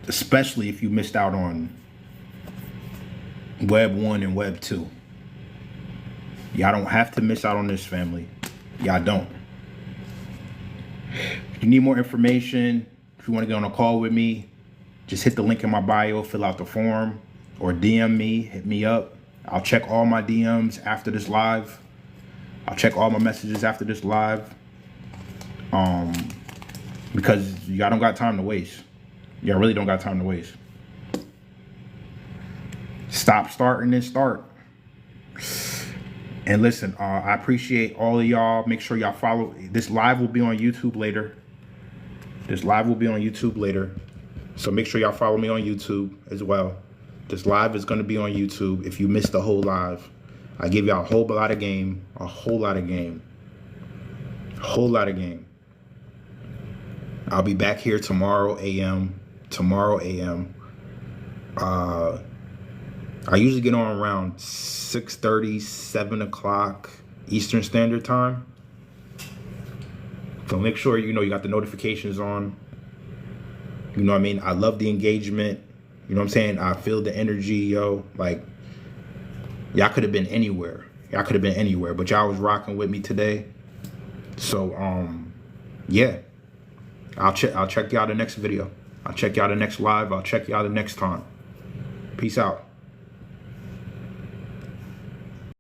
Especially if you missed out on Web 1 and Web 2. Y'all don't have to miss out on this, family. Y'all don't. If you need more information, if you want to get on a call with me, just hit the link in my bio, fill out the form, or DM me, hit me up. I'll check all my DMs after this live. I'll check all my messages after this live. Because y'all don't got time to waste. Y'all really don't got time to waste. Stop, starting, and start. And listen, I appreciate all of y'all. Make sure y'all follow. This live will be on YouTube later. So make sure y'all follow me on YouTube as well. This live is going to be on YouTube. If you missed the whole live, I give y'all a whole lot of game. I'll be back here tomorrow AM. I usually get on around 6:30, 7 o'clock Eastern Standard Time. So make sure, you know, you got the notifications on. You know what I mean? I love the engagement. You know what I'm saying? I feel the energy, yo. Like, y'all could have been anywhere. But y'all was rocking with me today. So, yeah. I'll check y'all the next video. I'll check y'all the next live. I'll check y'all the next time. Peace out.